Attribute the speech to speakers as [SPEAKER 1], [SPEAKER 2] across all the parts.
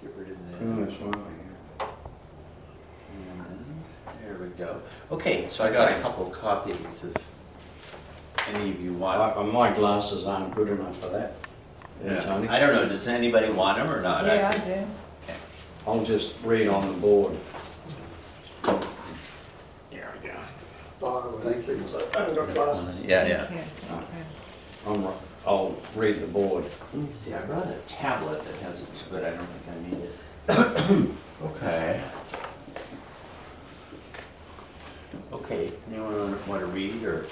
[SPEAKER 1] get rid of that.
[SPEAKER 2] That's right.
[SPEAKER 1] And there we go. Okay, so I got a couple copies of any of you want.
[SPEAKER 2] My glasses aren't good enough for that. Tony.
[SPEAKER 1] I don't know, does anybody want them or not?
[SPEAKER 3] Yeah, I do.
[SPEAKER 1] Okay.
[SPEAKER 2] I'll just read on the board.
[SPEAKER 1] There we go.
[SPEAKER 4] Thank you. I haven't got glasses.
[SPEAKER 1] Yeah.
[SPEAKER 3] Thank you. Okay.
[SPEAKER 2] I'll read the board.
[SPEAKER 1] Let me see, I brought a tablet that has it, but I don't think I need it. Okay. Okay, anyone want to read or?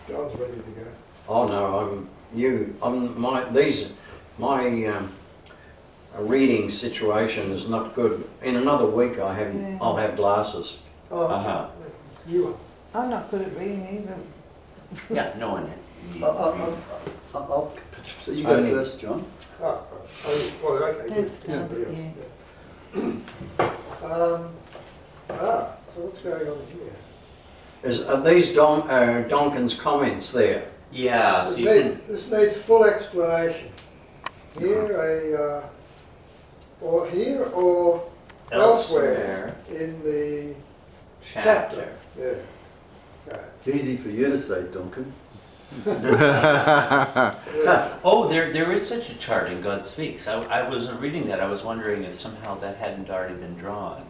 [SPEAKER 4] John's ready to go.
[SPEAKER 2] Oh no, my reading situation is not good. In another week I'll have glasses.
[SPEAKER 4] Oh,
[SPEAKER 1] Uh-huh.
[SPEAKER 4] you
[SPEAKER 3] I'm not good at reading either.
[SPEAKER 1] Yeah, no one.
[SPEAKER 5] So you go
[SPEAKER 2] Only-
[SPEAKER 5] first, John.
[SPEAKER 4] are. Well, okay. Good.
[SPEAKER 3] It's done,
[SPEAKER 4] So what's going on here?
[SPEAKER 2] Are these Donkin's comments there?
[SPEAKER 1] Yeah, so you can,
[SPEAKER 4] This needs full explanation. Here, or here, or elsewhere in the
[SPEAKER 1] chapter.
[SPEAKER 4] Yeah. Okay.
[SPEAKER 5] Easy for you to say, Duncan.
[SPEAKER 4] Yeah.
[SPEAKER 1] Oh, there is such a chart in God Speaks. I was reading that. I was wondering if somehow that hadn't already been drawn.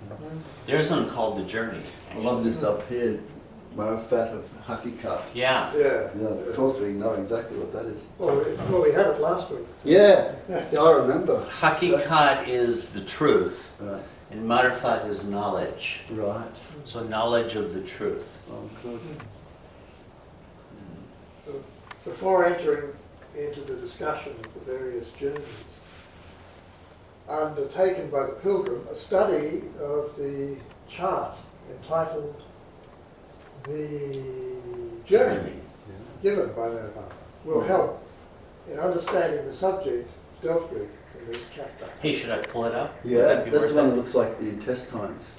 [SPEAKER 1] There's one called The Journey.
[SPEAKER 5] I love this up here, Marafat of Hakikat.
[SPEAKER 1] Yeah.
[SPEAKER 4] Yeah.
[SPEAKER 5] Yeah, of course we know exactly what that is.
[SPEAKER 4] Well, we had it last week.
[SPEAKER 5] Yeah, I remember.
[SPEAKER 1] Hakikat is the truth,
[SPEAKER 5] Right,
[SPEAKER 1] and Marifat is knowledge.
[SPEAKER 5] right.
[SPEAKER 1] So knowledge of the truth.
[SPEAKER 5] Oh, good.
[SPEAKER 4] Before entering into the discussion of the various journeys undertaken by the pilgrim, a study of the chart entitled The Journey given by that Baba will help in understanding the subject dealt with in this chapter.
[SPEAKER 1] Hey, should I pull it up? Would
[SPEAKER 5] Yeah,
[SPEAKER 1] that be
[SPEAKER 5] that's
[SPEAKER 1] worth
[SPEAKER 5] the one
[SPEAKER 1] it?
[SPEAKER 5] that looks like the intestines.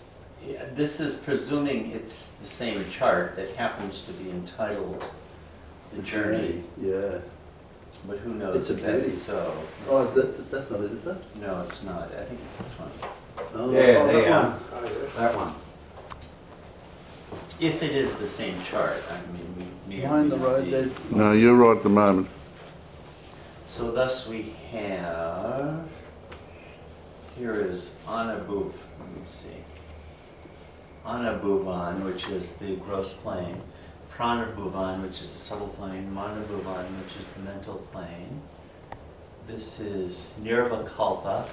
[SPEAKER 1] Yeah, this is presuming it's the same chart that happens to be entitled The Journey,
[SPEAKER 5] Yeah.
[SPEAKER 1] but who knows
[SPEAKER 5] It's a
[SPEAKER 1] if that's
[SPEAKER 5] beauty.
[SPEAKER 1] so.
[SPEAKER 5] Oh, that's not it, is that?
[SPEAKER 1] No, it's not. I think it's this one.
[SPEAKER 5] Oh,
[SPEAKER 2] Yeah,
[SPEAKER 5] oh,
[SPEAKER 2] they
[SPEAKER 5] that
[SPEAKER 2] are.
[SPEAKER 5] one.
[SPEAKER 4] Oh, yes.
[SPEAKER 2] That one.
[SPEAKER 1] If it is the same chart, I mean, we
[SPEAKER 5] Behind the road there.
[SPEAKER 6] No, you're right at the moment.
[SPEAKER 1] So thus we have, here is Anabuv, let me see. Anabhuvan, which is the gross plane, Pranabhuvan, which is the subtle plane, Manabhuvan, which is the mental plane. This is Nirvakalpa.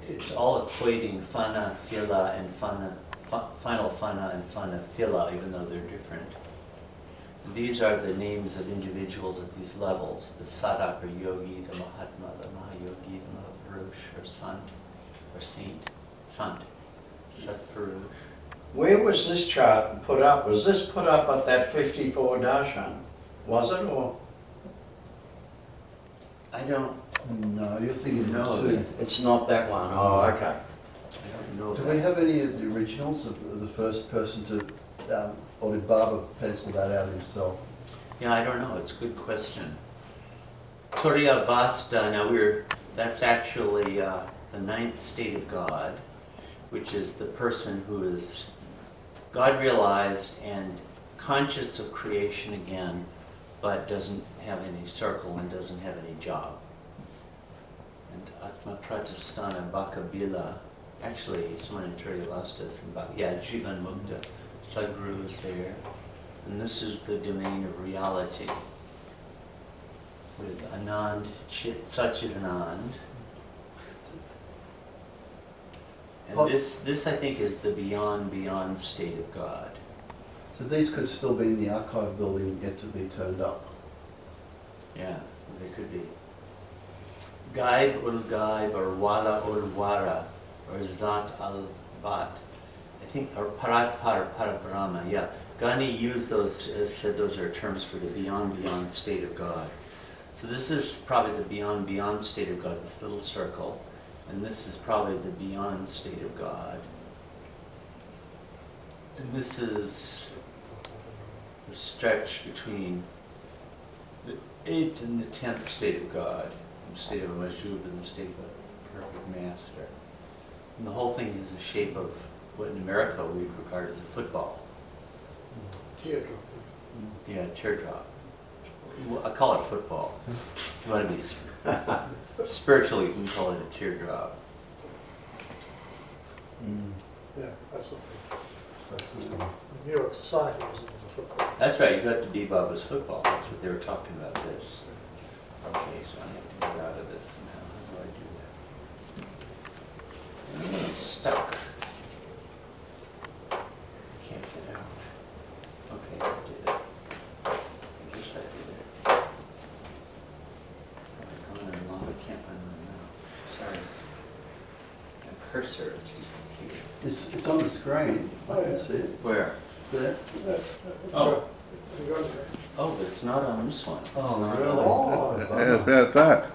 [SPEAKER 1] It's all equating Phana, Phila, and final Phana and Phana, Phila, even though they're different. These are the names of individuals at these levels, the Sadak or Yogi, the Mahatma, the Mahayogi, the Mahapurush, or Sant, or Saint, Sant, Satpurush.
[SPEAKER 2] Where was this chart put up? Was this put up at that 54 darshan? Was it or?
[SPEAKER 1] I don't
[SPEAKER 5] No, you're thinking
[SPEAKER 1] know.
[SPEAKER 5] of two.
[SPEAKER 2] It's not that one. Oh, okay.
[SPEAKER 1] I don't know.
[SPEAKER 5] Do
[SPEAKER 1] that.
[SPEAKER 5] we have any of the originals of the first person to, or did Baba pencil that out himself?
[SPEAKER 1] Yeah, I don't know. It's a good question. Turiya Vasta, that's actually the ninth state of God, which is the person who is God realized and conscious of creation again, but doesn't have any circle and doesn't have any job. And Atma Pratistana Bakabila, actually someone in Turiya Vasta is Jivan Mukta, Sadhguru is there. And this is the domain of reality with Anand, Satchidanand. And this I think is the beyond state of God.
[SPEAKER 5] So these could still be in the archive building yet to be turned up.
[SPEAKER 1] Yeah, they could be. Gaib ul Gaib or Wala ul Wara or Zat al Vat. I think, or Parat Par Parabrahma, yeah. Ghani used those, said those are terms for the beyond state of God. So this is probably the beyond state of God, this little circle. And this is probably the beyond state of God. And this is the stretch between the 8th and the 10th state of God. the state of a majub and the state of a perfect master. And the whole thing is a shape of what in America we regard as a football.
[SPEAKER 4] Teardrop.
[SPEAKER 1] Yeah, teardrop. Well, I call it football. If you want to be spiritual, you can call it a teardrop.
[SPEAKER 4] Yeah, that's what
[SPEAKER 5] Fascinating.
[SPEAKER 4] the New York Society was into the football.
[SPEAKER 1] That's right, you got to Bebop's football. That's what they were talking about this. Okay, so I have to get out of this now. How do I do that? I'm stuck. Can't get out. Okay, I did it. I guess I did it. I've gone there long, I can't find my mouse. Sorry. My cursor is here.
[SPEAKER 5] It's on the screen. I
[SPEAKER 4] Oh,
[SPEAKER 5] can
[SPEAKER 4] yeah.
[SPEAKER 5] see it.
[SPEAKER 1] Where?
[SPEAKER 5] There.
[SPEAKER 1] Oh.
[SPEAKER 4] You got it.
[SPEAKER 1] Oh, but it's not on this one. It's
[SPEAKER 5] Oh,
[SPEAKER 1] not
[SPEAKER 5] really?
[SPEAKER 4] Oh.
[SPEAKER 5] That's a
[SPEAKER 6] How
[SPEAKER 5] bummer.
[SPEAKER 6] about that?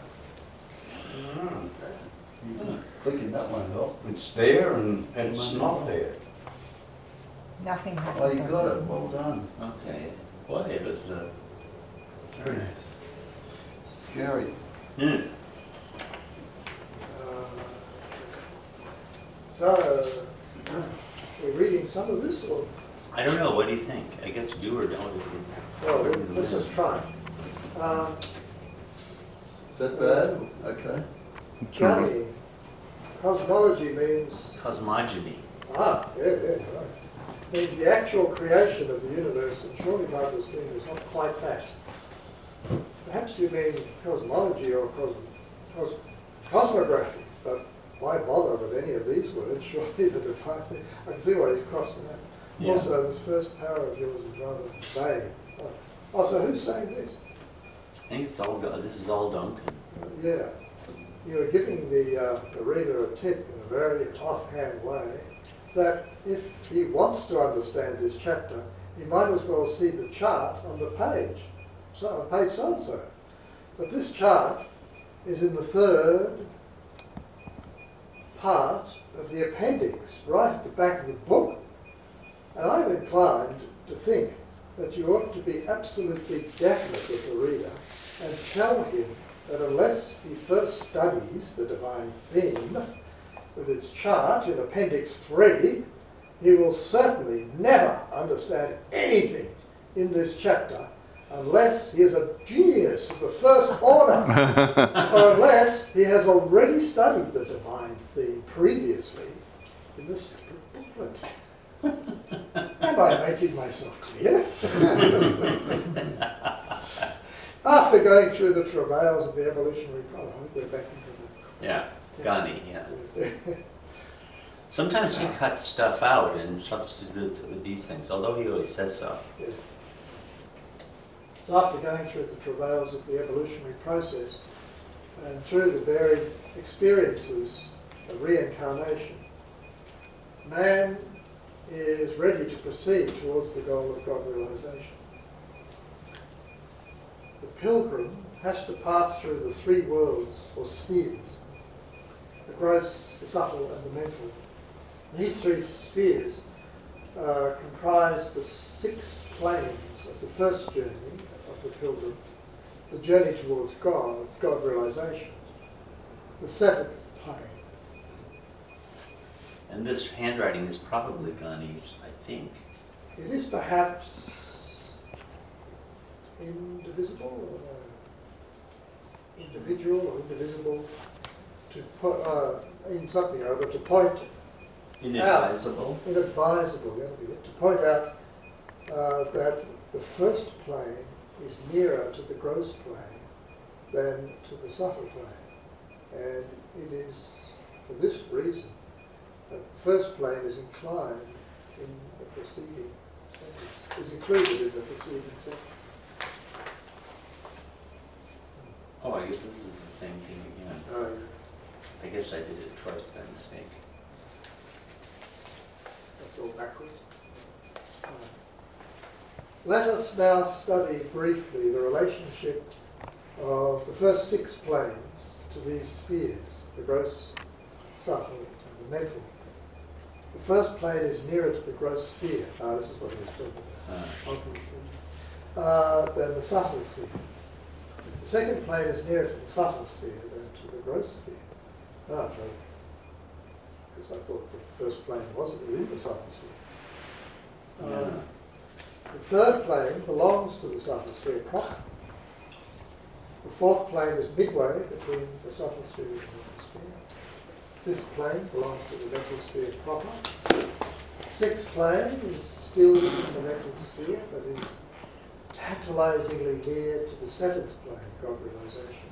[SPEAKER 5] Clicking that one help.
[SPEAKER 2] It's there and it's not there.
[SPEAKER 3] Nothing happened.
[SPEAKER 5] Oh, you got it. Well done.
[SPEAKER 1] Okay. Boy, it was
[SPEAKER 5] Very nice. Scary.
[SPEAKER 1] Hmm.
[SPEAKER 4] So, we're reading some of this, or,
[SPEAKER 1] I don't know, what do you think? I guess do or don't.
[SPEAKER 4] well, let's just try.
[SPEAKER 5] Is that bad? Okay.
[SPEAKER 4] Ghani, cosmology means,
[SPEAKER 1] Cosmogony.
[SPEAKER 4] yeah, right. Means the actual creation of the universe, and surely Barbara's theme is not quite that. Perhaps you mean cosmology or cosmography, but why bother with any of these words? Surely the divine thing. I can see why he's crossing that.
[SPEAKER 1] Yeah.
[SPEAKER 4] Also, this first power of yours is rather vague. Oh, so who's saying this?
[SPEAKER 1] I think it's all, this is all Duncan.
[SPEAKER 4] Yeah, you're giving the reader a tip in a very offhand way that if he wants to understand this chapter, he might as well see the chart on the page, so on page so-and-so. But this chart is in the third part of the appendix, right at the back of the book. And I'm inclined to think that you ought to be absolutely definite with the reader and tell him that unless he first studies the divine theme with its chart in Appendix 3, he will certainly never understand anything in this chapter unless he is a genius of the first order, or unless he has already studied the divine theme previously in the separate booklet. Am I making myself clear? After going through the travails of the evolutionary process, we're back into
[SPEAKER 1] Yeah, Ghani, yeah.
[SPEAKER 4] the...
[SPEAKER 1] Sometimes he cuts stuff out and substitutes it with these things, although he always says so.
[SPEAKER 4] Yeah. So after going through the travails of the evolutionary process and through the varied experiences of reincarnation, man is ready to proceed towards the goal of God realization. The pilgrim has to pass through the three worlds or spheres, the gross, the subtle and the mental. These three spheres comprise the 6 planes of the first journey of the pilgrim, the journey towards God, God realization, the 7th plane.
[SPEAKER 1] And this handwriting is probably Ghani's, I think.
[SPEAKER 4] It is perhaps indivisible or individual or indivisible to put in something or other to point
[SPEAKER 1] Inadvisable.
[SPEAKER 4] inadvisable, that'll be it, to point out that the first plane is nearer to the gross plane than to the subtle plane. And it is for this reason that the first plane is inclined in the preceding sentence, is included in the preceding sentence.
[SPEAKER 1] Oh, I guess this is the same thing again.
[SPEAKER 4] Oh,
[SPEAKER 1] I guess I did it twice by mistake.
[SPEAKER 4] that's all backwards. Let us now study briefly the relationship of the first 6 planes to these spheres, the gross, subtle, and the mental. The first plane is nearer to the gross sphere. This is what he's talking about, obviously, than the subtle sphere. The The second plane is nearer to the subtle sphere than to the gross sphere. Ah, no. Because I thought the first plane wasn't within the subtle sphere.
[SPEAKER 1] Yeah.
[SPEAKER 4] The third plane belongs to the subtle sphere proper. The fourth plane is midway between the subtle sphere and the mental sphere. Fifth plane belongs to the mental sphere proper. Sixth plane is still in the mental sphere, but is tantalizingly near to the seventh plane, God realization.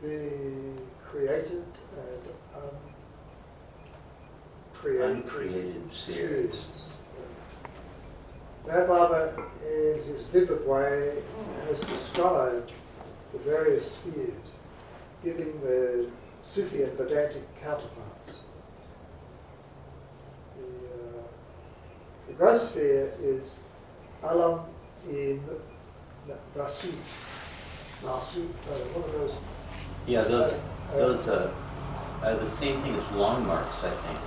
[SPEAKER 4] The created and
[SPEAKER 1] Uncreated spheres.
[SPEAKER 4] Now Baba, in his vivid way, has described the various spheres, giving the Sufi and Vedantic counterparts. The gross sphere is Alam in Nasu. One of those.
[SPEAKER 1] Yeah, those are the same thing as long marks, I think.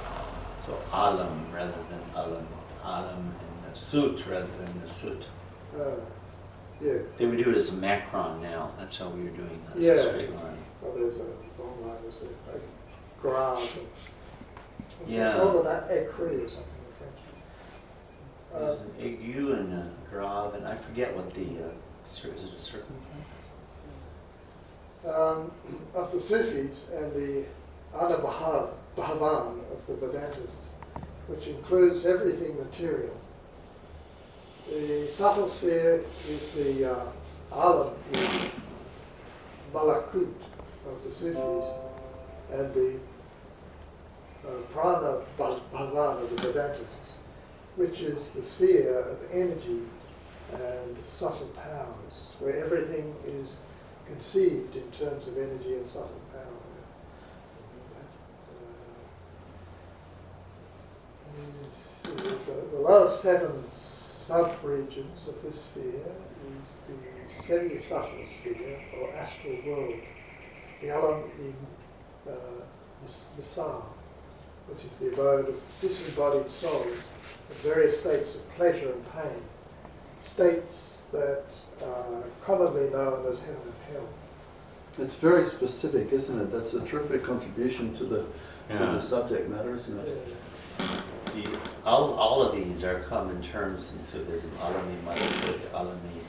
[SPEAKER 1] So alam rather than alam, alam and nasut rather than nasut.
[SPEAKER 4] Yeah.
[SPEAKER 1] They would do it as a macron now. That's how we were doing that.
[SPEAKER 4] Yeah.
[SPEAKER 1] A straight line.
[SPEAKER 4] Well, there's a long line, there's a graph.
[SPEAKER 1] Yeah.
[SPEAKER 4] All of that écrit or something in French.
[SPEAKER 1] There's an aigu and a grave, and I forget what the is it a circumflex?
[SPEAKER 4] Of the Sufis and the Bhavan of the Vedantists, which includes everything material. The subtle sphere is the alam, the malakut of the Sufis, and the prana bhavan of the Vedantists, which is the sphere of energy and subtle powers, where everything is conceived in terms of energy and subtle power. The last 7 sub-regions of this sphere is the semi-subtle sphere, or astral world, the alam in misal, which is the abode of disembodied souls in various states of pleasure and pain, states that are commonly known as heaven and hell.
[SPEAKER 5] It's very specific, isn't it? That's a terrific contribution to the subject matter, isn't it?
[SPEAKER 1] All of these are common terms, and so there's an alami malakut, alami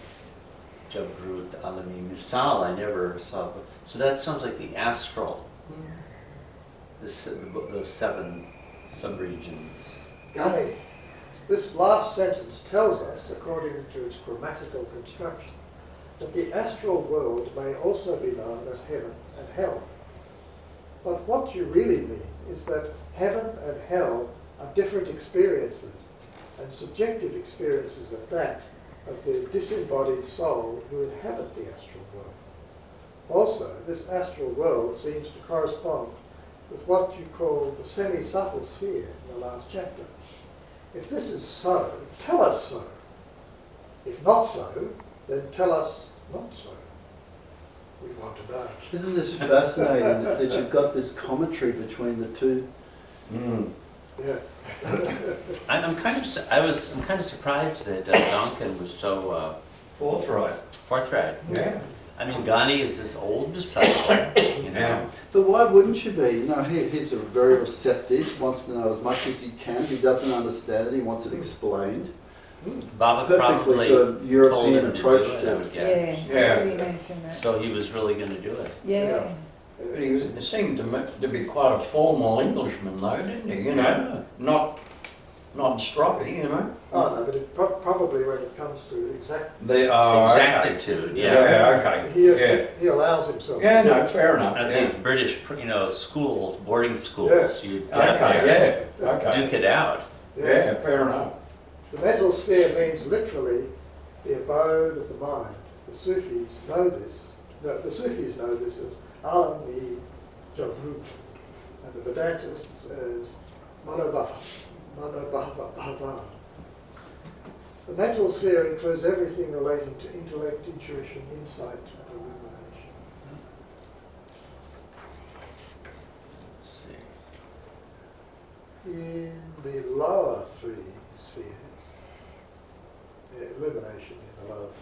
[SPEAKER 1] jabrut, alami misal. I never saw, so that sounds like the astral. Those 7 subregions.
[SPEAKER 4] Ghani. This last sentence tells us, according to its grammatical construction, that the astral world may also be known as heaven and hell. But what you really mean is that heaven and hell are different experiences, and subjective experiences at that, of the disembodied soul who inhabit the astral world. Also, this astral world seems to correspond with what you call the semi-subtle sphere in the last chapter. If this is so, tell us so. If not so, then tell us not so. We want to know.
[SPEAKER 5] Isn't this fascinating that you've got this commentary between the two?
[SPEAKER 4] Yeah.
[SPEAKER 1] I'm kind of surprised that Donkin was so forthright.
[SPEAKER 2] Yeah.
[SPEAKER 1] I mean, Ghani is this old disciple, you know.
[SPEAKER 2] Yeah.
[SPEAKER 5] But why wouldn't you be? You know, he's a very receptive, wants to know as much as he can. He doesn't understand it, he wants it explained.
[SPEAKER 1] Baba
[SPEAKER 5] Perfectly
[SPEAKER 1] probably
[SPEAKER 5] sort of
[SPEAKER 1] told
[SPEAKER 5] European
[SPEAKER 1] him to do
[SPEAKER 5] approach
[SPEAKER 1] it,
[SPEAKER 5] to
[SPEAKER 1] I
[SPEAKER 5] it.
[SPEAKER 1] would guess.
[SPEAKER 3] Yeah, he mentioned that.
[SPEAKER 1] So he was really going to do it.
[SPEAKER 3] Yeah.
[SPEAKER 2] But he seemed to be quite a formal Englishman, though, didn't he? You know, not stroppy, you know.
[SPEAKER 4] Oh no, but it probably when it comes to
[SPEAKER 1] Exactitude, yeah.
[SPEAKER 2] Okay.
[SPEAKER 4] he allows himself.
[SPEAKER 2] Yeah, no, fair enough.
[SPEAKER 1] At
[SPEAKER 2] yeah.
[SPEAKER 1] these British, schools, boarding schools,
[SPEAKER 4] Yes.
[SPEAKER 1] you get up
[SPEAKER 2] Okay,
[SPEAKER 1] there,
[SPEAKER 2] yeah, okay.
[SPEAKER 1] duke it out.
[SPEAKER 2] Yeah, fair enough.
[SPEAKER 4] The mental sphere means literally the abode of the mind. The Sufis know this. The Sufis know this as alam jabrut, and the Vedantists as manobhavan. The mental sphere includes everything relating to intellect, intuition, insight, and illumination.
[SPEAKER 1] Let's see.
[SPEAKER 4] In the lower 3 spheres, illumination in the lower 3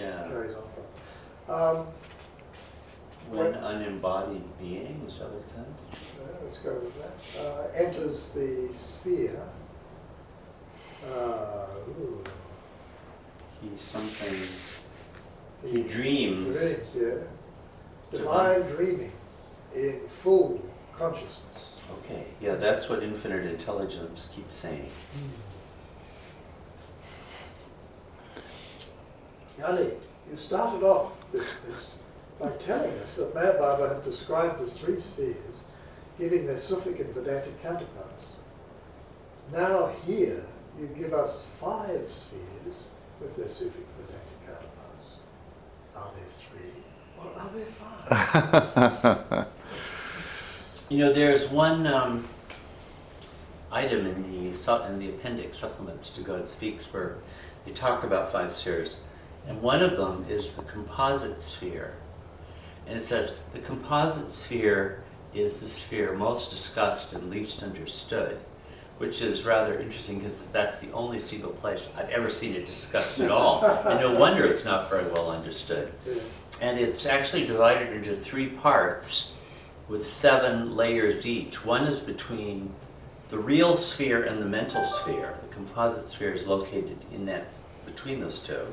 [SPEAKER 1] Yeah.
[SPEAKER 4] carries on from.
[SPEAKER 1] When unembodied being, is that what it says?
[SPEAKER 4] Let's go with that. Enters the sphere. Ooh,
[SPEAKER 1] He's something, he dreams.
[SPEAKER 4] Dreams, yeah. Divine dreaming in full consciousness.
[SPEAKER 1] Okay, yeah, that's what infinite intelligence keeps saying.
[SPEAKER 4] Yanni, you started off this by telling us that Meher Baba had described the three spheres, giving their Sufic and Vedantic counterparts. Now here you give us 5 spheres with their Sufic Vedantic counterparts. Are there 3 or are there 5?
[SPEAKER 1] You know, there's one item in the appendix, supplements to God Speaks, where they talk about 5 spheres. And one of them is the composite sphere. And it says, the composite sphere is the sphere most discussed and least understood, which is rather interesting because that's the only single place I've ever seen it discussed at all. And no wonder it's not very well understood. And it's actually divided into 3 parts with 7 layers each. One is between the real sphere and the mental sphere. The composite sphere is located in that, between those two.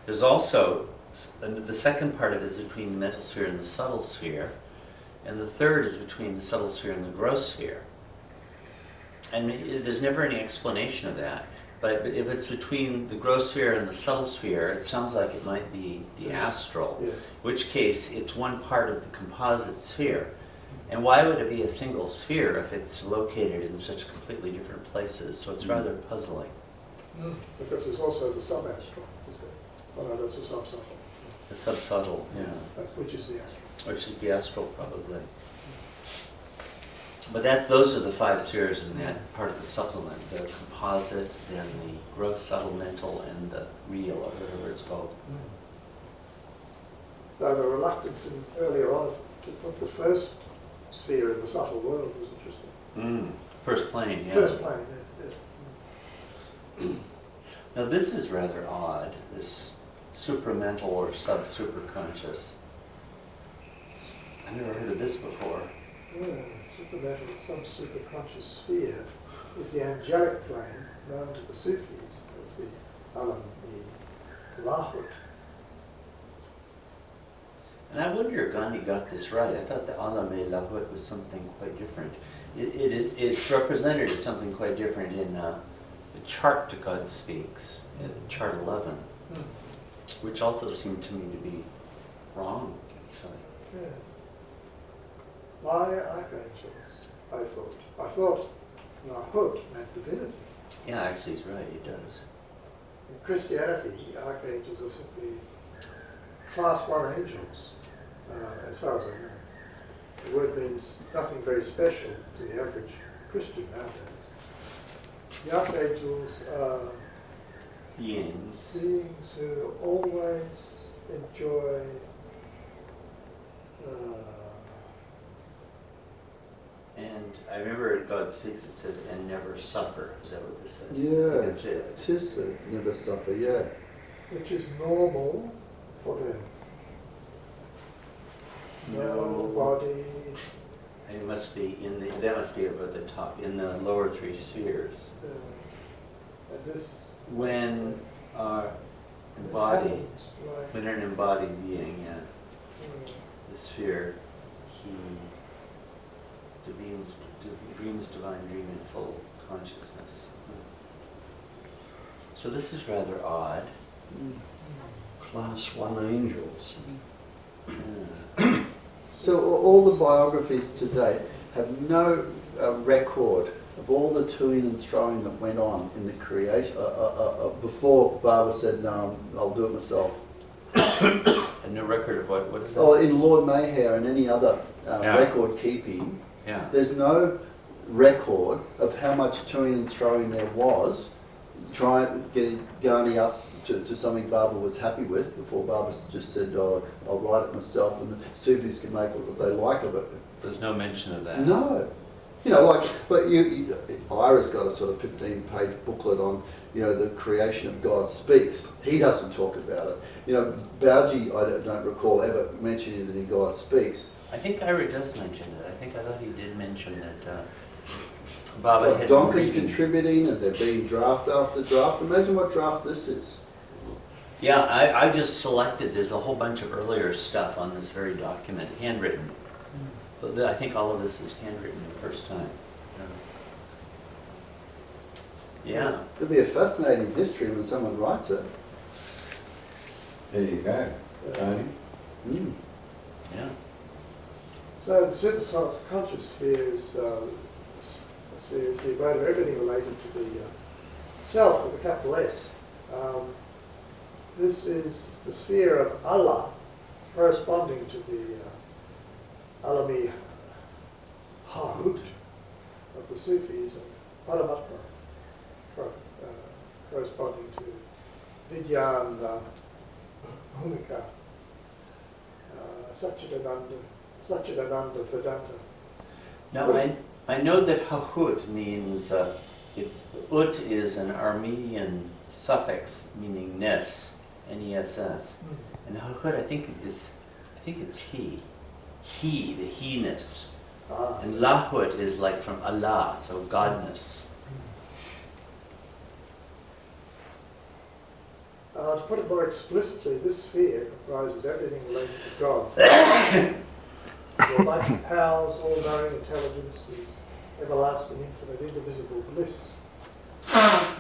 [SPEAKER 1] There's also, the second part of it is between the mental sphere and the subtle sphere. And the third is between the subtle sphere and the gross sphere. And there's never any explanation of that. But if it's between the gross sphere and the subtle sphere, it sounds like it might be the astral.
[SPEAKER 4] Yes.
[SPEAKER 1] In which case, it's one part of the composite sphere. And why would it be a single sphere if it's located in such completely different places? So it's rather puzzling.
[SPEAKER 4] Because there's also the sub-astral, is there? Oh no, that's the sub-subtle.
[SPEAKER 1] The subsubtle, yeah.
[SPEAKER 4] Which is the astral.
[SPEAKER 1] Which is the astral, probably. But those are the 5 spheres in that part of the supplement. The composite, then the gross, subtle, mental, and the real, or whatever it's called.
[SPEAKER 4] Though the reluctance earlier on to put the first sphere in the subtle world was interesting.
[SPEAKER 1] First plane, yeah.
[SPEAKER 4] First plane, yes.
[SPEAKER 1] Now this is rather odd, this supramental or sub-superconscious. I've never heard of this before.
[SPEAKER 4] Supramental, some superconscious sphere is the angelic plane known to the Sufis as the Alam, the Lahut.
[SPEAKER 1] And I wonder if Gandhi got this right. I thought the Alam-e-Lahut was something quite different. It's represented as something quite different in the chart to God Speaks, chart 11, which also seemed to me to be wrong, actually.
[SPEAKER 4] Yeah. My archangels, I thought Lahut meant divinity.
[SPEAKER 1] Yeah, actually he's right, it does.
[SPEAKER 4] In Christianity, archangels are simply class 1 angels, as far as I know. The word means nothing very special to the average Christian nowadays. The archangels are
[SPEAKER 1] Beings.
[SPEAKER 4] who always enjoy
[SPEAKER 1] And I remember at God Speaks it says, and never suffer. Is that what this says?
[SPEAKER 5] Yeah,
[SPEAKER 1] That's it.
[SPEAKER 5] it is never suffer, yeah.
[SPEAKER 4] which is normal for them. No body.
[SPEAKER 1] And it must be that must be over the top, in the lower 3 spheres.
[SPEAKER 4] And this
[SPEAKER 1] When our
[SPEAKER 4] this
[SPEAKER 1] body,
[SPEAKER 4] happens, like,
[SPEAKER 1] when an embodied being, the sphere, he dreams divine dream in full consciousness. So this is rather odd.
[SPEAKER 2] Class 1 angels.
[SPEAKER 5] So all the biographies to date have no record of all the toing and throwing that went on in the creation, before Baba said, no, I'll do it myself.
[SPEAKER 1] And no record of what is that?
[SPEAKER 5] Oh, in Lord Mayhair and any other
[SPEAKER 1] Yeah.
[SPEAKER 5] record keeping,
[SPEAKER 1] Yeah.
[SPEAKER 5] there's no record of how much toing and throwing there was, trying getting Ghani up to something Baba was happy with before Baba just said, oh, I'll write it myself and the Sufis can make what they like of it.
[SPEAKER 1] There's no mention of that.
[SPEAKER 5] No. You know, like, but Ira's got a sort of 15-page booklet on, you know, the creation of God speaks. He doesn't talk about it. You know, Bauji, I don't recall ever mentioning that in God speaks.
[SPEAKER 1] I think Ira does mention it. I thought he did mention that Baba
[SPEAKER 5] Well,
[SPEAKER 1] had
[SPEAKER 5] Donkin
[SPEAKER 1] been reading.
[SPEAKER 5] contributing, and there being draft after draft. Imagine what draft this is.
[SPEAKER 1] Yeah, I just selected, there's a whole bunch of earlier stuff on this very document, handwritten. But I think all of this is handwritten the first time. Yeah.
[SPEAKER 5] It'll be a fascinating history when someone writes it.
[SPEAKER 2] There you go, Tony.
[SPEAKER 5] Mm.
[SPEAKER 1] Yeah.
[SPEAKER 4] So the superconscious sphere is the abode of everything related to the self with a capital S. This is the sphere of Allah, corresponding to the Alami Hahut of the Sufis, and Paramatma, corresponding to Vidyan Bhumika, Satchidananda Vedanta.
[SPEAKER 1] Now I know that Hahut means, it's, ut is an Armenian suffix meaning ness, N-E-S-S. And Hahut I think it's he, the he-ness. And Lahut is like from Allah, so godness.
[SPEAKER 4] To put it more explicitly, this sphere comprises everything related to God. The almighty powers, all-knowing intelligence, is everlasting, infinite, indivisible bliss.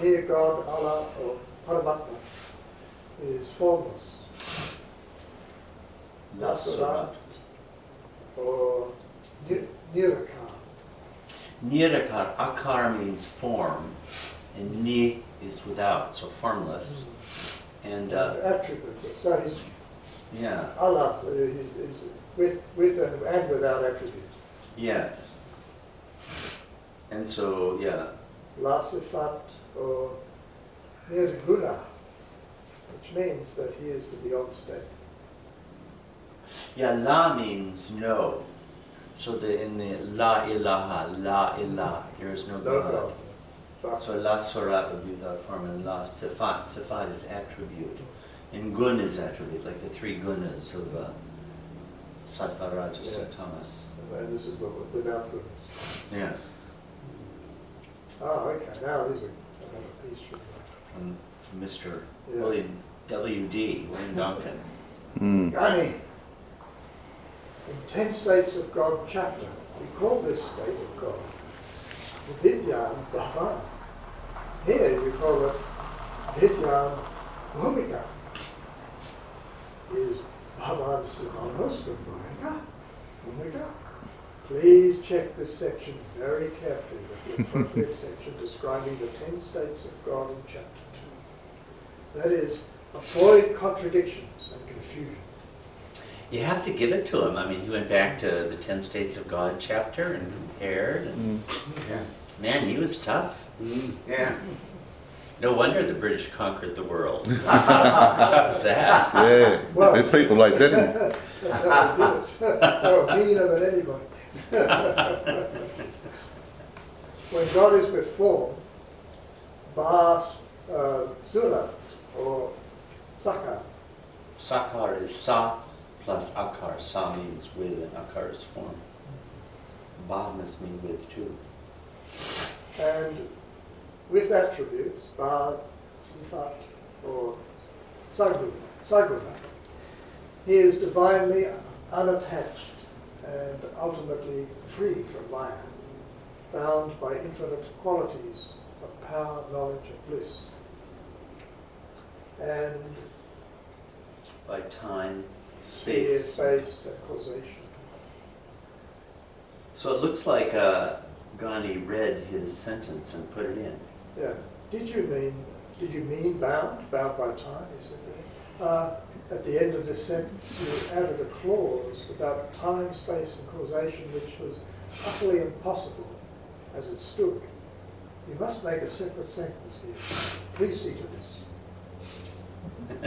[SPEAKER 4] Here God, Allah, or Paramatma, is formless. Nasurat, or Nirakar.
[SPEAKER 1] Nirakar, akar means form, and ni is without, so formless. And
[SPEAKER 4] Attribute. So he's
[SPEAKER 1] yeah,
[SPEAKER 4] Allah is with and without attributes.
[SPEAKER 1] yes. And so yeah,
[SPEAKER 4] La Sifat or Nirguna, which means that he is the beyond state.
[SPEAKER 1] yeah. La means no. So in the la ilaha, la ilah, there is no
[SPEAKER 4] No
[SPEAKER 1] God.
[SPEAKER 4] God. But
[SPEAKER 1] So la surat would be the form, and la sifat. Sifat is attribute, and gun is attribute, like the three gunas of sattva, rajas, and tamas.
[SPEAKER 4] and this is the without goodness.
[SPEAKER 1] Yeah.
[SPEAKER 4] Ah, okay. Now there's another piece from
[SPEAKER 1] Mr.
[SPEAKER 4] Yeah.
[SPEAKER 1] William W.D. William Duncan.
[SPEAKER 4] Ghani. In 10 States of God chapter, we call this state of God the Vidyan Bhavan. Here we call it Vidyan Bhumika. Is Bhavan synonymous with Bhumika? Bhumika? Please check this section very carefully with the appropriate section describing the 10 states of God in chapter 2. That is, avoid contradictions and confusion.
[SPEAKER 1] You have to give it to him. I mean, he went back to the 10 States of God chapter and compared. And,
[SPEAKER 2] Yeah.
[SPEAKER 1] man, he was tough.
[SPEAKER 2] Yeah.
[SPEAKER 1] No wonder the British conquered the world. How tough is that?
[SPEAKER 6] Yeah,
[SPEAKER 4] Well-
[SPEAKER 6] there's people like that.
[SPEAKER 4] That's how they did it. They were meaner than anybody. When God is with form, Bas Sula or Sakar.
[SPEAKER 1] Sakar is sa plus akar. Sa means with and akar is form. Ba must mean with too.
[SPEAKER 4] And with attributes, Ba, Sifat, or Saguna, he is divinely unattached and ultimately free from Maya, bound by infinite qualities of power, knowledge, and bliss. And
[SPEAKER 1] By time,
[SPEAKER 4] sphere,
[SPEAKER 1] space.
[SPEAKER 4] space, and causation.
[SPEAKER 1] So it looks like Ghani read his sentence and put it in.
[SPEAKER 4] Yeah. Did you mean bound by time? He said that. At the end of this sentence, you added a clause about time, space, and causation, which was utterly impossible as it stood. You must make a separate sentence here. Please see to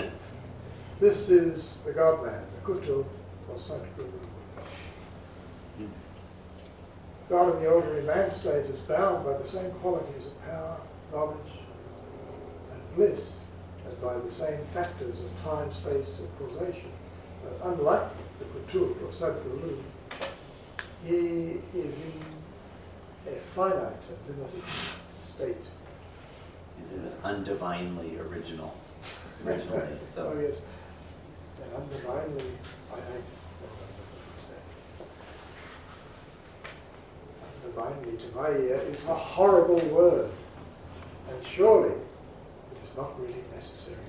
[SPEAKER 4] this. This is the God-man, the Kutu or Satguru. God in the ordinary man state is bound by the same qualities of power, knowledge, and bliss, and by the same factors of time, space, and causation. But unlike the Kutuk or Sadguru, he is in a finite and limited state.
[SPEAKER 1] It is undivinely originally. So.
[SPEAKER 4] Oh yes, and undivinely finite. Undivinely, to my ear, is a horrible word, and surely it is not really necessary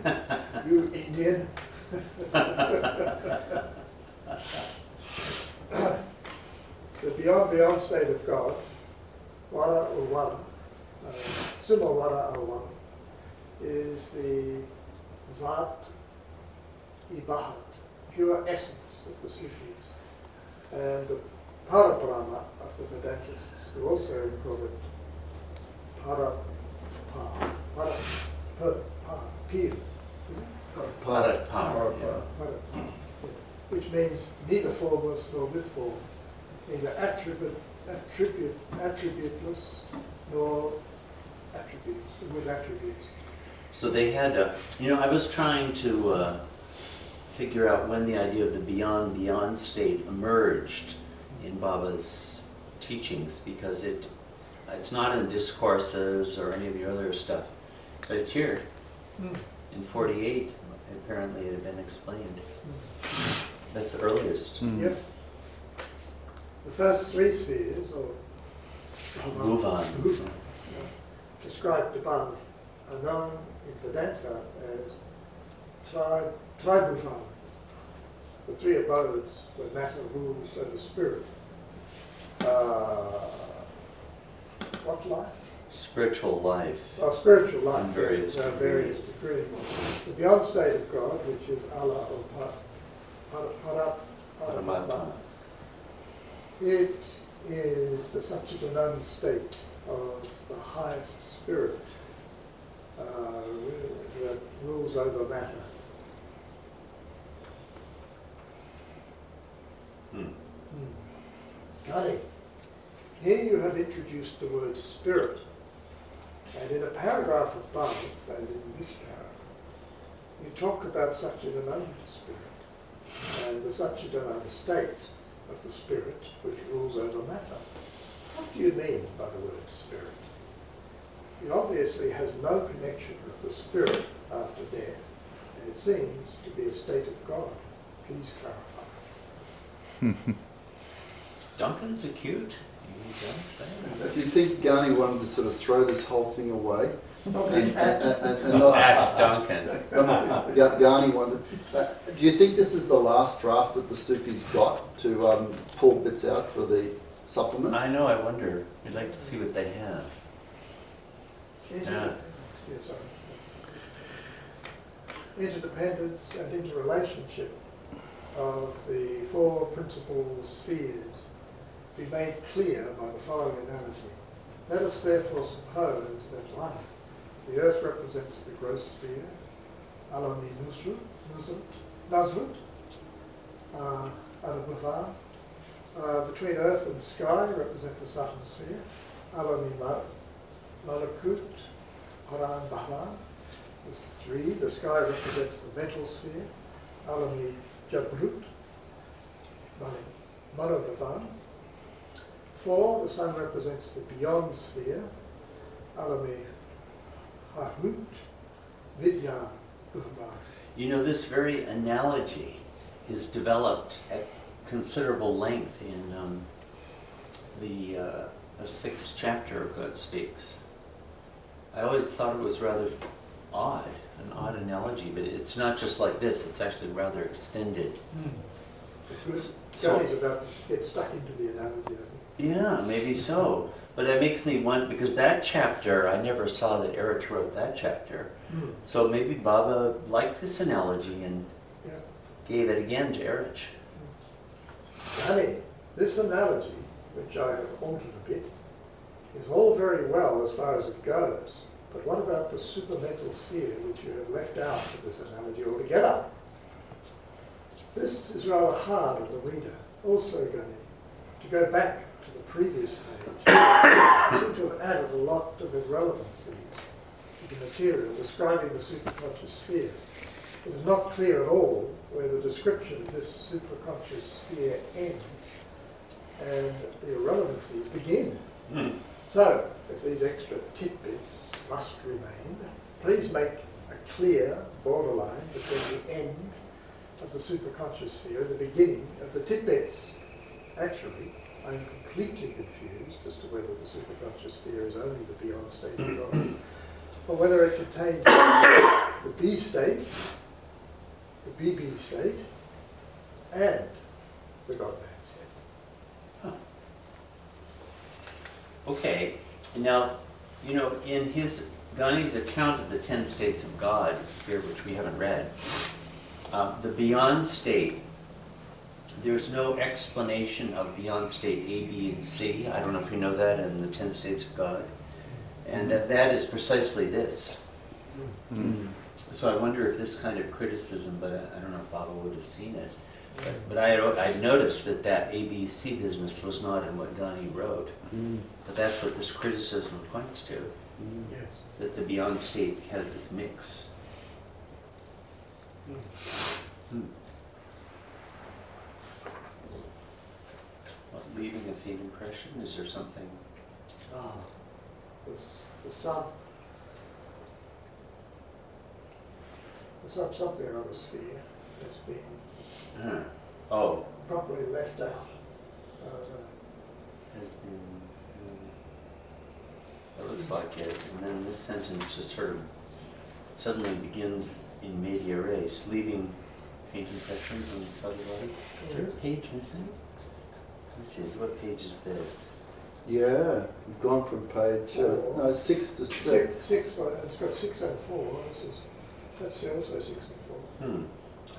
[SPEAKER 4] here. You Indian. The beyond state of God, Wara or Wara, Suma Wara or Wara, is the Zat Ibahat, pure essence of the Sufis, and the Parabrahma of the Vedantists, who also call it Pir, which means neither formless nor with form, neither attributeless nor with attributes.
[SPEAKER 1] So they had I was trying to figure out when the idea of the beyond state emerged in Baba's teachings, because it's not in discourses or any of the other stuff, but it's here. In 48, apparently it had been explained. That's the earliest.
[SPEAKER 4] Yep. The first three spheres, or
[SPEAKER 1] Move-on.
[SPEAKER 4] described above, are known in Vedanta as Tribhuvan, the three abodes where matter rules over spirit. What life?
[SPEAKER 1] Spiritual life.
[SPEAKER 4] Spiritual life,
[SPEAKER 1] In various
[SPEAKER 4] yes, various degrees. The beyond state of God, which is Allah or Paramatma, it is the Satchidananda state of the highest spirit that rules over matter. Got it. Here you have introduced the word spirit, and in a paragraph above, and in this paragraph, you talk about Satchidananda spirit, and the Satchidananda state of the spirit which rules over matter. What do you mean by the word spirit? It obviously has no connection with the spirit after death, and it seems to be a state of God. Please clarify.
[SPEAKER 1] Duncan's acute.
[SPEAKER 5] Do you think Ghani wanted to sort of throw this whole thing away? and
[SPEAKER 1] Not Ash Duncan.
[SPEAKER 5] Ghani wanted. Do you think this is the last draft that the Sufis got to pull bits out for the supplement?
[SPEAKER 1] I know, I wonder. We'd like to see what they have. Yeah.
[SPEAKER 4] Yes, sorry. Interdependence and interrelationship of the four principal spheres be made clear by the following analogy. Let us therefore suppose that life, the earth represents the gross sphere, Alami Nazrut, Alabhavan. Between earth and sky represent the Saturn sphere, Alami Malakut, Haran Bhavan. There's three. The sky represents the mental sphere, Alami Jabrut, Manobhavan. 4, the sun represents the beyond sphere, Alami Harut, Vidya Bhuma.
[SPEAKER 1] You know, this very analogy is developed at considerable length in the 6th chapter of God Speaks. I always thought it was rather odd, an odd analogy, but it's not just like this, it's actually rather extended.
[SPEAKER 4] Johnny's about to get stuck into the analogy, I think.
[SPEAKER 1] Yeah, maybe so. But it makes me wonder, because that chapter, I never saw that Eruch wrote that chapter. So maybe Baba liked this analogy and gave it again to Eruch.
[SPEAKER 4] Johnny, this analogy, which I have altered a bit, is all very well as far as it goes. But what about the supermental sphere, which you have left out of this analogy altogether? This is rather hard on the reader. Also, Ghani, to go back to the previous page, seem to have added a lot of irrelevancy to the material describing the superconscious sphere. It is not clear at all where the description of this superconscious sphere ends and the irrelevancies begin. So, if these extra tidbits must remain, please make a clear borderline between the end of the superconscious sphere and the beginning of the tidbits. Actually, I am completely confused as to whether the superconscious sphere is only the beyond state of God, or whether it contains the B state, the BB state, and the God-man state.
[SPEAKER 1] Okay, now, you know, in Ghani's account of the 10 states of God here, which we haven't read, the beyond state, there's no explanation of beyond state A, B, and C. I don't know if you know that in the 10 states of God. And that is precisely this. So I wonder if this kind of criticism, but I don't know if Baba would have seen it. But I noticed that A, B, C business was not in what Ghani wrote. But that's what this criticism points to.
[SPEAKER 4] Yes.
[SPEAKER 1] That the beyond state has this mix. What, leaving a faint impression? Is there something?
[SPEAKER 4] There's something on the sphere that's being
[SPEAKER 1] Oh,
[SPEAKER 4] properly left out.
[SPEAKER 1] has been. It looks like it. And then this sentence just sort of suddenly begins in media res, leaving faint impressions on the subtle body. Is there a page missing? Let me see, what page is this?
[SPEAKER 5] Yeah, we've gone from page 6 to 7.
[SPEAKER 4] It's got 6 and 4. That's also 6 and 4.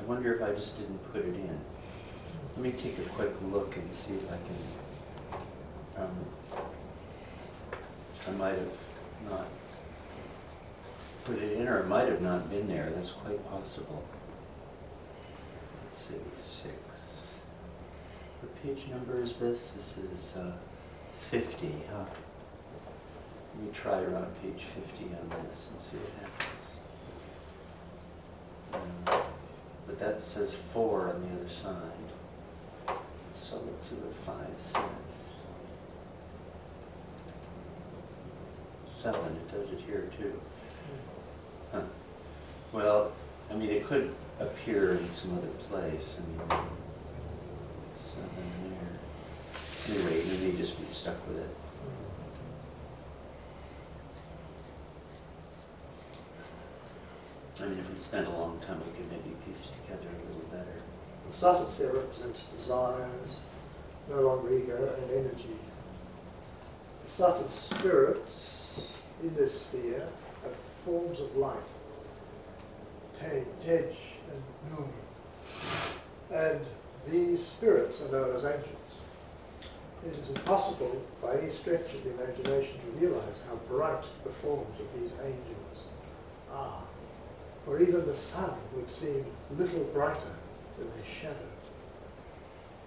[SPEAKER 1] I wonder if I just didn't put it in. Let me take a quick look and see if I can. I might have not put it in, or it might have not been there. That's quite possible. Let's see, 6. What page number is this? This is 50. Huh? Let me try around page 50 on this and see what happens. But that says 4 on the other side. So let's see what 5 says. 7, it does it here too. Huh. Well, I mean, it could appear in some other place. I mean, 7 there. Anyway, you may just be stuck with it. I mean, if we spent a long time, we could maybe piece it together a little better.
[SPEAKER 4] The subtle sphere represents desires, no longer ego, and energy. The subtle spirits in this sphere have forms of light, Tej and Nur. And these spirits are known as angels. It is impossible by any stretch of the imagination to realize how bright the forms of these angels are. For even the sun would seem little brighter than their shadow.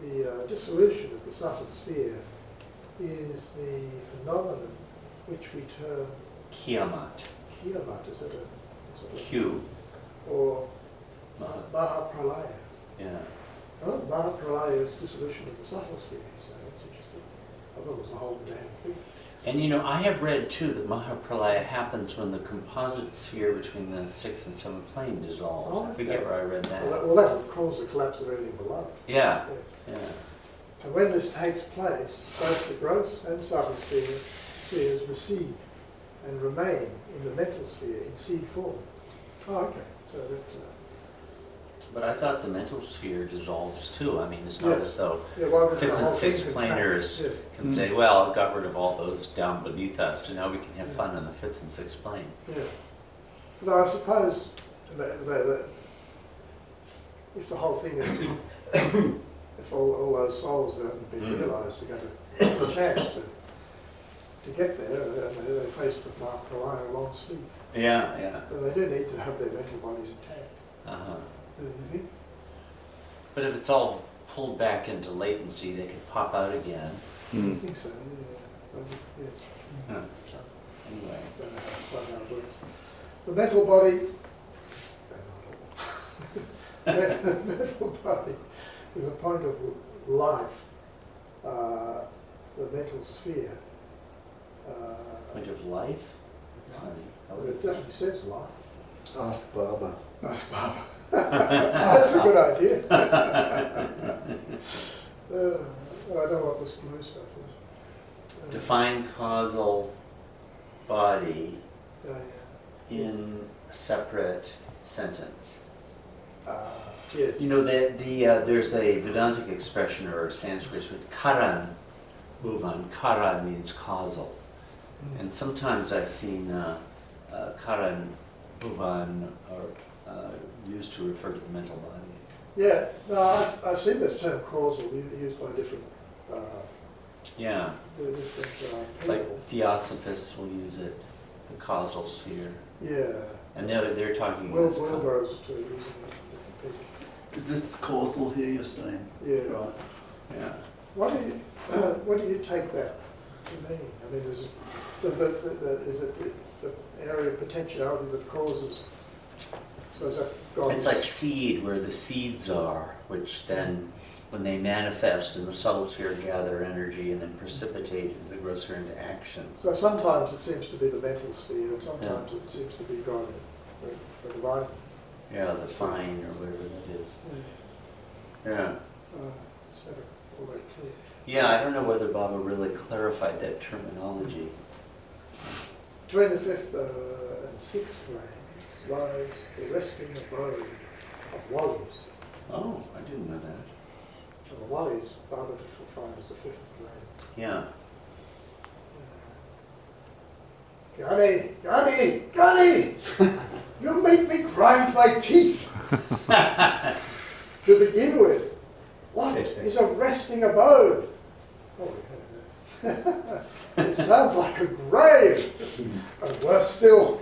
[SPEAKER 4] The dissolution of the subtle sphere is the phenomenon which we term
[SPEAKER 1] Kiamat.
[SPEAKER 4] Kiamat, is it a sort of,
[SPEAKER 1] Q.
[SPEAKER 4] or Mahapralaya.
[SPEAKER 1] Yeah.
[SPEAKER 4] Oh, Mahapralaya is dissolution of the subtle sphere, so it's interesting. I thought it was the whole damn thing.
[SPEAKER 1] And you know, I have read too that Mahapralaya happens when the composite sphere between the 6th and 7th plane dissolves.
[SPEAKER 4] Oh,
[SPEAKER 1] I forget where I read that.
[SPEAKER 4] Well, that would cause the collapse of everything below.
[SPEAKER 1] Yeah, yeah.
[SPEAKER 4] And when this takes place, both the gross and subtle spheres recede and remain in the mental sphere in seed form. Oh, okay. So that's...
[SPEAKER 1] But I thought the mental sphere dissolves too. I mean, it's not
[SPEAKER 4] Yes.
[SPEAKER 1] as though
[SPEAKER 4] well, the
[SPEAKER 1] 5th and
[SPEAKER 4] whole thing
[SPEAKER 1] 6th
[SPEAKER 4] contracts.
[SPEAKER 1] planers
[SPEAKER 4] Yes.
[SPEAKER 1] can say, well, I got rid of all those down beneath us, so now we can have fun on the 5th and 6th plane.
[SPEAKER 4] Yeah. Though I suppose that if the whole thing is, if all those souls that haven't been realised are going to have a chance to get there, they're faced with Mahapralaya long sleep.
[SPEAKER 1] Yeah, yeah.
[SPEAKER 4] And they do need to have their mental bodies intact.
[SPEAKER 1] Uh-huh.
[SPEAKER 4] Don't you think?
[SPEAKER 1] But if it's all pulled back into latency, they could pop out again.
[SPEAKER 4] I think so, yeah. Yeah.
[SPEAKER 1] Huh. So, anyway,
[SPEAKER 4] Don't know quite how it works. The mental body, the mental body is a point of life, the mental sphere.
[SPEAKER 1] point of life? That's
[SPEAKER 4] Life.
[SPEAKER 1] funny. How
[SPEAKER 4] But
[SPEAKER 1] would
[SPEAKER 4] it definitely says life.
[SPEAKER 5] Ask Baba.
[SPEAKER 4] That's Baba. That's a good idea. I don't know what this blue stuff is.
[SPEAKER 1] Define causal body
[SPEAKER 4] Yeah.
[SPEAKER 1] in a separate sentence.
[SPEAKER 4] Yes.
[SPEAKER 1] You know that there's a Vedantic expression or Sanskrit with karan bhuvan. Karan means causal, and sometimes I've seen karan bhuvan used to refer to the mental body.
[SPEAKER 4] Yeah, no, I've seen this term causal used by different
[SPEAKER 1] Yeah,
[SPEAKER 4] people.
[SPEAKER 1] like theosophists will use it, the causal sphere,
[SPEAKER 4] Yeah.
[SPEAKER 1] and they're talking.
[SPEAKER 4] Wilbur's too, using it.
[SPEAKER 5] Is this causal here you're saying?
[SPEAKER 4] Yeah.
[SPEAKER 5] Right.
[SPEAKER 1] Yeah.
[SPEAKER 4] What do you take that to mean? I mean, is it the area of potentiality that causes? So is that God?
[SPEAKER 1] It's like seed, where the seeds are, which then, when they manifest in the subtle sphere, gather energy and then precipitate into the gross sphere into action.
[SPEAKER 4] So sometimes it seems to be the mental sphere, and sometimes it seems to be God, the divine.
[SPEAKER 1] Yeah, the fine or whatever that is. Yeah.
[SPEAKER 4] It's never all that clear.
[SPEAKER 1] Yeah, I don't know whether Baba really clarified that terminology.
[SPEAKER 4] Between the fifth and sixth planes lies the resting abode of Wallis.
[SPEAKER 1] Oh, I didn't know that.
[SPEAKER 4] So the Wallis, Baba defined as the fifth plane.
[SPEAKER 1] Yeah.
[SPEAKER 4] Ghani! You make me grind my teeth! To begin with, what is a resting abode? Oh, yeah. It sounds like a grave. And worse still,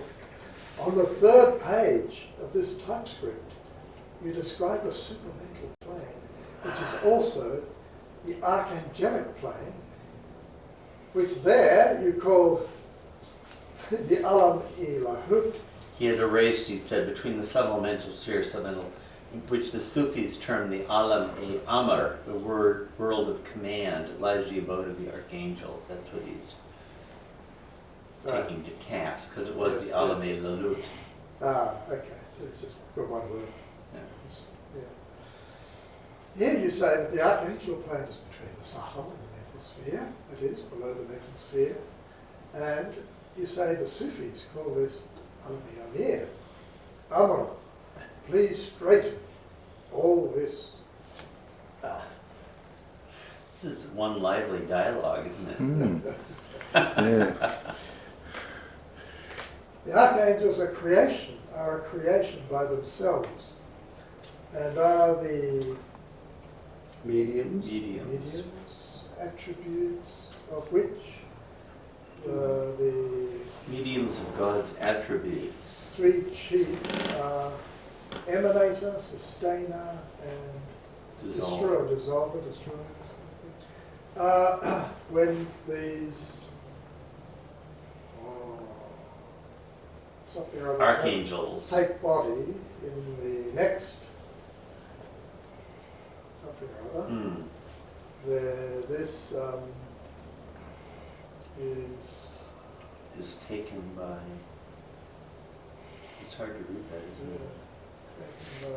[SPEAKER 4] on the third page of this typescript, you describe a supramental plane, which is also the archangelic plane, which there you call the alam ilahut.
[SPEAKER 1] He had erased, he said, between the subtle mental sphere, which the Sufis term the alam-e-amr, the world of command, lies the abode of the archangels. That's what he's taking to task, because it was
[SPEAKER 4] Yes,
[SPEAKER 1] the
[SPEAKER 4] yes.
[SPEAKER 1] alam-e-lalut.
[SPEAKER 4] Okay, so it's just got one word.
[SPEAKER 1] Yeah.
[SPEAKER 4] Yeah. Here you say that the archangel plane is between the subtle and the mental sphere, that is, below the mental sphere, and you say the Sufis call this alam-e-amir. Amr, please straighten all this.
[SPEAKER 1] This is one lively dialogue, isn't it?
[SPEAKER 5] Yeah.
[SPEAKER 4] The archangels are a creation by themselves, and are the
[SPEAKER 5] Mediums.
[SPEAKER 4] mediums, attributes of which the
[SPEAKER 1] Mediums of God's attributes.
[SPEAKER 4] three chief are emanator, sustainer, and
[SPEAKER 1] Dissolve.
[SPEAKER 4] dissolver. When these something or other
[SPEAKER 1] Archangels.
[SPEAKER 4] take body in the next something or other,
[SPEAKER 1] Hmm.
[SPEAKER 4] this
[SPEAKER 1] Is taken by. It's hard to read that, isn't it?
[SPEAKER 4] taken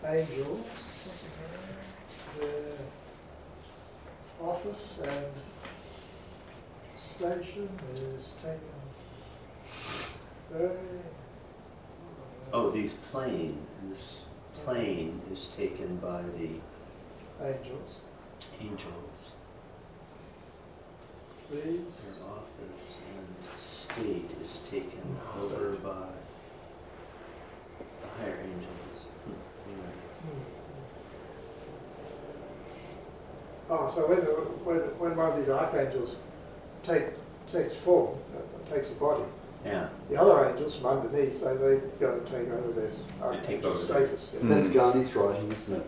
[SPEAKER 4] by angels, something or other. Their office and station is taken very.
[SPEAKER 1] Oh, this plane is taken by the
[SPEAKER 4] Angels.
[SPEAKER 1] angels.
[SPEAKER 4] These.
[SPEAKER 1] Their office and state is taken over by the higher angels. Anyway.
[SPEAKER 4] Oh, so when one of these archangels takes form, takes a body,
[SPEAKER 1] Yeah.
[SPEAKER 4] the other angels from underneath, they go and take over this
[SPEAKER 1] take
[SPEAKER 4] archangel
[SPEAKER 1] over.
[SPEAKER 4] status. Yeah.
[SPEAKER 5] That's Ghani's writing, isn't it?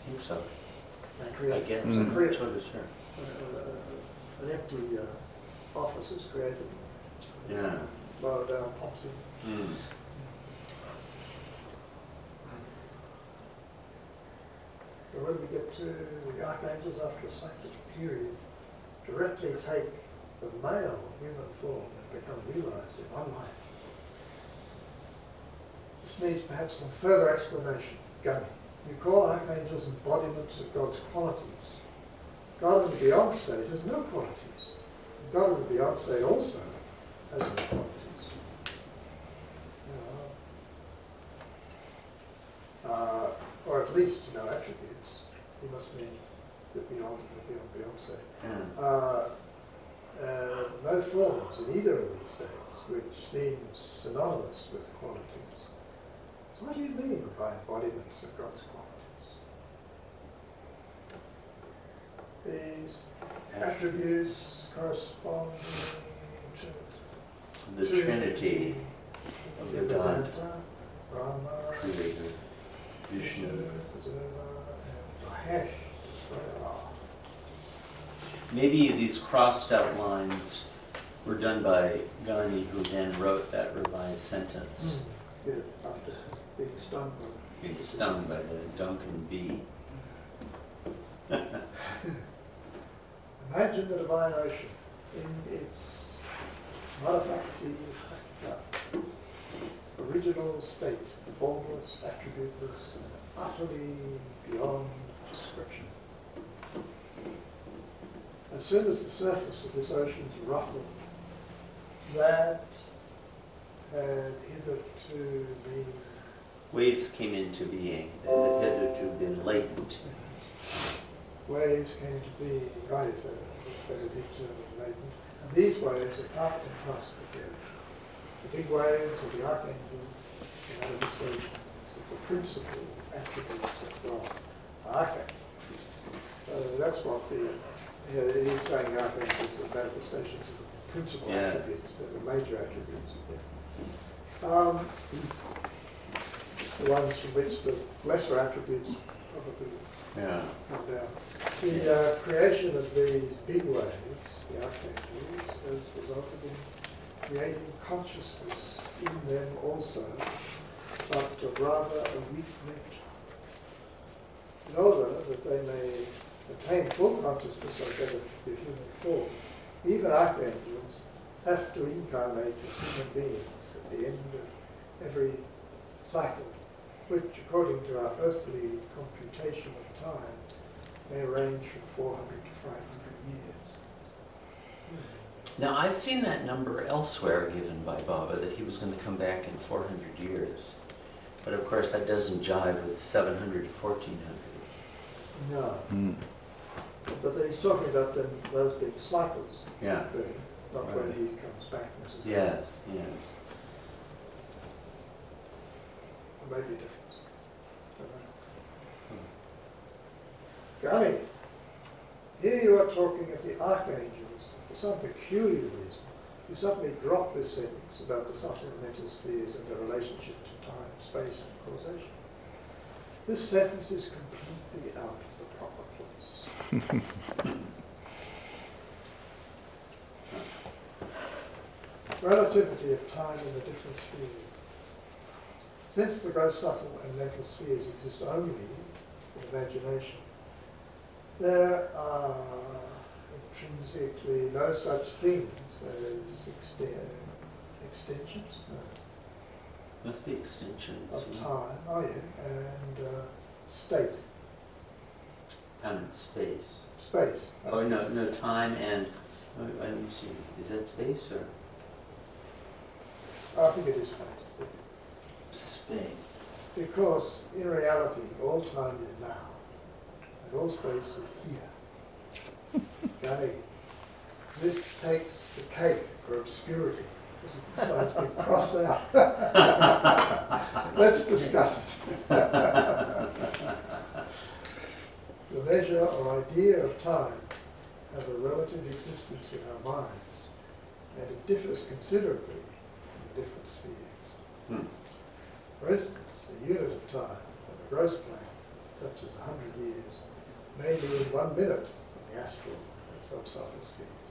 [SPEAKER 1] think so.
[SPEAKER 4] They
[SPEAKER 1] I
[SPEAKER 4] create
[SPEAKER 1] guess.
[SPEAKER 5] Mm.
[SPEAKER 1] I'm not totally sure.
[SPEAKER 4] an empty office is created.
[SPEAKER 1] Yeah.
[SPEAKER 4] Lower down pops in.
[SPEAKER 1] Mm.
[SPEAKER 4] So when we get to the archangels after a cyclic period, directly take the male human form and become realized in one life. This needs perhaps some further explanation. Ghani. You call archangels embodiments of God's qualities. God in the beyond state has no qualities. God in the beyond state also has no qualities. Or at least no attributes. He must mean the beyond and the beyond state.
[SPEAKER 1] Yeah.
[SPEAKER 4] No forms in either of these states, which seems synonymous with qualities. So what do you mean by embodiments of God's qualities? These attributes corresponding
[SPEAKER 1] The
[SPEAKER 4] to
[SPEAKER 1] Trinity of the God,
[SPEAKER 4] Vedanta, Brahma,
[SPEAKER 1] Creator, Vishnu.
[SPEAKER 4] and Mahesh.
[SPEAKER 1] Maybe these crossed out lines were done by Ghani, who then wrote that revised sentence,
[SPEAKER 4] Yeah, after being stung by
[SPEAKER 1] being stung by the Duncan bee.
[SPEAKER 4] Imagine the divine ocean in its manufacti original state, formless, attributeless, and utterly beyond description. As soon as the surface of this ocean is ruffled, that had hitherto been
[SPEAKER 1] Waves came into being that had hitherto been latent.
[SPEAKER 4] waves came into being, right, so that had hitherto been latent. And these waves are part and parcel of the ocean. The big waves of the archangels, the manifestations of the principal attributes of God, archangels. So that's what he's saying archangels are manifestations of the principal attributes, the major attributes. The ones from which the lesser attributes probably come down. The creation of these big waves, the archangels, has resulted in creating consciousness in them also, but of rather a weak nature. In order that they may attain full consciousness of the human form, even archangels have to incarnate as human beings at the end of every cycle, which, according to our earthly computation of time, may range from 400 to 500 years.
[SPEAKER 1] Now, I've seen that number elsewhere given by Baba, that he was going to come back in 400 years. But of course, that doesn't jive with 700 to 1400.
[SPEAKER 4] No.
[SPEAKER 5] Mm.
[SPEAKER 4] But he's talking about them, those being cycles,
[SPEAKER 1] Yeah.
[SPEAKER 4] not when he comes back necessarily.
[SPEAKER 1] Yes, yes.
[SPEAKER 4] There may be a difference. Ghani, here you are talking of the archangels. For some peculiar reason, you suddenly drop this sentence about the subtle mental spheres and their relationship to time, space, and causation. This sentence is completely out of the proper place. Relativity of time in the different spheres. Since the gross, subtle, and mental spheres exist only in imagination, there are intrinsically no such things as extensions
[SPEAKER 1] Must be extensions.
[SPEAKER 4] of time, and state,
[SPEAKER 1] And space.
[SPEAKER 4] space.
[SPEAKER 1] Oh, no, time and, let me see, is that space or?
[SPEAKER 4] I think it is space.
[SPEAKER 1] Space.
[SPEAKER 4] Because in reality, all time is now, and all space is here. Ghani, this takes the cake for obscurity. This side's been crossed out. Let's discuss it. The measure or idea of time has a relative existence in our minds, and it differs considerably in the different spheres.
[SPEAKER 1] Hmm.
[SPEAKER 4] For instance, a unit of time on the gross plane such as 100 years, may mean 1 minute on the astral and subsubtle spheres,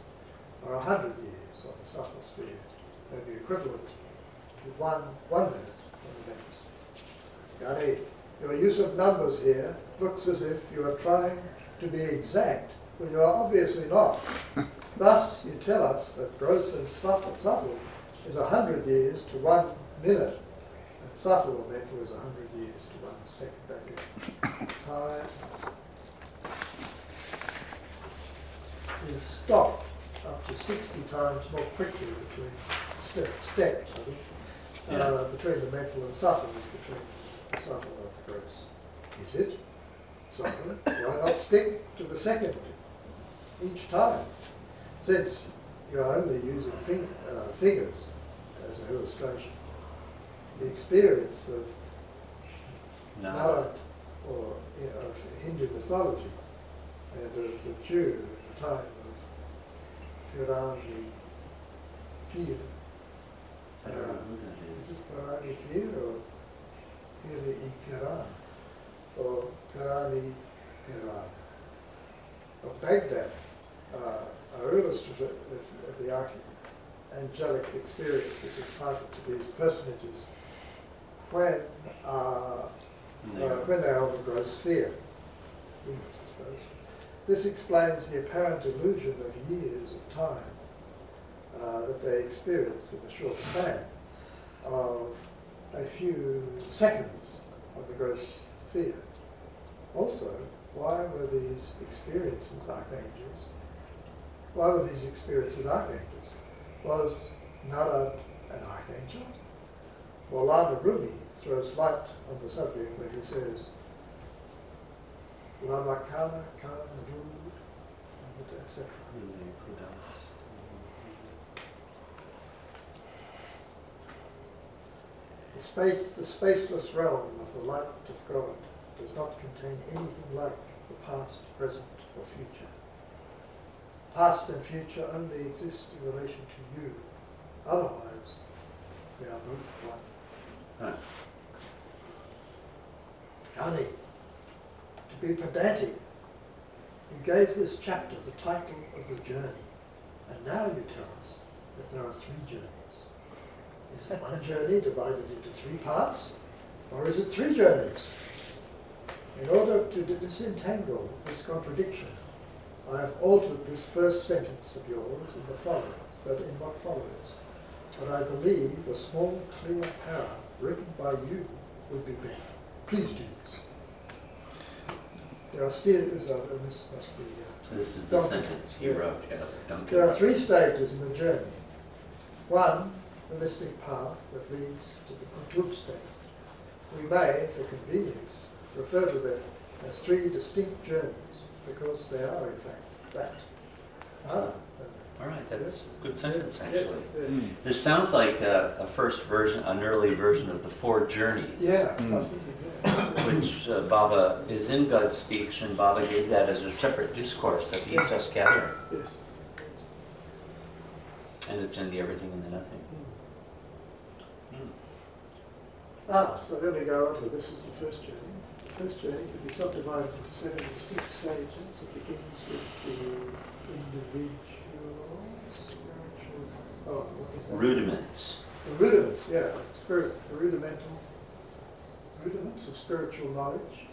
[SPEAKER 4] or 100 years on the subtle sphere may be equivalent to one minute on the mental sphere. Ghani, your use of numbers here looks as if you are trying to be exact, when you are obviously not. Thus, you tell us that gross and subtle is 100 years to 1 minute, and subtle or mental is 100 years to 1 second. That is time is stopped up to 60 times more quickly between steps, I think, between the mental and subtle is between the subtle and the gross. Is it? So, why not stick to the second each time, since you are only using figures as an illustration? The experience of Narad, or of Hindu mythology, and of the Jew at the time of Purani Pir. Is it Purani Pir or Piri Piran? Or Purani Piran? Of Baghdad are illustrative of the angelic experiences imparted to these personages when they are of the gross sphere. English, I suppose. This explains the apparent illusion of years of time that they experience in the short span of a few seconds of the gross sphere. Also, why were these experiences archangels? Why were these experiences archangels? Was Narad an archangel? Maulana Rumi throws light on the subject when he says, Lama Kana Kana Ru, etc. The spaceless realm of the light of God does not contain anything like the past, present, or future. Past and future only exist in relation to you. Otherwise, they are both one. Ghani, to be pedantic, you gave this chapter the title of the journey, and now you tell us that there are 3 journeys. Is it one journey divided into 3 parts, or is it 3 journeys? In order to disentangle this contradiction, I have altered this first sentence of yours in what follows. But I believe a small, clear paragraph written by you would be better. Please do this. There are still, this must be...
[SPEAKER 1] This is the sentence you wrote, Duncan.
[SPEAKER 4] There are 3 stages in the journey. 1, the mystic path that leads to the Qutb state. We may, for convenience, refer to them as 3 distinct journeys, because they are, in fact, that.
[SPEAKER 1] All right, that's a good sentence,
[SPEAKER 4] Yes,
[SPEAKER 1] actually.
[SPEAKER 4] yes.
[SPEAKER 1] This sounds like a first version, an early version of the 4 journeys.
[SPEAKER 4] Yeah, I was thinking that.
[SPEAKER 1] Which Baba is in God Speaks, and Baba gave that as a separate discourse at the ESS gathering.
[SPEAKER 4] Yes.
[SPEAKER 1] And it's in the Everything and the Nothing.
[SPEAKER 4] So then we go on to this is the first journey. The first journey could be subdivided into 7 distinct stages. It begins with the individual spiritual. Oh, what is that?
[SPEAKER 1] Rudiments.
[SPEAKER 4] The rudiments, yeah. The rudiments of spiritual knowledge,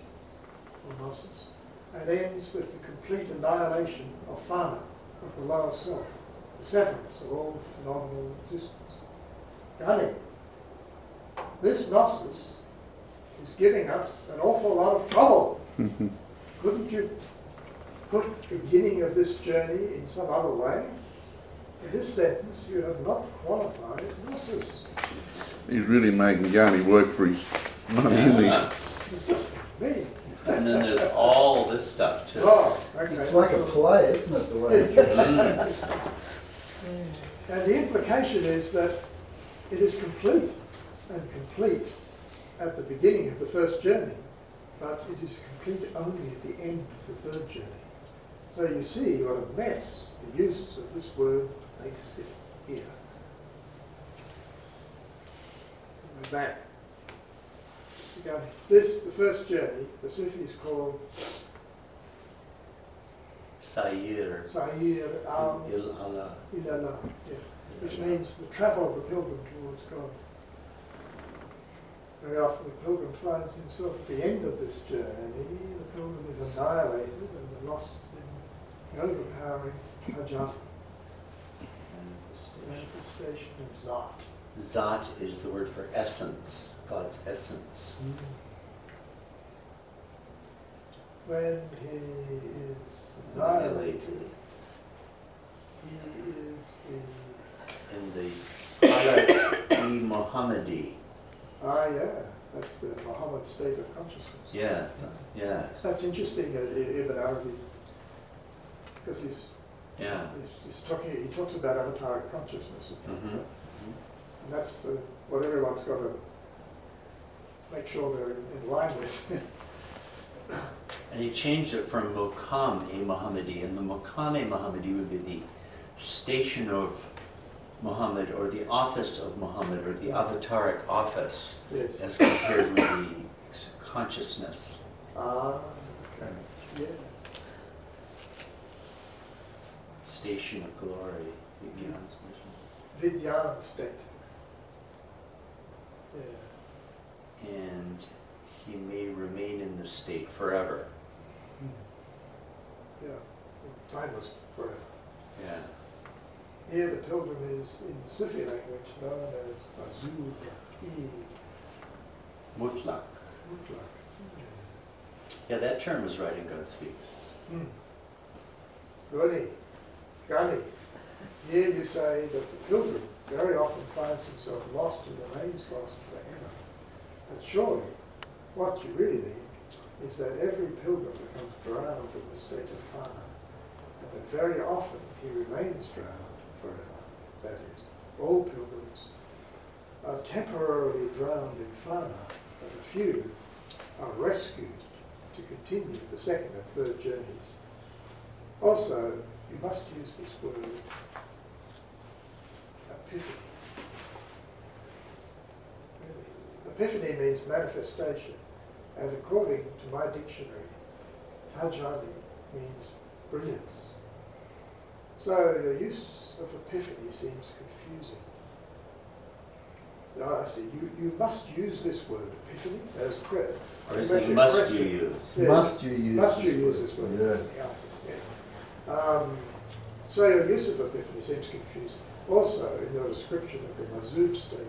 [SPEAKER 4] or gnosis, and ends with the complete annihilation of Fana, of the lower self, the severance of all phenomenal existence. Ghani, this gnosis is giving us an awful lot of trouble. Couldn't you put the beginning of this journey in some other way? In this sentence, you have not qualified gnosis.
[SPEAKER 6] He's really making Ghani work for his money, isn't he?
[SPEAKER 4] It's just me.
[SPEAKER 1] And then there's all this stuff, too.
[SPEAKER 4] Oh, okay.
[SPEAKER 5] It's like a play, isn't it, the way it's written?
[SPEAKER 4] And the implication is that it is complete, and complete at the beginning of the first journey, but it is complete only at the end of the 3rd journey. So you see what a mess the use of this word makes it here. We're back. Ghani. This, the first journey, the Sufis call
[SPEAKER 1] Sayyir
[SPEAKER 4] Sayyir
[SPEAKER 1] il-Allah.
[SPEAKER 4] Ilallah, yeah, which means the travel of the pilgrim towards God. Very often the pilgrim finds himself at the end of this journey, the pilgrim is annihilated and lost in the overpowering Hajjati, manifestation of Zat.
[SPEAKER 1] Zat is the word for essence, God's essence.
[SPEAKER 4] When he is annihilated, he is
[SPEAKER 1] In the Muhammadi.
[SPEAKER 4] yeah, that's the Muhammad state of consciousness.
[SPEAKER 1] Yeah, yeah,
[SPEAKER 4] That's interesting, Ibn Arabi, because
[SPEAKER 1] yeah.
[SPEAKER 4] he talks about avataric consciousness.
[SPEAKER 1] Mhm.
[SPEAKER 4] And that's what everyone's got to make sure they're in line with.
[SPEAKER 1] And he changed it from Muqam-e-Muhammadi, and the Muqam-e-Muhammadi would be the station of Muhammad, or the office of Muhammad, or the avataric office,
[SPEAKER 4] Yes.
[SPEAKER 1] as compared with the consciousness.
[SPEAKER 4] Ah, okay. Yeah.
[SPEAKER 1] Station of glory. Vijnana station.
[SPEAKER 4] Vidyan state. Yeah.
[SPEAKER 1] And he may remain in the state forever.
[SPEAKER 4] Yeah. Timeless forever.
[SPEAKER 1] Yeah.
[SPEAKER 4] Here the pilgrim is in Sufi language known as Azub-e
[SPEAKER 1] Mutlaq.
[SPEAKER 4] Mutlaq.
[SPEAKER 1] Yeah, that term is right in God Speaks.
[SPEAKER 4] Ghani. Here you say that the pilgrim very often finds himself lost and remains lost forever. But surely, what you really mean is that every pilgrim becomes drowned in the state of fana, and that very often he remains drowned forever. That is, all pilgrims are temporarily drowned in fana, but a few are rescued to continue the second and third journeys. Also, you must use this word, epiphany. Really. Epiphany means manifestation, and according to my dictionary, Hajjati means brilliance. So the use of epiphany seems confusing. Now, I see, you must use this word, epiphany, as credit.
[SPEAKER 1] Or is it must you use?
[SPEAKER 4] Yes.
[SPEAKER 5] Must you use
[SPEAKER 4] Must
[SPEAKER 5] this
[SPEAKER 4] you use
[SPEAKER 5] word?
[SPEAKER 4] this word?
[SPEAKER 5] Yeah.
[SPEAKER 4] Yeah. So your use of epiphany seems confusing. Also, in your description of the Mazub state,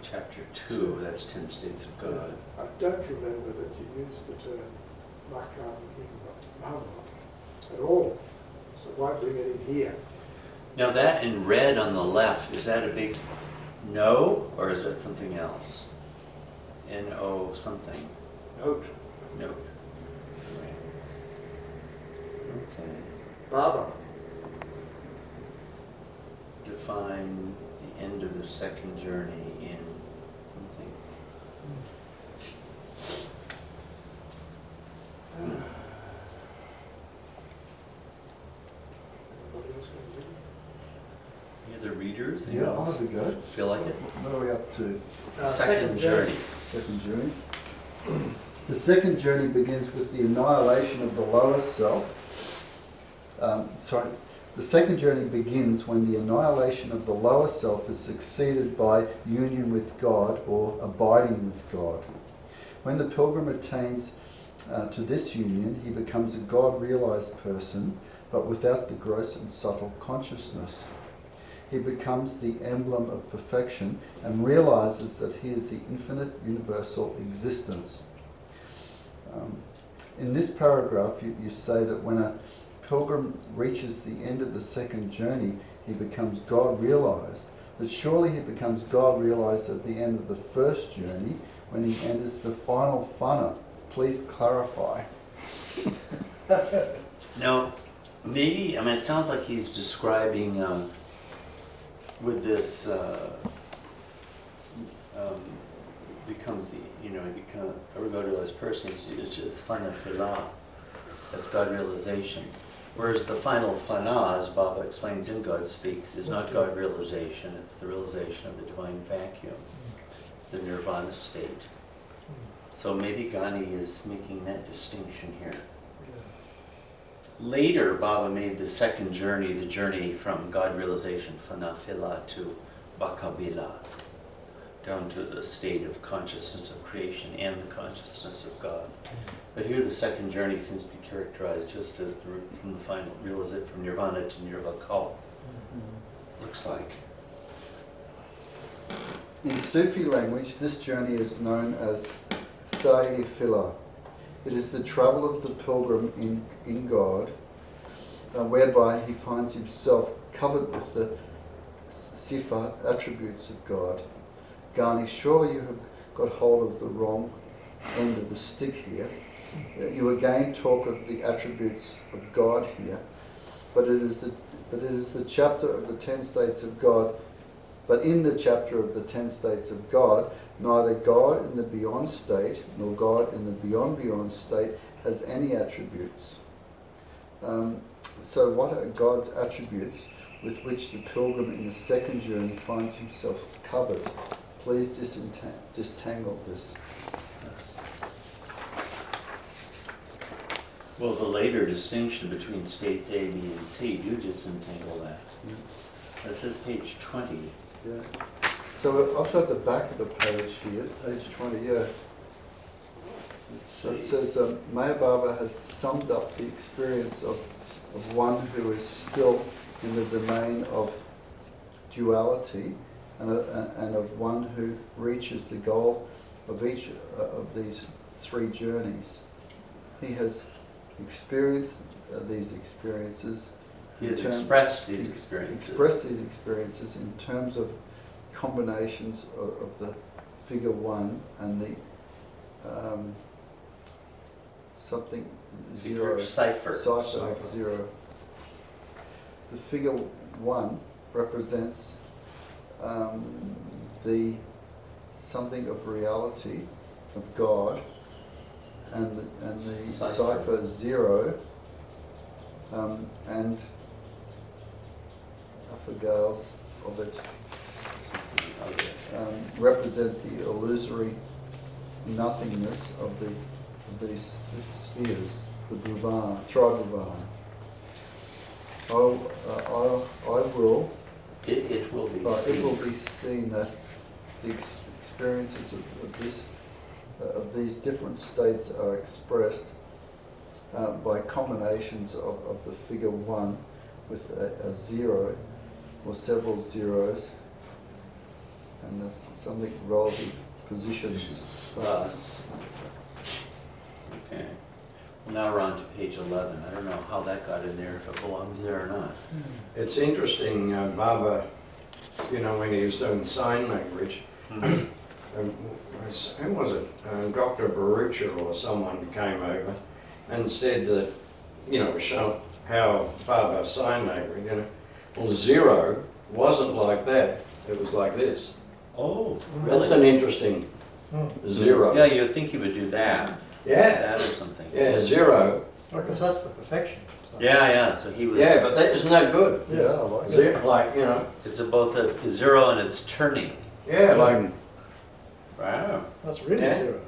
[SPEAKER 1] Chapter 2, that's 10 states of God.
[SPEAKER 4] I don't remember that you used the term Makam in Muhammad at all. So why bring it in here?
[SPEAKER 1] Now that in red on the left, is that a big no, or is that something else? N-O something.
[SPEAKER 4] Note,
[SPEAKER 1] Note. Okay.
[SPEAKER 4] Baba.
[SPEAKER 1] Define the end of the second journey in something.
[SPEAKER 4] Anybody else want to read?
[SPEAKER 1] Any other readers?
[SPEAKER 5] Yeah, I'll have a go.
[SPEAKER 1] Feel like it?
[SPEAKER 5] What are we up to?
[SPEAKER 1] Second journey.
[SPEAKER 5] Second journey. The second journey begins with the annihilation of the lower self. The second journey begins when the annihilation of the lower self is succeeded by union with God or abiding with God. When the pilgrim attains to this union, he becomes a God-realized person, but without the gross and subtle consciousness. He becomes the emblem of perfection and realizes that he is the infinite universal existence. In this paragraph, you say that when a pilgrim reaches the end of the second journey, he becomes God-realized. But surely he becomes God-realized at the end of the first journey when he enters the final fana. Please clarify.
[SPEAKER 1] Now, maybe, it sounds like he's describing with this becomes the, he becomes a God-realized person, it's just fana filah. That's God realization. Whereas the final fana, as Baba explains in God Speaks, is not God realization, it's the realization of the divine vacuum. It's the nirvana state. So maybe Ghani is making that distinction here.
[SPEAKER 4] Yeah.
[SPEAKER 1] Later, Baba made the second journey, the journey from God realization, Fanafila, to Bakabila, down to the state of consciousness of creation and the consciousness of God. But here the second journey seems to be characterized just as the route from the final, realize from nirvana to nirvakal. Looks like.
[SPEAKER 5] In Sufi language, this journey is known as Sa'i Fila. It is the travel of the pilgrim in God, whereby he finds himself covered with the sifat, attributes of God. Ghani, surely you have got hold of the wrong end of the stick here. You again talk of the attributes of God here, but it is the chapter of the 10 states of God. But in the chapter of the 10 states of God, neither God in the beyond state nor God in the beyond state has any attributes. So what are God's attributes with which the pilgrim in the second journey finds himself covered? Please disentangle this.
[SPEAKER 1] Well, the later distinction between states A, B, and C, do disentangle that. That says page 20.
[SPEAKER 5] Yeah. So I've got the back of the page here, page 20, yeah. So it says, Meher Baba has summed up the experience of one who is still in the domain of duality and of one who reaches the goal of each of these three journeys. He has experienced these experiences.
[SPEAKER 1] He has expressed these experiences.
[SPEAKER 5] Expressed these experiences in terms of combinations of the figure 1 and the something 0.
[SPEAKER 1] Cipher.
[SPEAKER 5] Cipher 0. The figure 1 represents the something of reality of God, and the cipher 0 and affigals of it represent the illusory nothingness of these spheres, the Bhuvan, Tri-Bhuvan.
[SPEAKER 1] It will be
[SPEAKER 5] It
[SPEAKER 1] seen.
[SPEAKER 5] will be seen that the experiences of these different states are expressed by combinations of the figure 1 with a 0 or several zeros, and there's something relative positions.
[SPEAKER 1] Thus. Okay. Well, now we're on to page 11. I don't know how that got in there, if it belongs there or not.
[SPEAKER 2] It's interesting, Baba, when he was doing sign language, who was it? Dr. Barucha or someone came over and said that, show how Baba sign language, well, 0 wasn't like that, it was like this.
[SPEAKER 1] Oh,
[SPEAKER 2] That's an interesting 0.
[SPEAKER 1] Yeah, you'd think he would do that.
[SPEAKER 2] Yeah,
[SPEAKER 1] That or something.
[SPEAKER 2] yeah, 0.
[SPEAKER 4] Because that's the perfection. So.
[SPEAKER 1] Yeah, so he was...
[SPEAKER 2] Yeah, but isn't that good?
[SPEAKER 4] Yeah, I like it.
[SPEAKER 2] Zero, like,
[SPEAKER 1] It's both a 0 and it's turning.
[SPEAKER 2] yeah, like,
[SPEAKER 1] Wow.
[SPEAKER 4] That's really
[SPEAKER 2] Yeah.
[SPEAKER 4] 0.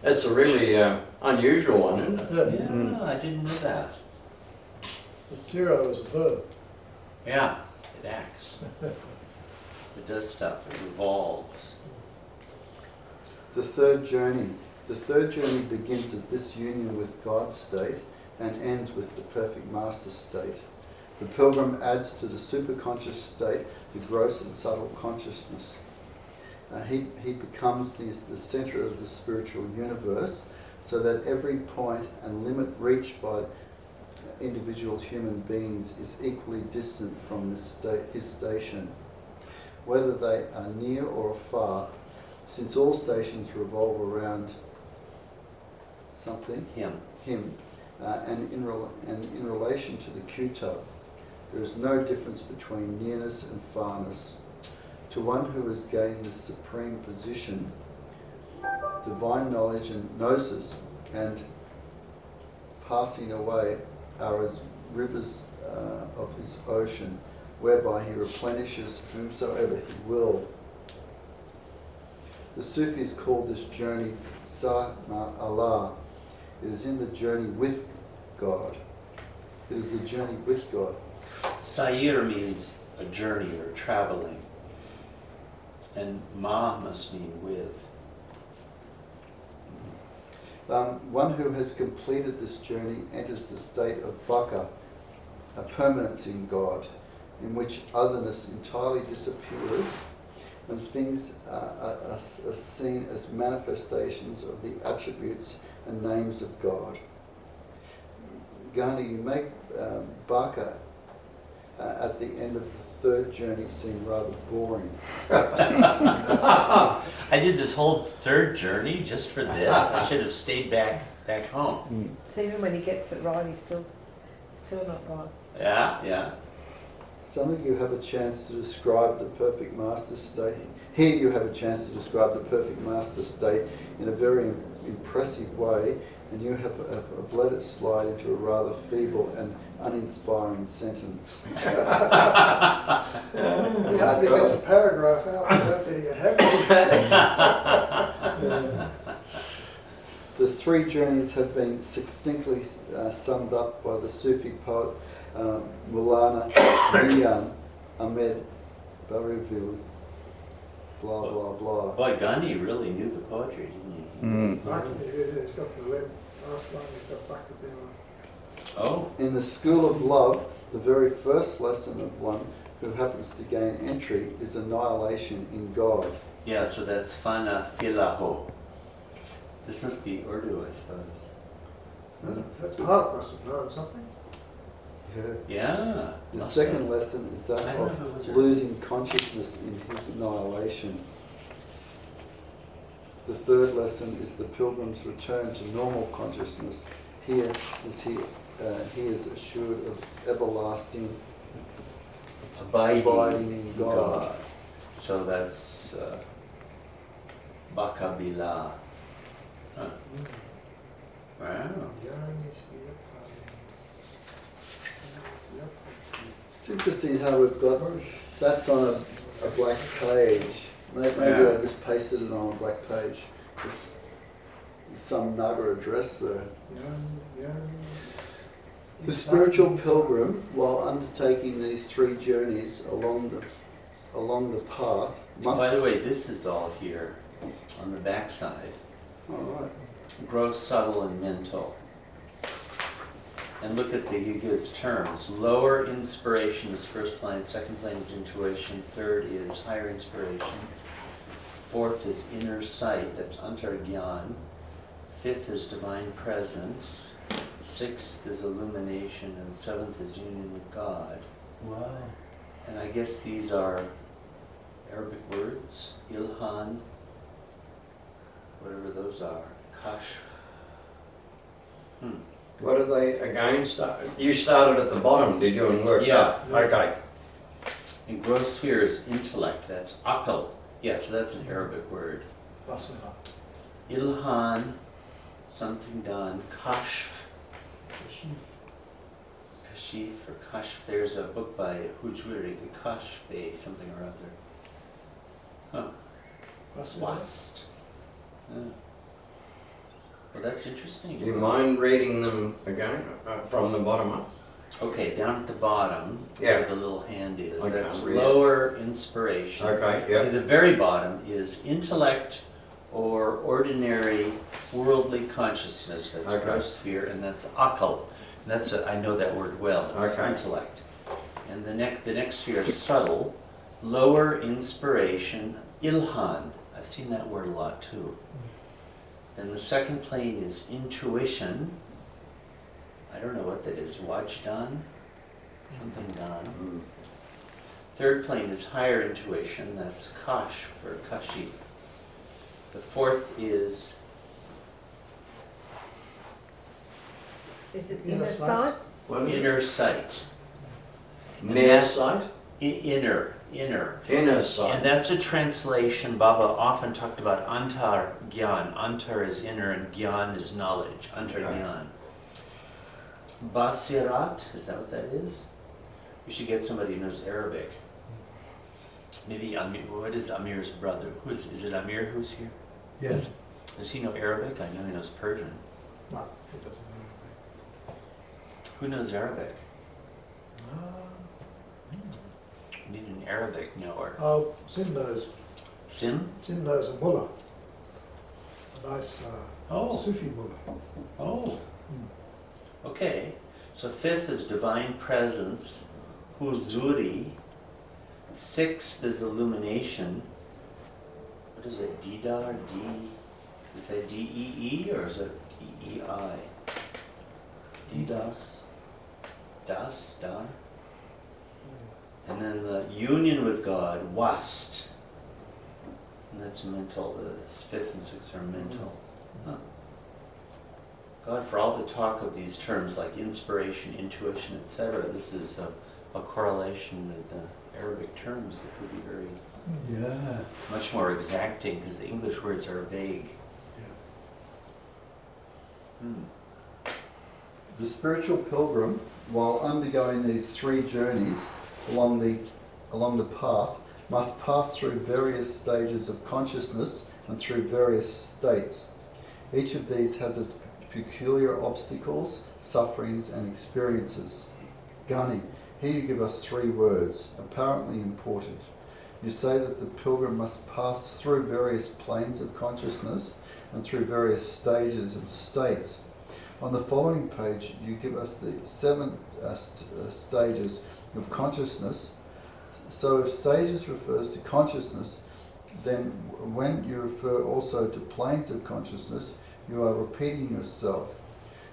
[SPEAKER 2] that's a really unusual one, isn't it?
[SPEAKER 4] Yeah.
[SPEAKER 1] Yeah, I didn't know that.
[SPEAKER 4] But 0 is a verb.
[SPEAKER 1] Yeah, it acts. It does stuff. It revolves.
[SPEAKER 5] The third journey. The third journey begins at this union with God's state and ends with the perfect master state. The pilgrim adds to the superconscious state the gross and subtle consciousness. He becomes the center of the spiritual universe, so that every point and limit reached by individual human beings is equally distant from his station, whether they are near or far, since all stations revolve around something,
[SPEAKER 1] Him.
[SPEAKER 5] and in relation to the Q-tub, there is no difference between nearness and farness. To one who has gained this supreme position, divine knowledge and gnosis and passing away are as rivers of his ocean, whereby he replenishes whomsoever he will. The Sufis call this journey Samadhi. It is in the journey with God. It is the journey with God.
[SPEAKER 1] Sayir means a journey or traveling. And ma must mean with.
[SPEAKER 5] One who has completed this journey enters the state of bhaka, a permanence in God, in which otherness entirely disappears when things are seen as manifestations of the attributes and names of God. Ghani, you make bhaka at the end of the third journey seem rather boring.
[SPEAKER 1] I did this whole third journey just for this. I should have stayed back home.
[SPEAKER 3] So even when he gets it right, he's still not right.
[SPEAKER 1] Yeah.
[SPEAKER 5] Some of you have a chance to describe the perfect master state. Here you have a chance to describe the perfect master state in a very impressive way, and you have let it slide into a rather feeble and uninspiring sentence.
[SPEAKER 4] He hardly gets a paragraph out without getting a habit.
[SPEAKER 5] The three journeys have been succinctly summed up by the Sufi poet Maulana Mian Ahmed Barivil, blah blah blah.
[SPEAKER 1] Boy, Ghani really knew the poetry, didn't he?
[SPEAKER 4] Right, it's got the left, last one, it's got back of them.
[SPEAKER 1] Oh,
[SPEAKER 5] In the school of love, the very first lesson of one who happens to gain entry is annihilation in God.
[SPEAKER 1] yeah, so that's Fana Filaho. This must be Urdu, I suppose.
[SPEAKER 4] That part must have known something.
[SPEAKER 1] Yeah.
[SPEAKER 5] The
[SPEAKER 1] must
[SPEAKER 5] second
[SPEAKER 1] have.
[SPEAKER 5] lesson is that
[SPEAKER 1] I don't know if it was
[SPEAKER 5] of
[SPEAKER 1] Urdu.
[SPEAKER 5] losing consciousness in his annihilation. The third lesson is the pilgrim's return to normal consciousness. Here is he is assured of everlasting abiding in God.
[SPEAKER 1] So that's Bakabila. Huh. Wow.
[SPEAKER 5] It's interesting how we've got that's on a black page. Maybe
[SPEAKER 1] Yeah.
[SPEAKER 5] I just pasted it on a black page. There's some Naga address there. The spiritual pilgrim, while undertaking these three journeys along the path, must.
[SPEAKER 1] By the way, this is all here on the back side.
[SPEAKER 5] All right.
[SPEAKER 1] Gross, subtle, and mental. And look at he gives terms. Lower inspiration is first plane, second plane is intuition, third is higher inspiration, fourth is inner sight, that's antargyan, fifth is divine presence, sixth is illumination, and seventh is union with God.
[SPEAKER 5] Wow.
[SPEAKER 1] And I guess these are Arabic words, ilhan, whatever those are, kashf.
[SPEAKER 2] What are they again? You started at the bottom, did you, and worked
[SPEAKER 1] Yeah.
[SPEAKER 2] up? Okay.
[SPEAKER 1] And gross sphere is intellect, that's akal. Yeah, so that's an Arabic word.
[SPEAKER 4] Basara.
[SPEAKER 1] Ilhan, something done, kashf, kashif or kashf. There's a book by Hujwiri, the kashf, something or other. Huh, lust. Well, that's interesting.
[SPEAKER 2] Do you mind reading them again from the bottom up?
[SPEAKER 1] Okay, down at the bottom,
[SPEAKER 2] Yeah.
[SPEAKER 1] where the little hand is,
[SPEAKER 2] Okay,
[SPEAKER 1] that's
[SPEAKER 2] read it.
[SPEAKER 1] lower inspiration.
[SPEAKER 2] Okay, yeah.
[SPEAKER 1] At the very bottom is intellect or ordinary worldly consciousness, that's
[SPEAKER 2] Okay.
[SPEAKER 1] gross sphere, and that's akal. And that's I know that word well, it's
[SPEAKER 2] Okay.
[SPEAKER 1] intellect. And the next sphere is subtle, lower inspiration, ilhan. I've seen that word a lot too. Then the second plane is intuition. I don't know what that is, wajdan, something done. Third plane is higher intuition, that's kash or kashif. The fourth is
[SPEAKER 3] Is it
[SPEAKER 4] Inner
[SPEAKER 3] inner
[SPEAKER 4] sight?
[SPEAKER 3] sight?
[SPEAKER 1] inner sight.
[SPEAKER 2] Near sight?
[SPEAKER 1] Inner.
[SPEAKER 2] Inner
[SPEAKER 1] And
[SPEAKER 2] sight.
[SPEAKER 1] that's a translation. Baba often talked about antar gyan. Antar is inner and gyan is knowledge. Antar
[SPEAKER 2] Okay.
[SPEAKER 1] gyan. Basirat, is that what that is? We should get somebody who knows Arabic. Maybe Amir, what is Amir's brother? Is it Amir who's here?
[SPEAKER 4] Yes.
[SPEAKER 1] Does he know Arabic? I know he knows Persian.
[SPEAKER 4] No, he doesn't know
[SPEAKER 1] Who knows Arabic?
[SPEAKER 4] anything.
[SPEAKER 1] We need an Arabic knower.
[SPEAKER 4] Oh, Sim knows.
[SPEAKER 1] Sim?
[SPEAKER 4] Sim knows a mullah. A nice
[SPEAKER 1] Oh.
[SPEAKER 4] Sufi mullah.
[SPEAKER 1] Oh. Okay. So fifth is divine presence, huzuri. Sixth is illumination. What is it? Didar? Is that D-E-E or is it D-E-I?
[SPEAKER 4] Didas.
[SPEAKER 1] Das? Dar? And then the union with God, wast. And that's mental. The fifth and sixth are mental. Huh. God, for all the talk of these terms like inspiration, intuition, etc., this is a correlation with Arabic terms that would be very
[SPEAKER 4] Yeah.
[SPEAKER 1] much more exacting because the English words are vague.
[SPEAKER 5] The spiritual pilgrim, while undergoing these three journeys along the path, must pass through various stages of consciousness and through various states. Each of these has its peculiar obstacles, sufferings, and experiences. Ghani, here you give us three words, apparently important. You say that the pilgrim must pass through various planes of consciousness and through various stages and states. On the following page, you give us the seven stages of consciousness. So if stages refers to consciousness, then when you refer also to planes of consciousness, you are repeating yourself.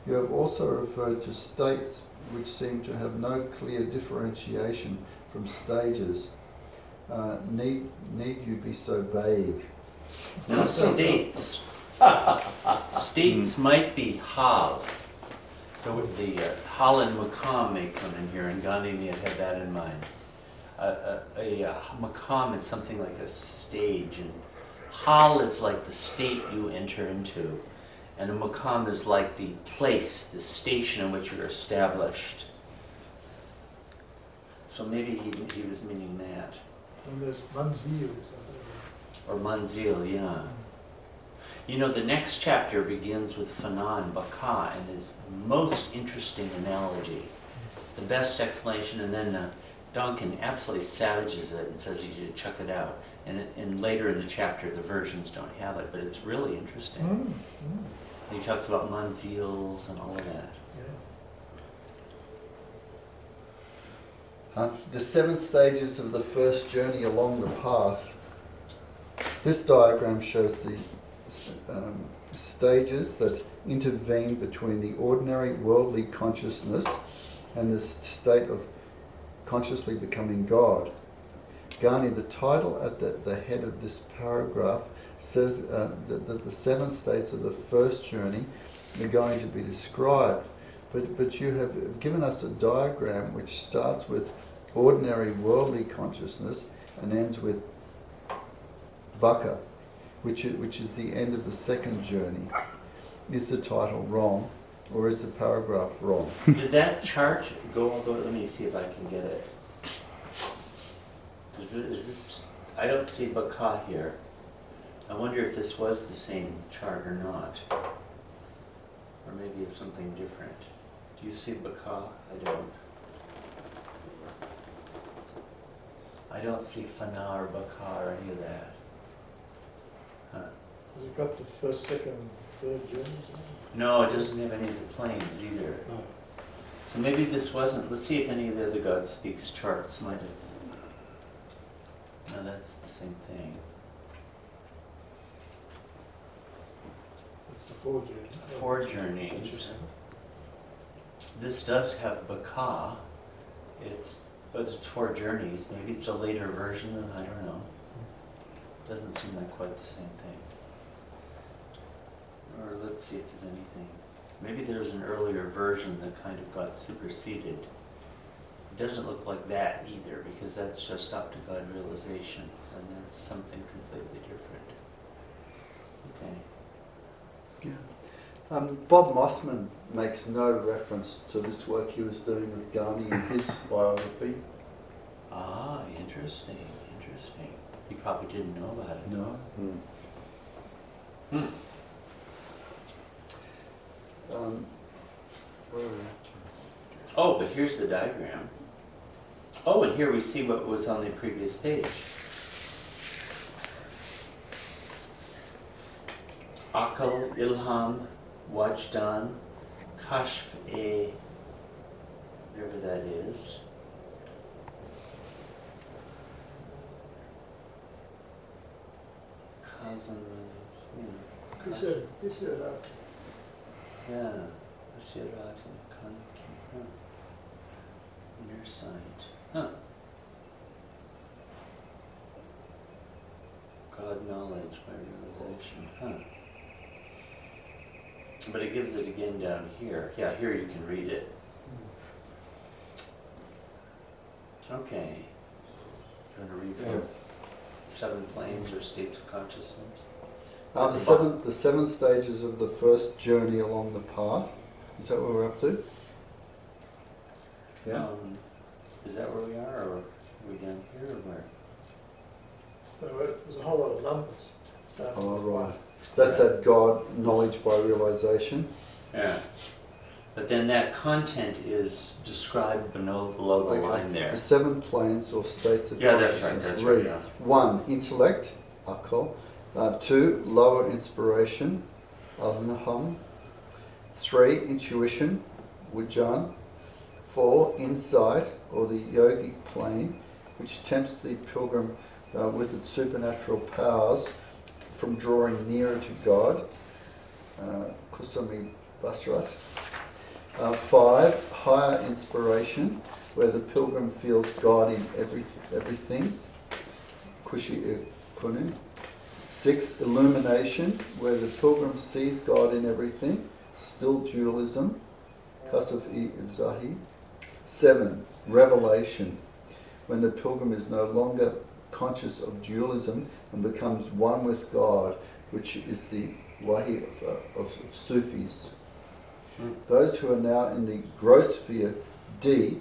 [SPEAKER 5] You have also referred to states which seem to have no clear differentiation from stages. Need you be so vague?
[SPEAKER 1] Now states. States might be hal. The hal and makam may come in here, and Gandhi may have had that in mind. A makam is something like a stage, and hal is like the state you enter into, and a makam is like the place, the station in which you're established. So maybe he was meaning that.
[SPEAKER 4] And there's manzil.
[SPEAKER 1] Or manzil, yeah. You know, the next chapter begins with fana and baka, and is most interesting analogy. The best explanation, and then Duncan absolutely savages it and says you should chuck it out. And later in the chapter, the versions don't have it, but it's really interesting. He talks about manzils and all of that.
[SPEAKER 5] The 7 stages of the first journey along the path. This diagram shows the stages that intervene between the ordinary worldly consciousness and this state of consciously becoming God. Ghani, the title at the head of this paragraph says that the 7 states of the first journey are going to be described, but you have given us a diagram which starts with ordinary worldly consciousness and ends with Baka, which is the end of the second journey. Is the title wrong, or is the paragraph wrong?
[SPEAKER 1] Did that chart go? Let me see if I can get it. Is this? I don't see baka here. I wonder if this was the same chart or not, or maybe it's something different. Do you see baka? I don't. I don't see fana or baka or any of that. Huh.
[SPEAKER 4] Has it got the first, second, third journeys?
[SPEAKER 1] No, it doesn't have any of the planes either.
[SPEAKER 4] No.
[SPEAKER 1] So maybe this wasn't. Let's see if any of the other God Speaks charts might have. No, that's the same thing.
[SPEAKER 4] It's the 4 journeys.
[SPEAKER 1] 4 journeys.
[SPEAKER 4] Interesting.
[SPEAKER 1] This does have baka. But it's 4 journeys. Maybe it's a later version, and I don't know. Doesn't seem like quite the same thing. Or let's see if there's anything. Maybe there's an earlier version that kind of got superseded. It doesn't look like that either, because that's just up to God realization, and that's something completely different. Okay.
[SPEAKER 5] Bob Mossman makes no reference to this work he was doing with Ghani in his biography.
[SPEAKER 1] Ah, interesting, interesting. interesting. You probably didn't know about it.
[SPEAKER 5] No.
[SPEAKER 1] Hmm.
[SPEAKER 5] Where are we?
[SPEAKER 1] Oh, but here's the diagram. Oh, and here we see what was on the previous page. Akal, Ilham, Wajdan, Kashf-e, whatever that is. Kazan,
[SPEAKER 4] He said,
[SPEAKER 1] yeah, Basirat and Kanki, inner sight. Huh. God knowledge by realization. Huh. But it gives it again down here. Yeah, here you can read it. Okay. Do you want to read the 7 planes or states of consciousness?
[SPEAKER 5] The seven stages of the first journey along the path. Is that what we're up to? Yeah.
[SPEAKER 1] Is that where we are, or are we down here, or where?
[SPEAKER 4] there's a whole lot of numbers.
[SPEAKER 5] Oh, right. That's that God knowledge by realization.
[SPEAKER 1] Yeah. But then that content is described below the line there.
[SPEAKER 5] The 7 planes or states of
[SPEAKER 1] Yeah, that's
[SPEAKER 5] consciousness.
[SPEAKER 1] right, yeah.
[SPEAKER 5] 1. Intellect, akal. 2. Lower inspiration, alnaham. 3. Intuition, vijnan. 4. Insight, or the yogic plane, which tempts the pilgrim with its supernatural powers from drawing nearer to God, kusami basrat. 5. Higher inspiration, where the pilgrim feels God in everything, kushi kunu. 6. Illumination, where the pilgrim sees God in everything, still dualism, kasaf zahi. 7. Revelation, when the pilgrim is no longer conscious of dualism and becomes one with God, which is the wahi of Sufis. Those who are now in the gross sphere, D,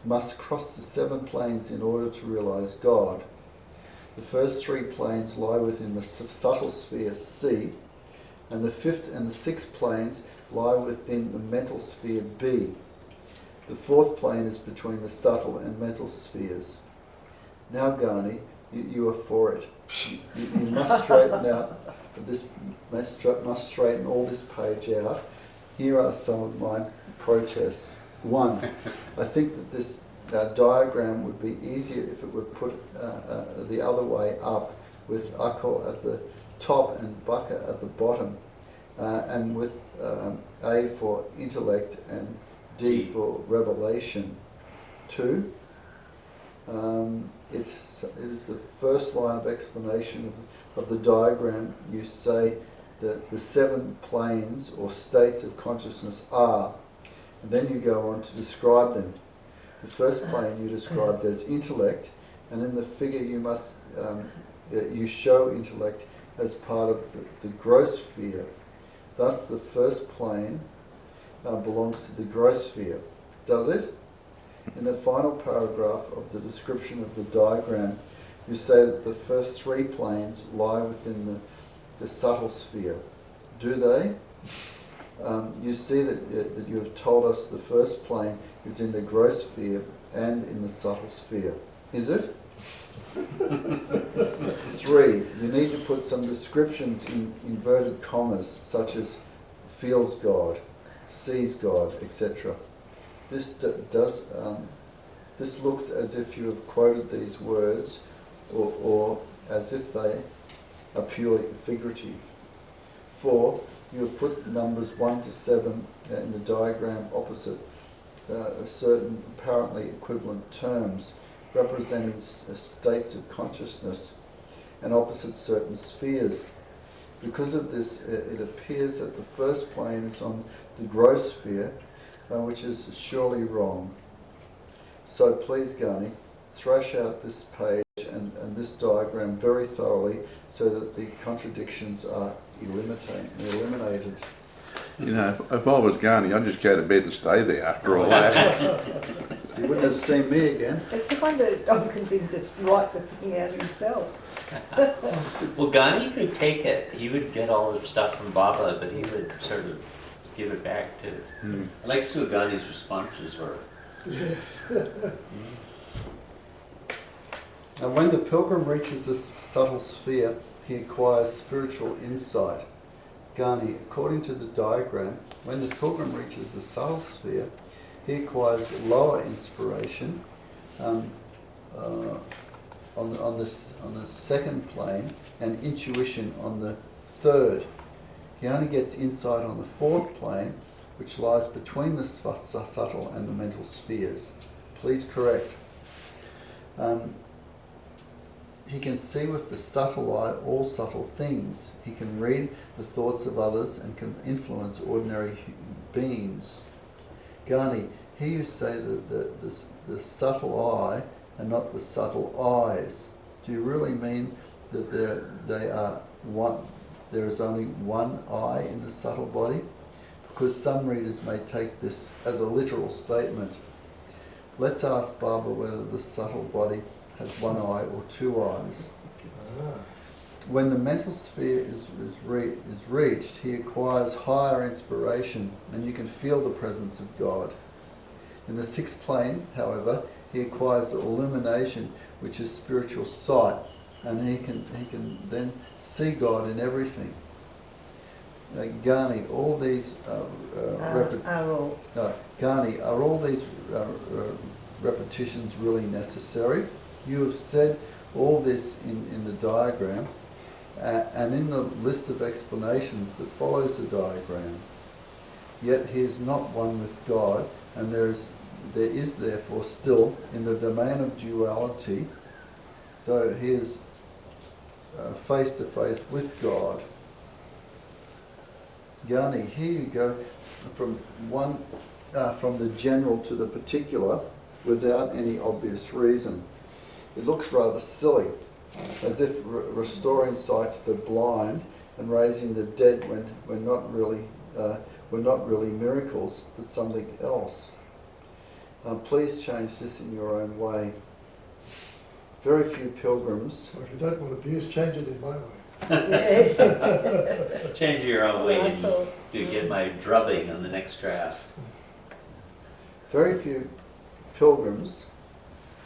[SPEAKER 5] must cross the 7 planes in order to realize God. The first 3 planes lie within the subtle sphere, C, and the 5th and the 6th planes lie within the mental sphere, B. The 4th plane is between the subtle and mental spheres. Now, Ghani, you are for it. You must straighten out this. Must straighten all this page out. Here are some of my protests. 1. I think that this diagram would be easier if it were put the other way up, with akal at the top and baka at the bottom, and with A for intellect and D for revelation. 2. It is the first line of explanation of the diagram. You say that the 7 planes or states of consciousness are, and then you go on to describe them. The first plane you described as intellect, and in the figure you must you show intellect as part of the gross sphere. Thus the first plane belongs to the gross sphere. Does it? In the final paragraph of the description of the diagram, you say that the first 3 planes lie within the subtle sphere. Do they? You see that you have told us the first plane is in the gross sphere and in the subtle sphere. Is it? 3. You need to put some descriptions in inverted commas, such as feels God, sees God, etc. This this looks as if you have quoted these words, or as if they are purely figurative. 4. You have put numbers 1 to 7 in the diagram opposite certain apparently equivalent terms, representing states of consciousness, and opposite certain spheres. Because of this, it appears that the first plane is on the gross sphere, which is surely wrong. So please, Ghani, thrash out this page and this diagram very thoroughly so that the contradictions are eliminated.
[SPEAKER 6] You know, if I was Ghani, I'd just go to bed and stay there after all that.
[SPEAKER 5] You wouldn't have seen me again.
[SPEAKER 3] It's a wonder Duncan didn't just write the thing out himself.
[SPEAKER 1] Well, Ghani could take it. He would get all the stuff from Baba, but he would sort of give it back too. I like to see what Ghani's responses were.
[SPEAKER 4] Yes.
[SPEAKER 5] And when the pilgrim reaches the subtle sphere, he acquires spiritual insight. Ghani, according to the diagram, when the pilgrim reaches the subtle sphere, he acquires lower inspiration on the second plane and intuition on the third. He only gets insight on the fourth plane, which lies between the subtle and the mental spheres. Please correct. He can see with the subtle eye all subtle things. He can read the thoughts of others and can influence ordinary beings. Ghani, here you say that the subtle eye and not the subtle eyes. Do you really mean that they are one? There is only one eye in the subtle body? Because some readers may take this as a literal statement. Let's ask Baba whether the subtle body has one eye or two eyes. When the mental sphere is reached, he acquires higher inspiration and you can feel the presence of God. In the sixth plane, however, he acquires illumination, which is spiritual sight, and he can then see God in everything. Ghani, all these Ghani, are all these repetitions really necessary? You have said all this in the diagram and in the list of explanations that follows the diagram. Yet he is not one with God, and there is therefore still in the domain of duality, though he is face to face with God. Ghani, here you go from the general to the particular without any obvious reason. It looks rather silly, as if restoring sight to the blind and raising the dead were not really miracles, but something else. Please change this in your own way. Very few pilgrims.
[SPEAKER 4] Well, if you don't want abuse, change it in my way.
[SPEAKER 1] Change it your own way to get my drubbing on the next draft.
[SPEAKER 5] Very few pilgrims,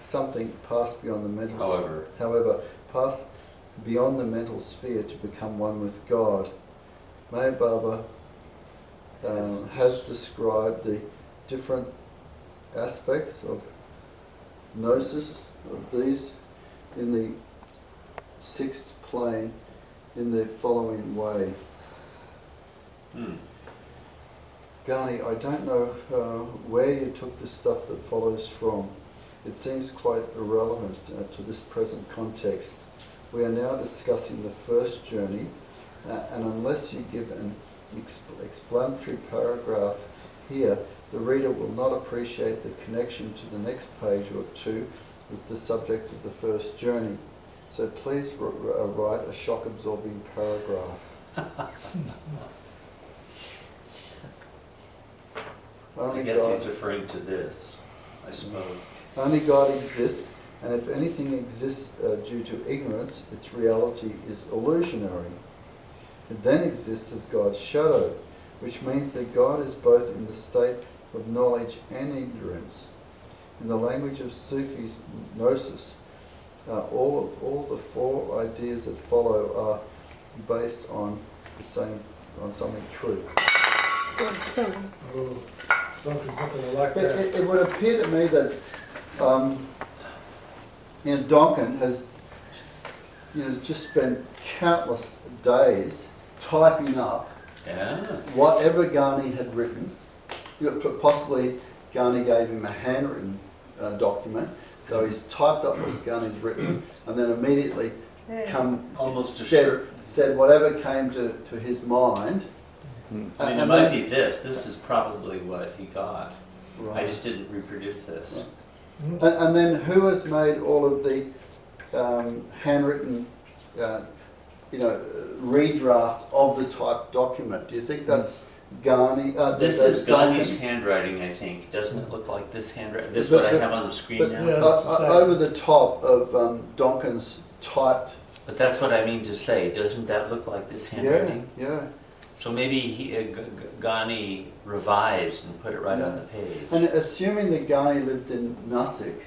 [SPEAKER 5] something passed beyond the mental however, passed beyond the mental sphere to become one with God. May Baba has described the different aspects of gnosis of these in the sixth plane in the following way. Ghani, I don't know where you took the stuff that follows from. It seems quite irrelevant to this present context. We are now discussing the first journey, and unless you give an explanatory paragraph here, the reader will not appreciate the connection to the next page or two with the subject of the first journey. So please write a shock-absorbing paragraph.
[SPEAKER 1] I guess he's referring to this, I suppose.
[SPEAKER 5] Only God exists, and if anything exists due to ignorance, its reality is illusionary. It then exists as God's shadow, which means that God is both in the state of knowledge and ignorance. In the language of Sufis gnosis, all the four ideas that follow are based on something true.
[SPEAKER 4] Oh, something's not going to like that.
[SPEAKER 5] It would appear to me that Duncan has just spent countless days typing up whatever Ghani had written. Possibly Ghani gave him a handwritten document, so he's typed up what Ghani's written, and then immediately said whatever came to his mind.
[SPEAKER 1] I mean, it might be this. This is probably what he got.
[SPEAKER 5] Right.
[SPEAKER 1] I just didn't reproduce this.
[SPEAKER 5] Right. And then who has made all of the handwritten, redraft of the typed document? Do you think that's Ghani.
[SPEAKER 1] This
[SPEAKER 5] that's
[SPEAKER 1] is Ghani's
[SPEAKER 5] Duncan.
[SPEAKER 1] handwriting, I think. Doesn't it look like this handwriting? This is what I have on the screen
[SPEAKER 5] But
[SPEAKER 1] now?
[SPEAKER 4] Yeah, that's the same.
[SPEAKER 5] over the top of Donkin's typed.
[SPEAKER 1] But that's what I mean to say. Doesn't that look like this
[SPEAKER 5] Yeah,
[SPEAKER 1] handwriting?
[SPEAKER 5] yeah.
[SPEAKER 1] So maybe Ghani revised and put it right on
[SPEAKER 5] Yeah.
[SPEAKER 1] the page.
[SPEAKER 5] And assuming that Ghani lived in Nasik,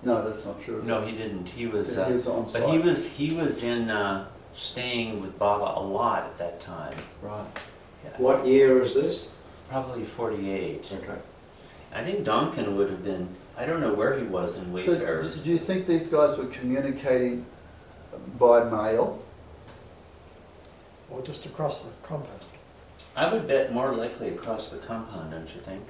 [SPEAKER 5] no, that's not true.
[SPEAKER 1] No, he didn't. He was,
[SPEAKER 5] He was on
[SPEAKER 1] but
[SPEAKER 5] site.
[SPEAKER 1] he was in staying with Baba a lot at that time.
[SPEAKER 5] Right.
[SPEAKER 1] Yeah.
[SPEAKER 2] What year is this?
[SPEAKER 1] Probably 48.
[SPEAKER 2] Okay.
[SPEAKER 1] I think Donkin would have been. I don't know where he was in
[SPEAKER 5] So
[SPEAKER 1] Wayfarer.
[SPEAKER 5] do you think these guys were communicating by mail?
[SPEAKER 4] Or just across the compound.
[SPEAKER 1] I would bet more likely across the compound, don't you think?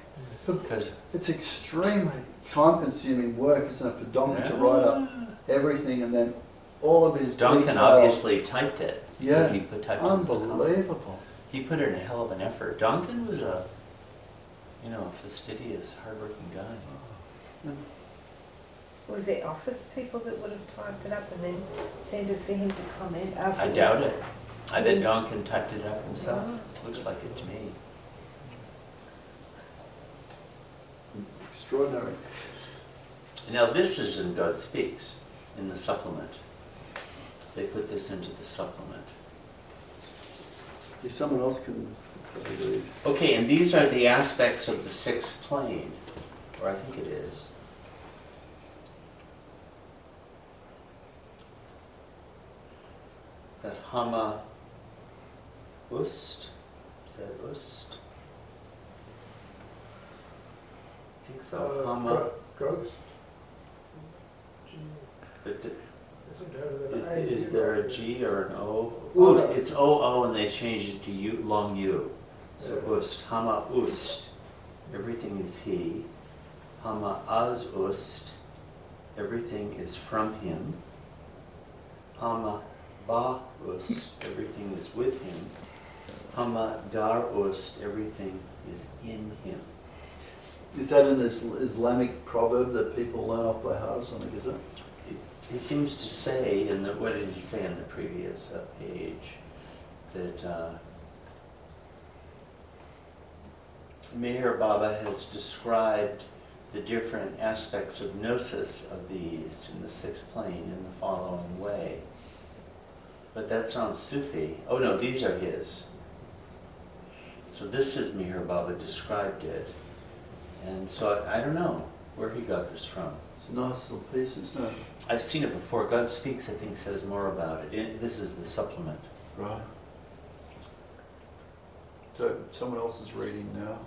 [SPEAKER 5] But
[SPEAKER 1] Because
[SPEAKER 5] it's extremely time-consuming work, isn't it, for Donkin to write up everything and then all of his
[SPEAKER 1] Donkin
[SPEAKER 5] details.
[SPEAKER 1] obviously typed it.
[SPEAKER 5] Yeah,
[SPEAKER 1] Because he put typed it in the compound.
[SPEAKER 5] unbelievable.
[SPEAKER 1] He put in a hell of an effort. Donkin was a, fastidious, hardworking guy.
[SPEAKER 3] Was there office people that would have typed it up and then sent it for him to comment
[SPEAKER 1] I
[SPEAKER 3] afterwards?
[SPEAKER 1] doubt it. I bet Donkin typed it up himself. Looks like it to me.
[SPEAKER 5] Extraordinary.
[SPEAKER 1] Now this is in God Speaks, in the supplement. They put this into the supplement.
[SPEAKER 5] If someone else can probably read.
[SPEAKER 1] Okay, and these are the aspects of the sixth plane, or I think it is. That Hama Ust, is that Ust? I think so, Hama,
[SPEAKER 4] Ghost. G.
[SPEAKER 1] but
[SPEAKER 4] Isn't there an A?
[SPEAKER 1] is there a G or an O?
[SPEAKER 4] Well,
[SPEAKER 1] Ust,
[SPEAKER 4] no.
[SPEAKER 1] it's O-O and they changed it to U, long U. So
[SPEAKER 4] Yeah.
[SPEAKER 1] Ust, Hama Ust, everything is he. Hama Az Ust, everything is from him. Hama Ba Ust, everything is with him. Hama Dar Ust, everything is in him.
[SPEAKER 5] Is that an Islamic proverb that people learn off by heart or something, is it?
[SPEAKER 1] He seems to say, what did he say on the previous page? That Meher Baba has described the different aspects of gnosis of these in the sixth plane in the following way. But that sounds Sufi. Oh no, these are his. So this is Meher Baba described it. And so I don't know where he got this from.
[SPEAKER 5] It's a nice little piece, isn't it?
[SPEAKER 1] I've seen it before. God Speaks, I think, says more about it. This is the supplement.
[SPEAKER 5] Right. So someone else is reading now.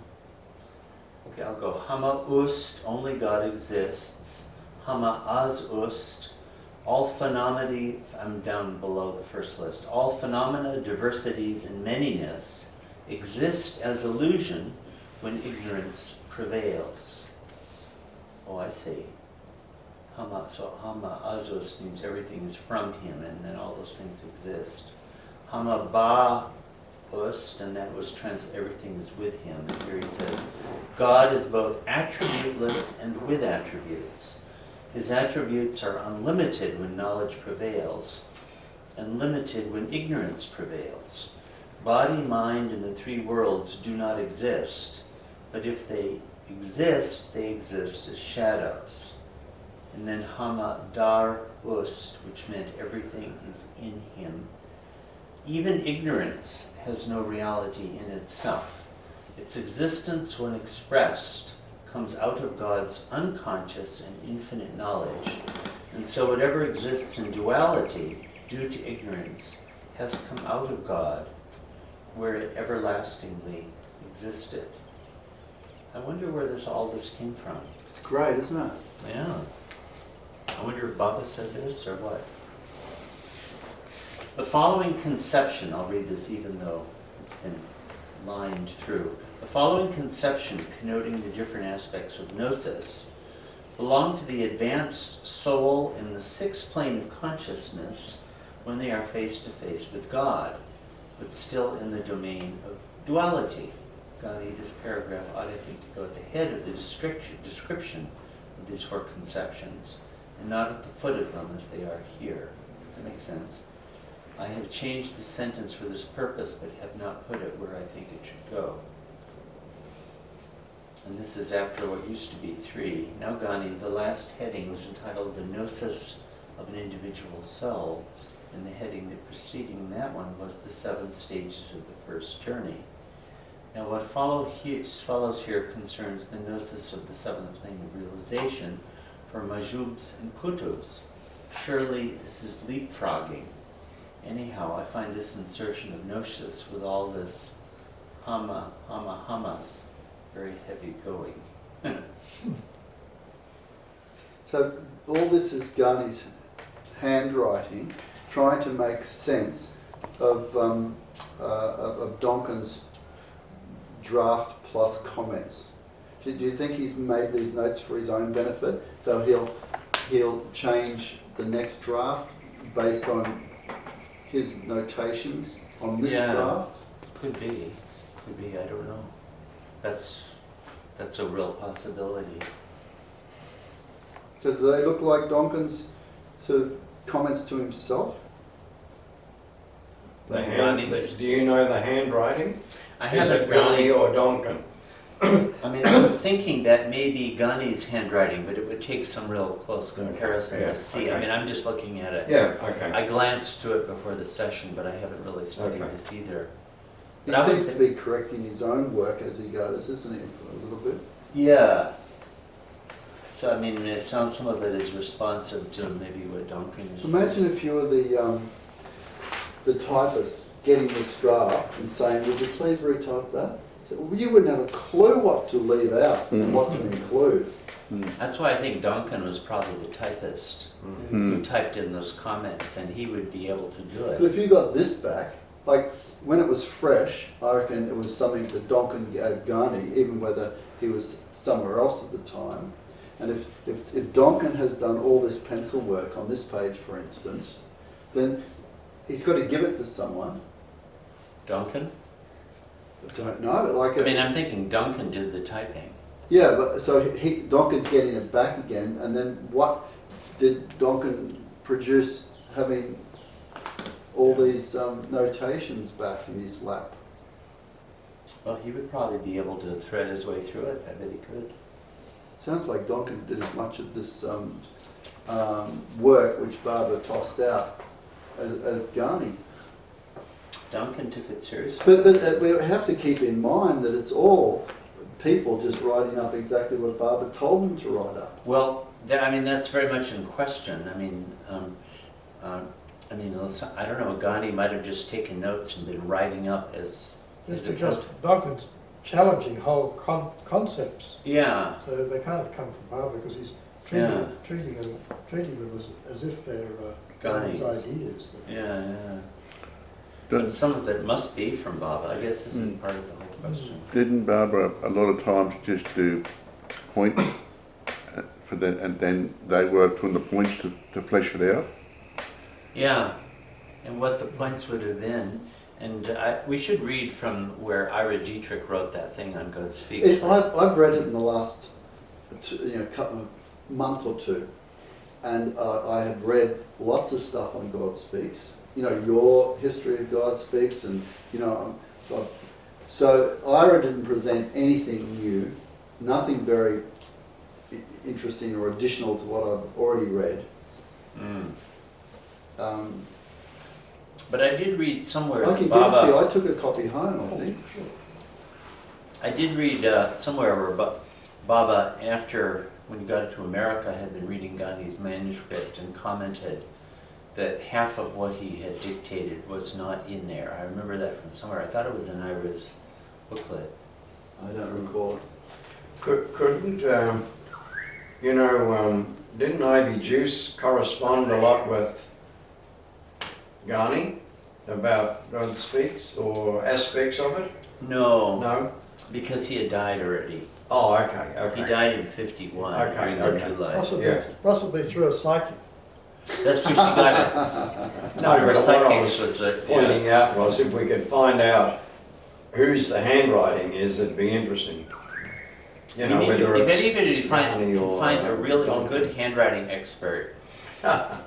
[SPEAKER 1] Okay, I'll go. Hama Ust, only God exists. Hama Az Ust, all phenomena, I'm down below the first list. All phenomena, diversities, and manyness exist as illusion when ignorance prevails. Oh, I see. So Hama Az Ust means everything is from him, and then all those things exist. Hama Ba Ust, and that was everything is with him. And here he says, God is both attributeless and with attributes. His attributes are unlimited when knowledge prevails, and limited when ignorance prevails. Body, mind, and the three worlds do not exist, but if they exist as shadows. And then Hama Dar Ust, which meant everything is in him. Even ignorance has no reality in itself. Its existence, when expressed, comes out of God's unconscious and infinite knowledge. And so whatever exists in duality, due to ignorance, has come out of God, where it everlastingly existed. I wonder where all this came from.
[SPEAKER 5] It's great, isn't it?
[SPEAKER 1] Yeah. I wonder if Baba said this or what. The following conception, I'll read this even though it's been lined through. The following conception, connoting the different aspects of gnosis, belong to the advanced soul in the sixth plane of consciousness when they are face to face with God, but still in the domain of duality. Ghani, this paragraph ought, I think, to go at the head of the description of these four conceptions, and not at the foot of them as they are here. That makes sense? I have changed the sentence for this purpose, but have not put it where I think it should go. and this is after what used to be 3. Now Ghani, the last heading was entitled The Gnosis of an Individual Soul, and the heading that preceding that one was The 7 Stages of the First Journey. Now what follows here concerns the gnosis of the 7th plane of realization for majubs and kutubs. Surely this is leapfrogging. Anyhow, I find this insertion of gnosis with all this hamas very heavy going.
[SPEAKER 5] So all this is Ghani's handwriting, trying to make sense of Donkin's draft plus comments. Do you think he's made these notes for his own benefit? So he'll change the next draft based on his notations on this draft?
[SPEAKER 1] Could be, I don't know. That's a real possibility.
[SPEAKER 5] So do they look like Donkin's sort of comments to himself?
[SPEAKER 2] Do you know the handwriting?
[SPEAKER 1] I
[SPEAKER 2] Is
[SPEAKER 1] haven't
[SPEAKER 2] it Ghani
[SPEAKER 1] really.
[SPEAKER 2] or Donkin?
[SPEAKER 1] I mean, I'm thinking that may be Ghani's handwriting, but it would take some real close comparison
[SPEAKER 2] yeah,
[SPEAKER 1] to see. I
[SPEAKER 2] okay.
[SPEAKER 1] mean, I'm just looking at it.
[SPEAKER 2] Yeah, okay.
[SPEAKER 1] I glanced to it before the session, but I haven't really studied
[SPEAKER 2] Okay.
[SPEAKER 1] this either.
[SPEAKER 5] He
[SPEAKER 1] But I would
[SPEAKER 5] seems to be correcting his own work as he goes, isn't he, a little bit?
[SPEAKER 1] Yeah. So I mean, it sounds some of it is responsive to maybe what Donkin is.
[SPEAKER 5] Imagine if you were the typist getting this draft and saying, would you please retype that? So, well, you wouldn't have a clue what to leave out and what to include.
[SPEAKER 1] That's why I think Donkin was probably the typist who typed in those comments, and he would be able to do
[SPEAKER 5] But if
[SPEAKER 1] it.
[SPEAKER 5] you got this back, like when it was fresh, I reckon it was something that Donkin gave Ghani, even whether he was somewhere else at the time. And if Donkin has done all this pencil work on this page, for instance, then he's got to give it to someone.
[SPEAKER 1] Donkin?
[SPEAKER 5] I don't know, like
[SPEAKER 1] I mean, I'm thinking Donkin did the typing.
[SPEAKER 5] yeah, but so Donkin's getting it back again, and then what did Donkin produce, having all these notations back in his lap?
[SPEAKER 1] Well, he would probably be able to thread his way through it. I bet he could.
[SPEAKER 5] Sounds like Donkin did as much of this work which Barbara tossed out as Ghani.
[SPEAKER 1] Donkin took it seriously.
[SPEAKER 5] But we have to keep in mind that it's all people just writing up exactly what Barbara told them to write up.
[SPEAKER 1] Well, I mean, that's very much in question. I mean, I don't know. Ghani might have just taken notes and been writing up as.
[SPEAKER 4] It's
[SPEAKER 1] as it
[SPEAKER 4] because
[SPEAKER 1] goes.
[SPEAKER 4] Donkin's challenging whole concepts,
[SPEAKER 1] Yeah.
[SPEAKER 4] so they can't come from Barbara because he's
[SPEAKER 1] Yeah.
[SPEAKER 4] treating them as if they're
[SPEAKER 1] Ghani's.
[SPEAKER 4] Ghani's ideas.
[SPEAKER 1] Yeah. But some of it must be from Baba. I guess this is part of the whole question.
[SPEAKER 6] Didn't Barbara a lot of times just do points for that, and then they work from the points to flesh it out?
[SPEAKER 1] Yeah, and what the points would have been. And we should read from where Ira Dietrich wrote that thing on God Speaks.
[SPEAKER 5] I've read it in the last month or two, and I have read lots of stuff on God Speaks. You know, your history of God Speaks, and you know, so Ira didn't present anything new, nothing very interesting or additional to what I've already read.
[SPEAKER 1] But I did read somewhere
[SPEAKER 5] I
[SPEAKER 1] that
[SPEAKER 5] can give it to you.
[SPEAKER 1] Baba.
[SPEAKER 5] I took a copy home, I think.
[SPEAKER 1] I did read somewhere where Baba, after when he got to America, had been reading Gandhi's manuscript and commented that half of what he had dictated was not in there. I remember that from somewhere. I thought it was in Ira's booklet.
[SPEAKER 5] I don't recall it.
[SPEAKER 2] Couldn't, didn't Ivy Juice correspond a lot with Ghani about God Speaks or aspects of it?
[SPEAKER 1] No,
[SPEAKER 2] No?
[SPEAKER 1] because he had died already.
[SPEAKER 2] Oh, okay.
[SPEAKER 1] He died in 51
[SPEAKER 2] Okay,
[SPEAKER 1] during the
[SPEAKER 2] okay.
[SPEAKER 1] New Life.
[SPEAKER 4] Possibly through a psychic.
[SPEAKER 1] That's true, she got it.
[SPEAKER 2] No,
[SPEAKER 1] Her
[SPEAKER 2] but what I
[SPEAKER 1] psychics
[SPEAKER 2] was
[SPEAKER 1] was
[SPEAKER 2] pointing out was if we could find out whose the handwriting is, it'd be interesting. You know, whether
[SPEAKER 1] if
[SPEAKER 2] it's
[SPEAKER 1] anybody
[SPEAKER 2] Ghani
[SPEAKER 1] can
[SPEAKER 2] or
[SPEAKER 1] find a really
[SPEAKER 2] Donkin.
[SPEAKER 1] good handwriting expert,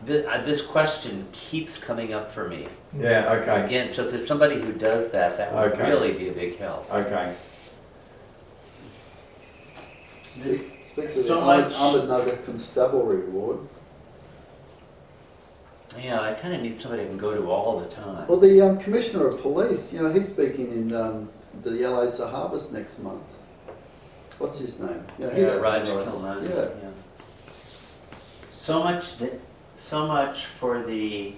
[SPEAKER 1] this question keeps coming up for me.
[SPEAKER 2] Yeah, okay,
[SPEAKER 1] Again, so if there's somebody who does that, that would
[SPEAKER 2] Okay.
[SPEAKER 1] really be a big help.
[SPEAKER 2] okay.
[SPEAKER 5] Speaks of
[SPEAKER 1] So
[SPEAKER 5] the
[SPEAKER 1] much-
[SPEAKER 5] Ahmednagar Constabulary Ward.
[SPEAKER 1] Yeah, I kind of need somebody I can go to all the time.
[SPEAKER 5] Well, the Commissioner of Police, you know, he's speaking in the LA Sahabas next month. What's his name? You know, he
[SPEAKER 1] Yeah,
[SPEAKER 5] doesn't
[SPEAKER 1] Roger
[SPEAKER 5] know.
[SPEAKER 1] Kilnani.
[SPEAKER 5] Yeah.
[SPEAKER 1] Yeah. So much for the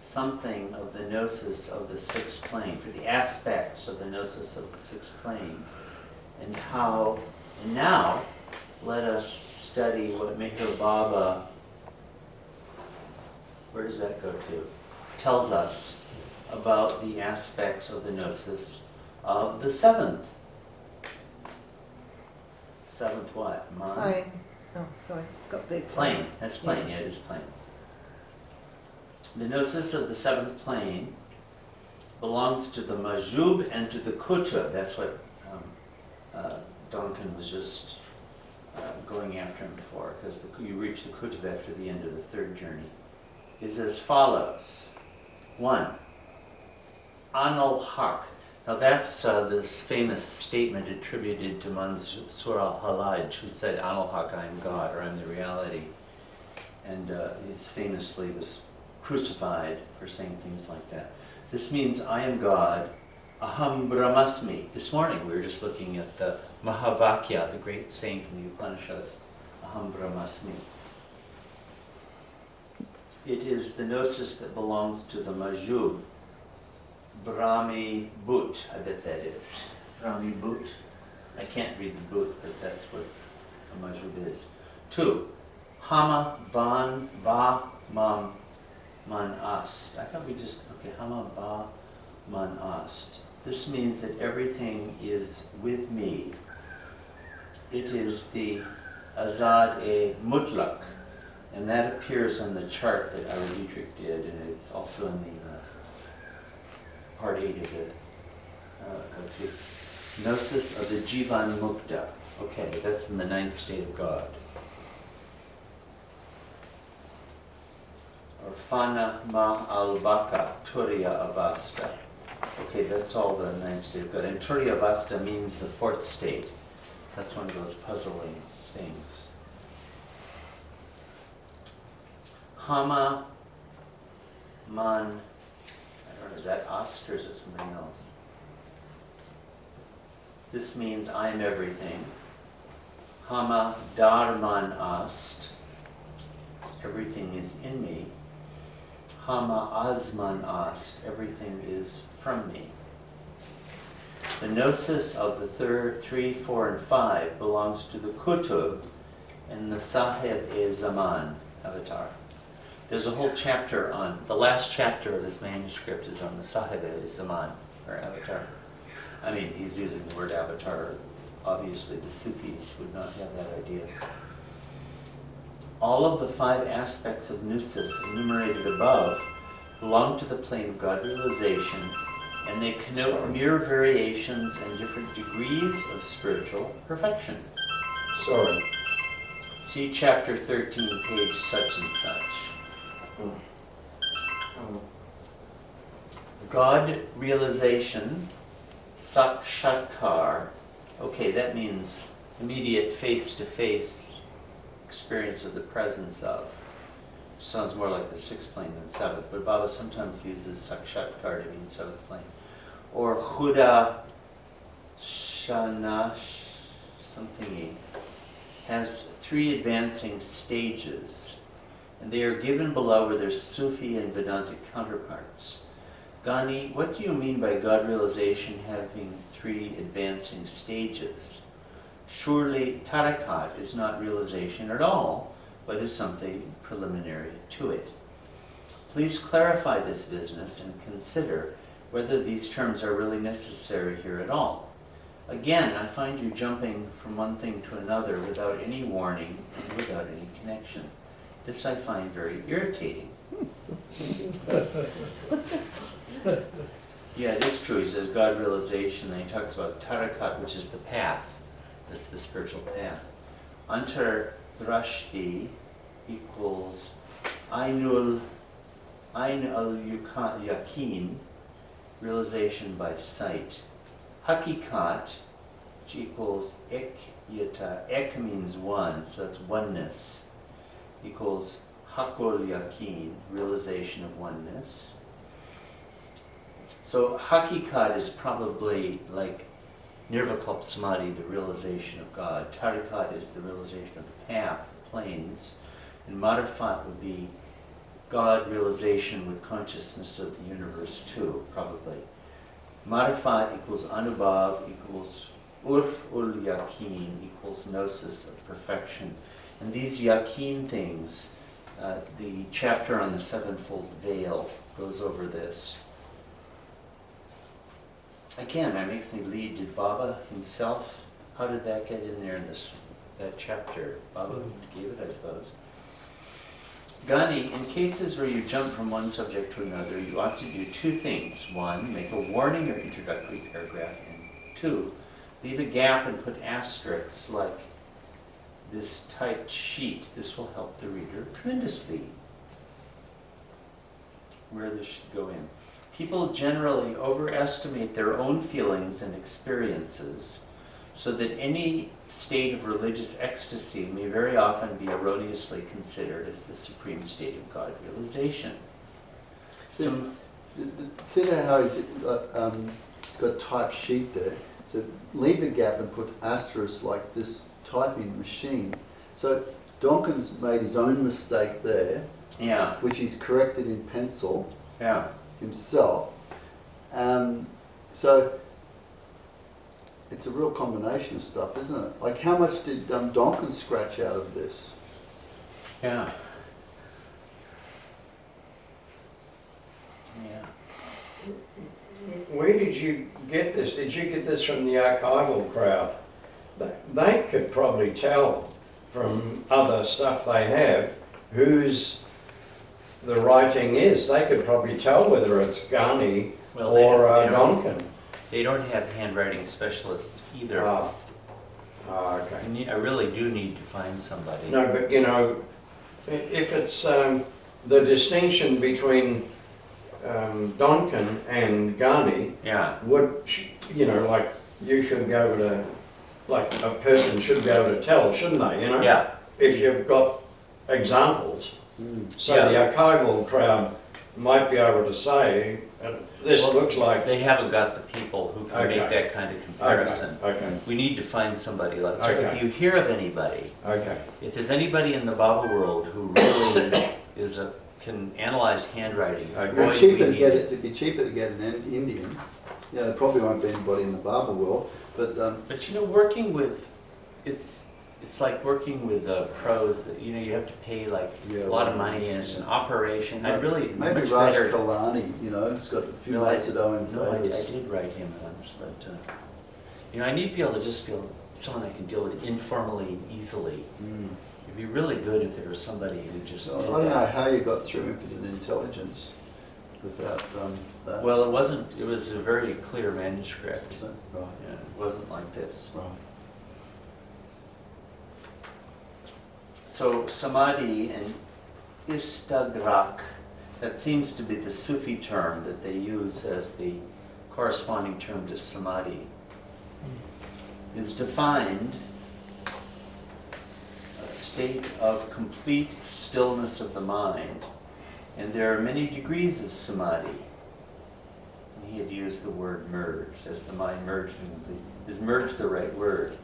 [SPEAKER 1] something of the gnosis of the sixth plane, for the aspects of the gnosis of the sixth plane, and how. And now, let us study what Meher Baba. Where does that go to? Tells us about the aspects of the gnosis of the seventh. Seventh what? Man?
[SPEAKER 3] Plane. Oh, sorry, it's got the
[SPEAKER 1] Plane. That's plane. Yeah, it is plane. The gnosis of the seventh plane belongs to the Majub and to the Kutub. That's what Duncan was just going after him for, because you reach the Kutub after the end of the third journey. Is as follows. 1. Anal Haq. Now that's this famous statement attributed to Mansur al-Halaj, who said, Anal Haq, I am God, or I am the reality. And he famously was crucified for saying things like that. This means, I am God, Aham Brahmasmi. This morning we were just looking at the Mahavakya, the great saying from the Upanishads, Aham Brahmasmi. It is the gnosis that belongs to the Majub, Brahmi Bhut, I bet that is. Brahmi Bhut. I can't read the Bhut, but that's what a Majub is. 2. Hama Ban Ba Mam Man Ast. I thought we just, okay, Hama Ba Man Ast. This means that everything is with me. It is the Azad e Mutlak, and that appears on the chart that our Dietrich did, and it's also in the part 8 of it. Let's see. Gnosis of the Jivan Mukta. Okay, that's in the 9th state of God. Or Fana Ma Albaka, Turiya Avasta. Okay, that's all the 9th state of God. And Turiya Avasta means the 4th state. That's one of those puzzling things. Hama Man, I don't know, is that Ast or is it something else? This means I am everything. Hama Darman Ast, everything is in me. Hama Asman Ast, everything is from me. The gnosis of the 3, 4, and 5 belongs to the Kutub and the Sahib-e-Zaman avatar. There's a whole chapter on, the last chapter of this manuscript is on the Sahib-e-Zaman, or avatar. I mean, he's using the word avatar. Obviously, the Sufis would not have that idea. All of the 5 aspects of gnosis enumerated above belong to the plane of God realization, and they connote mere variations and different degrees of spiritual perfection.
[SPEAKER 2] Sorry.
[SPEAKER 1] See chapter 13, page such and such. God realization, sakshatkar. Okay, that means immediate face-to-face experience of the presence of. Sounds more like the 6th plane than 7th, but Baba sometimes uses sakshatkar to mean 7th plane. Or Khuda Shanash something has 3 advancing stages, and they are given below with their Sufi and Vedantic counterparts. Ghani, what do you mean by God realization having 3 advancing stages? Surely tarakat is not realization at all, but is something preliminary to it. Please clarify this business and consider whether these terms are really necessary here at all. Again, I find you jumping from one thing to another without any warning and without any connection. This I find very irritating. Yeah, it is true. He says God realization, then he talks about tarakat, which is the path. That's the spiritual path. Antardrashti equals Ain al-Yakin, realization by sight. Hakikat which equals ek yata. Ek means one, so that's oneness, equals hakol yakin, realization of oneness. So hakikat is probably like nirvikalpa samadhi, the realization of God. Tarikat is the realization of the path, the planes. And marifat would be God realization with consciousness of the universe too, probably. Marifat equals anubhav, equals urf ul yakin, equals gnosis of perfection. And these yakin things, the chapter on the sevenfold veil goes over this. Again, that makes me lead. Did Baba himself, how did that get in there in that chapter? Baba gave it, I suppose. Ghani, in cases where you jump from one subject to another, you ought to do two things. One, make a warning or introductory paragraph. And two, leave a gap and put asterisks like this typed sheet. This will help the reader tremendously. Where this should go in. People generally overestimate their own feelings and experiences, so that any state of religious ecstasy may very often be erroneously considered as the supreme state of God realization.
[SPEAKER 5] See how he's got type sheet there? So leave a gap and put asterisk like this typing machine. So Donkin's made his own mistake there,
[SPEAKER 1] Yeah,
[SPEAKER 5] which he's corrected in pencil
[SPEAKER 1] yeah.
[SPEAKER 5] himself. So it's a real combination of stuff, isn't it? Like how much did Donkin scratch out of this?
[SPEAKER 1] Yeah. Yeah.
[SPEAKER 2] Where did you get this? Did you get this from the archival crowd? They could probably tell from other stuff they have whose the writing is. They could probably tell whether it's Ghani
[SPEAKER 1] Well,
[SPEAKER 2] or
[SPEAKER 1] they don't-
[SPEAKER 2] Donkin.
[SPEAKER 1] They don't have handwriting specialists either.
[SPEAKER 2] Okay.
[SPEAKER 1] I really do need to find somebody.
[SPEAKER 2] No, but you know, if it's the distinction between Donkin and Ghani,
[SPEAKER 1] Yeah,
[SPEAKER 2] would, you know, like you should be able to, like a person should be able to tell, shouldn't they, you know?
[SPEAKER 1] yeah,
[SPEAKER 2] If you've got examples. So
[SPEAKER 1] Yeah.
[SPEAKER 2] the archival crowd might be able to say, this
[SPEAKER 1] Well,
[SPEAKER 2] looks like...
[SPEAKER 1] they haven't got the people who can make
[SPEAKER 2] Okay.
[SPEAKER 1] that kind of comparison.
[SPEAKER 2] Okay,
[SPEAKER 1] We need to find somebody like, so if
[SPEAKER 2] Okay.
[SPEAKER 1] you hear of anybody,
[SPEAKER 2] okay.
[SPEAKER 1] if there's anybody in the Baba world who really can analyze handwritings,
[SPEAKER 2] Okay.
[SPEAKER 1] boy,
[SPEAKER 5] It'd be
[SPEAKER 1] we
[SPEAKER 5] cheaper to
[SPEAKER 1] need
[SPEAKER 5] get
[SPEAKER 1] it.
[SPEAKER 5] it. It'd be cheaper to get an Indian. Yeah, there probably won't be anybody in the barber world, but
[SPEAKER 1] But you know, working with, it's like working with pros that, you know, you have to pay like
[SPEAKER 5] Yeah,
[SPEAKER 1] a lot of
[SPEAKER 5] well,
[SPEAKER 1] money and it's an operation. I really,
[SPEAKER 5] maybe
[SPEAKER 1] much
[SPEAKER 5] Raj
[SPEAKER 1] better.
[SPEAKER 5] Kalani, you know, he's got a few
[SPEAKER 1] No,
[SPEAKER 5] mates that owe him
[SPEAKER 1] No, I
[SPEAKER 5] favours.
[SPEAKER 1] did write him once, but, you know, I need to be able to just feel someone I can deal with informally and easily.
[SPEAKER 5] Mm.
[SPEAKER 1] It'd be really good if there was somebody who just
[SPEAKER 5] So
[SPEAKER 1] did
[SPEAKER 5] I don't know
[SPEAKER 1] that.
[SPEAKER 5] how you got through infinite intelligence without that.
[SPEAKER 1] Well, it was a very clear manuscript.
[SPEAKER 5] So, right,
[SPEAKER 1] Yeah, it wasn't like this.
[SPEAKER 5] right.
[SPEAKER 1] So Samadhi and Istagrak, that seems to be the Sufi term that they use as the corresponding term to Samadhi, is defined a state of complete stillness of the mind. And there are many degrees of Samadhi. And he had used the word merged, as the mind merged. Is merged the right word?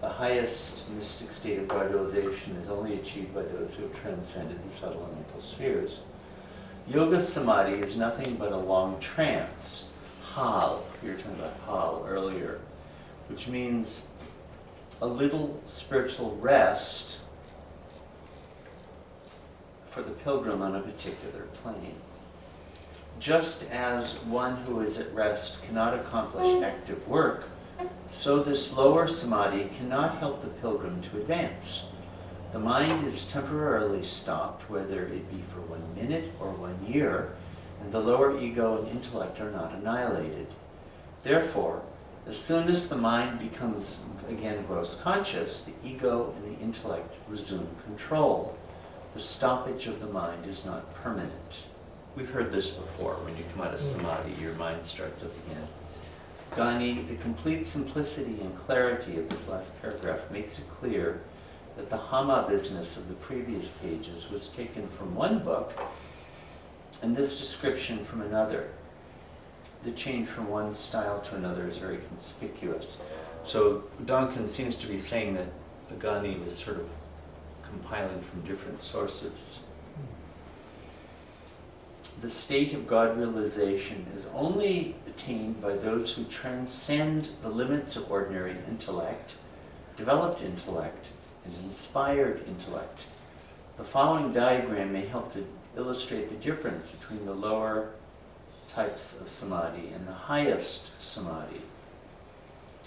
[SPEAKER 1] The highest mystic state of God realization is only achieved by those who have transcended the subtle and mental spheres. Yoga Samadhi is nothing but a long trance, hal. We were talking about hal earlier, which means a little spiritual rest for the pilgrim on a particular plane. Just as one who is at rest cannot accomplish active work, so this lower samadhi cannot help the pilgrim to advance. The mind is temporarily stopped, whether it be for 1 minute or 1 year, and the lower ego and intellect are not annihilated. Therefore, as soon as the mind becomes again gross conscious, the ego and the intellect resume control. The stoppage of the mind is not permanent. We've heard this before. When you come out of samadhi, your mind starts up again. Ghani, the complete simplicity and clarity of this last paragraph makes it clear that the Hama business of the previous pages was taken from one book and this description from another. The change from one style to another is very conspicuous. So Duncan seems to be saying that Ghani was sort of compiling from different sources. The state of God realization is only attained by those who transcend the limits of ordinary intellect, developed intellect, and inspired intellect. The following diagram may help to illustrate the difference between the lower types of samadhi and the highest samadhi.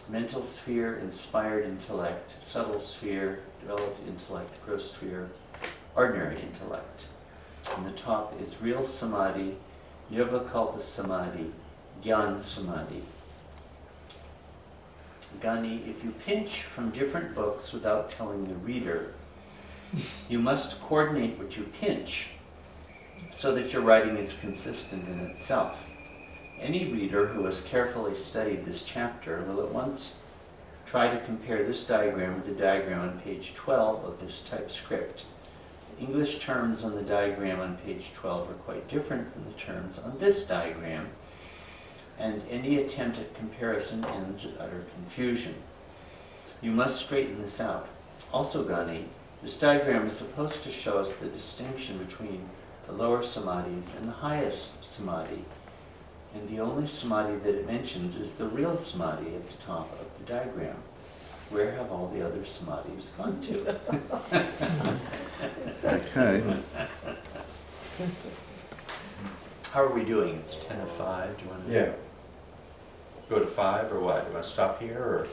[SPEAKER 1] Mental sphere, inspired intellect; subtle sphere, developed intellect; gross sphere, ordinary intellect. On the top is real samadhi, yogakalpa samadhi, jnana samadhi. Ghani, if you pinch from different books without telling the reader, you must coordinate what you pinch so that your writing is consistent in itself. Any reader who has carefully studied this chapter will at once try to compare this diagram with the diagram on page 12 of this typescript. The English terms on the diagram on page 12 are quite different from the terms on this diagram, and any attempt at comparison ends in utter confusion. You must straighten this out. Also, Ghani, this diagram is supposed to show us the distinction between the lower samadhis and the highest samadhi, and the only samadhi that it mentions is the real samadhi at the top of the diagram. Where have all the other samadhis gone to?
[SPEAKER 6] Okay.
[SPEAKER 1] How are we doing? It's 10 to 5. Do you want to
[SPEAKER 2] Yeah.
[SPEAKER 1] go to 5 or what? Do you want to stop here or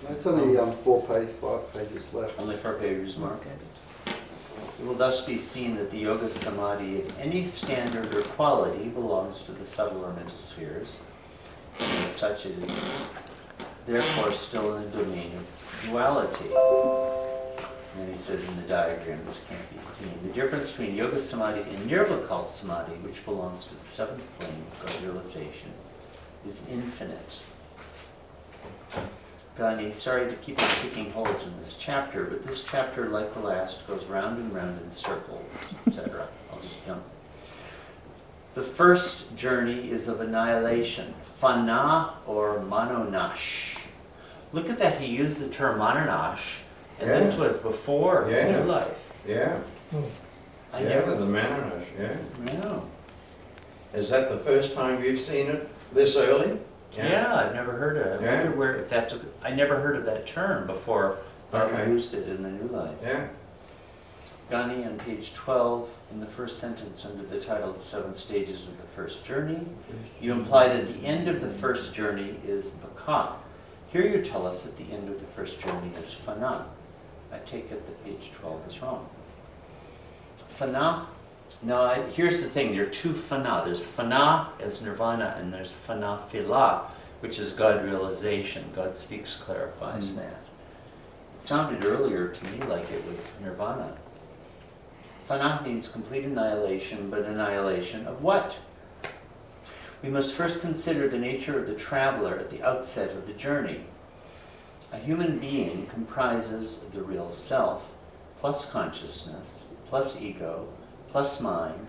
[SPEAKER 5] It's only 5 pages left.
[SPEAKER 1] only 4 pages, Mark? It will thus be seen that the yoga samadhi of any standard or quality belongs to the subtler mental spheres, and as such it is therefore still in the domain of duality. And then he says in the diagram, this can't be seen. The difference between yoga samadhi and nirvikalpa samadhi, which belongs to the seventh plane of God realization, is infinite. Ghani, sorry to keep on picking holes in this chapter, but this chapter, like the last, goes round and round in circles, etc. I'll just jump. The first journey is of annihilation, fana or manonash. Look at that, he used the term manonash, and this was before new life.
[SPEAKER 2] Yeah.
[SPEAKER 1] I
[SPEAKER 2] Yeah,
[SPEAKER 1] never.
[SPEAKER 2] the Mananash, yeah.
[SPEAKER 1] No.
[SPEAKER 2] Is that the first time you've seen it this early?
[SPEAKER 1] Yeah, I've never heard of it. I wonder where, if that's I never heard of that term before, but I used it in the new life.
[SPEAKER 2] Yeah.
[SPEAKER 1] Ghani, on page 12, in the first sentence under the title, The 7 Stages of the First Journey, you imply that the end of the first journey is baka. Here you tell us that the end of the first journey is fana. I take it that page 12 is wrong. Fana, no, here's the thing, there are two fana. There's fana as nirvana, and there's fana phila, which is God realization. God Speaks clarifies that. It sounded earlier to me like it was nirvana. Fana means complete annihilation, but annihilation of what? We must first consider the nature of the traveler at the outset of the journey. A human being comprises the real self, plus consciousness, plus ego, plus mind,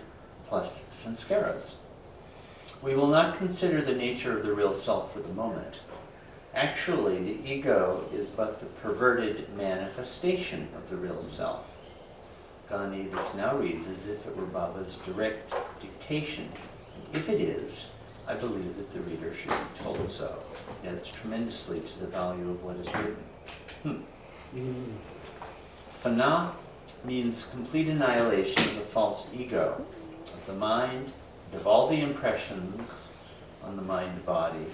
[SPEAKER 1] plus sanskaras. We will not consider the nature of the real self for the moment. Actually, the ego is but the perverted manifestation of the real self. Ghani, this now reads as if it were Baba's direct dictation. And if it is, I believe that the reader should be told so. It adds tremendously to the value of what is written. Fana means complete annihilation of the false ego, of the mind, and of all the impressions on the mind-body,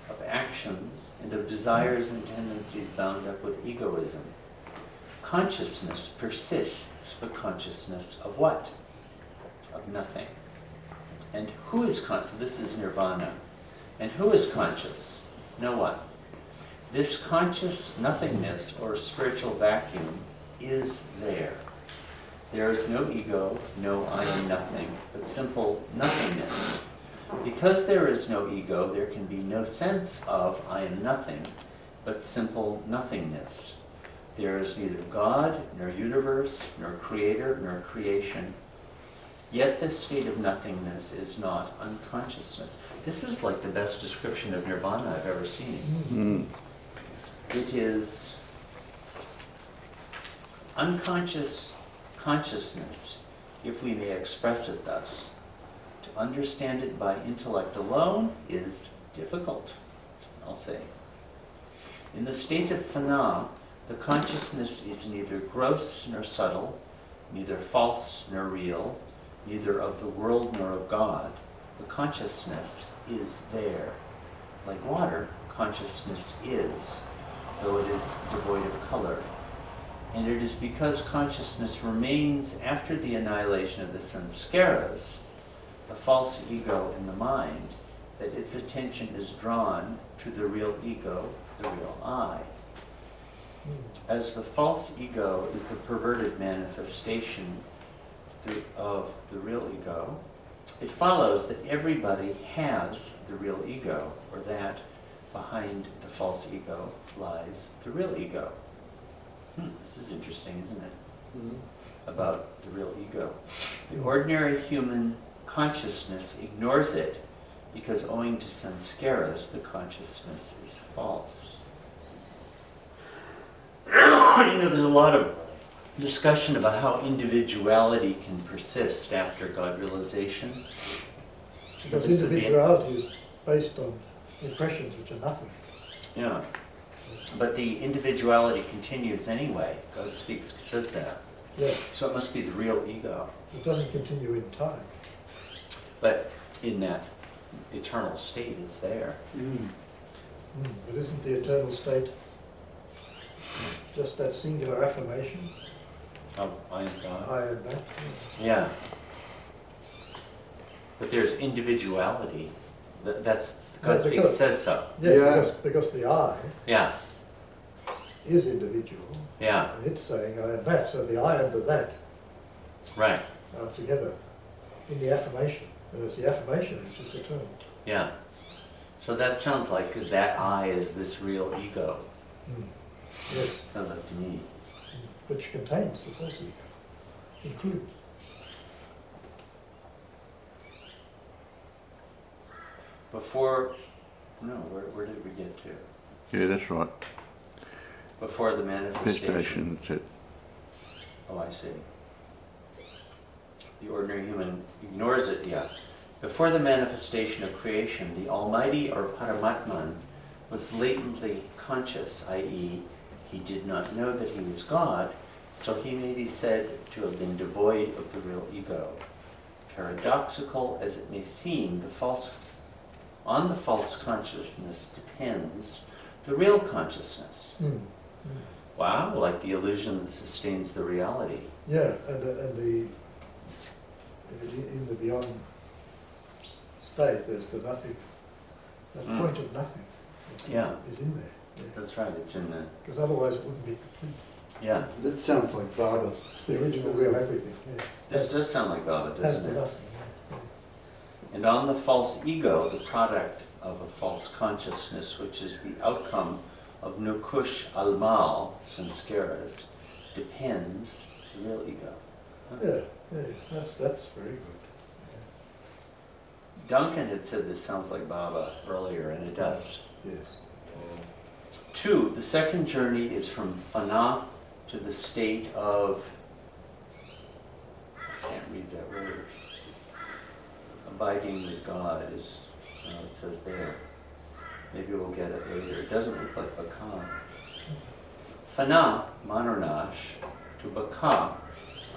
[SPEAKER 1] of actions, and of desires and tendencies bound up with egoism. Consciousness persists, but consciousness of what? Of nothing. And who is conscious? This is nirvana. And who is conscious? No one. This conscious nothingness or spiritual vacuum is there. There is no ego, no I am nothing, but simple nothingness. Because there is no ego, there can be no sense of I am nothing, but simple nothingness. There is neither God, nor universe, nor creator, nor creation. Yet this state of nothingness is not unconsciousness. This is like the best description of nirvana I've ever seen.
[SPEAKER 6] Mm.
[SPEAKER 1] It is unconscious consciousness, if we may express it thus. To understand it by intellect alone is difficult, I'll say. In the state of fana, the consciousness is neither gross nor subtle, neither false nor real, neither of the world nor of God. The consciousness is there. Like water, consciousness is, though it is devoid of color. And it is because consciousness remains after the annihilation of the sanskaras, the false ego in the mind, that its attention is drawn to the real ego, the real I. As the false ego is the perverted manifestation of the real ego, it follows that everybody has the real ego, or that behind the false ego lies the real ego. This is interesting, isn't it? About the real ego. The ordinary human consciousness ignores it because owing to sanskaras, the consciousness is false. There's a lot of discussion about how individuality can persist after God realization.
[SPEAKER 4] Because
[SPEAKER 1] This would be-
[SPEAKER 4] individuality is based on impressions which are nothing.
[SPEAKER 1] Yeah. But the individuality continues anyway. God says that.
[SPEAKER 4] Yeah,
[SPEAKER 1] So it must be the real ego.
[SPEAKER 4] it doesn't continue in time.
[SPEAKER 1] But in that eternal state, it's there.
[SPEAKER 4] But isn't the eternal state just that singular affirmation,
[SPEAKER 1] Oh, I am God.
[SPEAKER 4] I am that?
[SPEAKER 1] Yeah. But there's individuality. That's God
[SPEAKER 4] Yeah, because-
[SPEAKER 1] says so.
[SPEAKER 4] Yeah,
[SPEAKER 5] Yeah.
[SPEAKER 4] because the I
[SPEAKER 1] Yeah.
[SPEAKER 4] is individual,
[SPEAKER 1] Yeah.
[SPEAKER 4] and it's saying I am that, so the I and the that
[SPEAKER 1] Right.
[SPEAKER 4] are together in the affirmation, and it's the affirmation which is eternal.
[SPEAKER 1] Yeah. So that sounds like that I is this real ego.
[SPEAKER 4] Yes,
[SPEAKER 1] Sounds like to me.
[SPEAKER 4] which contains the false ego, includes.
[SPEAKER 1] Before, no, where did we get to?
[SPEAKER 6] Yeah, that's right.
[SPEAKER 1] Before the manifestation.
[SPEAKER 6] Manifestation, that's it.
[SPEAKER 1] Oh, I see. The ordinary human ignores it, yeah. Before the manifestation of creation, the Almighty or Paramatman was latently conscious, i.e., he did not know that he was God, so he may be said to have been devoid of the real ego. Paradoxical as it may seem, on the false consciousness depends the real consciousness. Wow, like the illusion that sustains the reality.
[SPEAKER 4] Yeah, and in the beyond state, there's the nothing, that point of nothing.
[SPEAKER 1] Yeah.
[SPEAKER 4] Is in there.
[SPEAKER 1] That's right, it's in the,
[SPEAKER 4] Because otherwise it wouldn't be complete.
[SPEAKER 1] yeah.
[SPEAKER 5] That sounds like Baba.
[SPEAKER 4] It's the original real everything. Yeah.
[SPEAKER 1] This does sound like Baba,
[SPEAKER 4] Has
[SPEAKER 1] doesn't
[SPEAKER 4] the
[SPEAKER 1] it?
[SPEAKER 4] nothing. Yeah.
[SPEAKER 1] And on the false ego, the product of a false consciousness, which is the outcome of Nukush al-Mal, sanskaras, depends the real ego.
[SPEAKER 4] Yeah, that's very good.
[SPEAKER 1] Duncan had said this sounds like Baba earlier, and it does.
[SPEAKER 4] Yes.
[SPEAKER 1] 2, the second journey is from fana to the state of, I can't read that word, abiding with God is, it says there. Maybe we'll get it later. It doesn't look like baka. Fana, manurnash, to baka,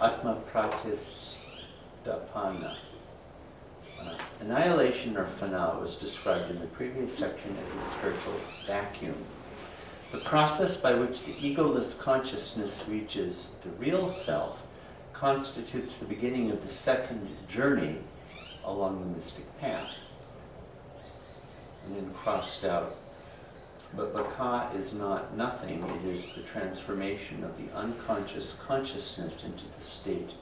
[SPEAKER 1] atma pratis dapana. Annihilation or fana was described in the previous section as a spiritual vacuum. The process by which the egoless consciousness reaches the real self constitutes the beginning of the second journey along the mystic path. And then crossed out, but baka is not nothing, it is the transformation of the unconscious consciousness into the state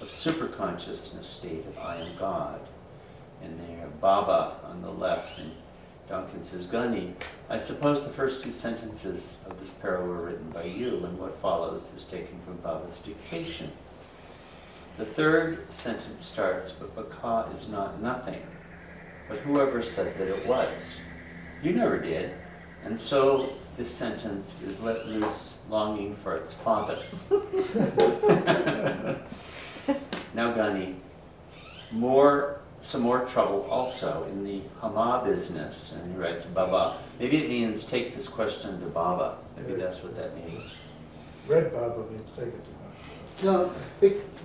[SPEAKER 1] of superconsciousness, state of I am God. and they have Baba on the left, and Duncan says, Ghani, I suppose the first two sentences of this para were written by you, and what follows is taken from Baba's dictation. The third sentence starts, but Baka is not nothing, but whoever said that it was. You never did, and so this sentence is let loose longing for its father. Now Ghani, some more trouble also in the Hama business, and he writes Baba. Maybe it means take this question to Baba. Maybe
[SPEAKER 4] Yes.
[SPEAKER 1] that's what that means.
[SPEAKER 4] Red Baba means take it to
[SPEAKER 5] No,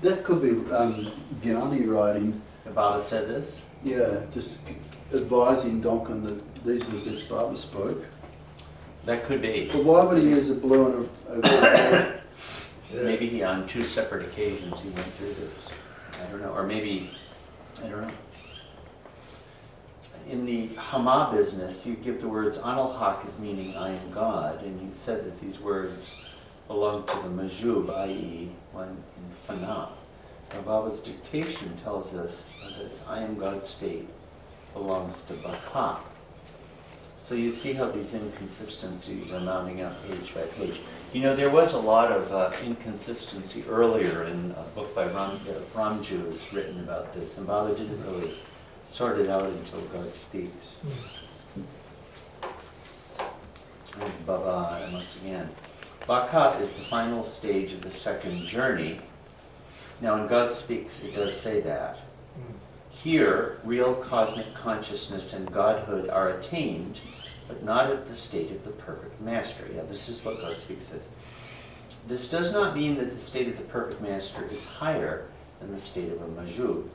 [SPEAKER 5] that could be Ghani writing,
[SPEAKER 1] Baba said this?
[SPEAKER 5] yeah, just advising Donkin that these are the bits Baba spoke.
[SPEAKER 1] That could be.
[SPEAKER 5] But why would he use a blue and a red?
[SPEAKER 4] Yeah.
[SPEAKER 1] Maybe he, on two separate occasions, he went through this. I don't know. Or maybe, I don't know. In the Hama business, you give the words Anal Haq as meaning I am God, and you said that these words belong to the Majub, i.e., one in Fana. Now, Baba's dictation tells us that this I am God state belongs to Baka. So you see how these inconsistencies are mounting up page by page. You know, there was a lot of inconsistency earlier in a book by Ramju is written about this, and Baba didn't really sort it out until God speaks. And Baba, and once again, Baka is the final stage of the second journey. Now, when God speaks, it does say that. Here, real cosmic consciousness and godhood are attained, but not at the state of the perfect master. Yeah, this is what God speaks says. This does not mean that the state of the perfect master is higher than the state of a majub.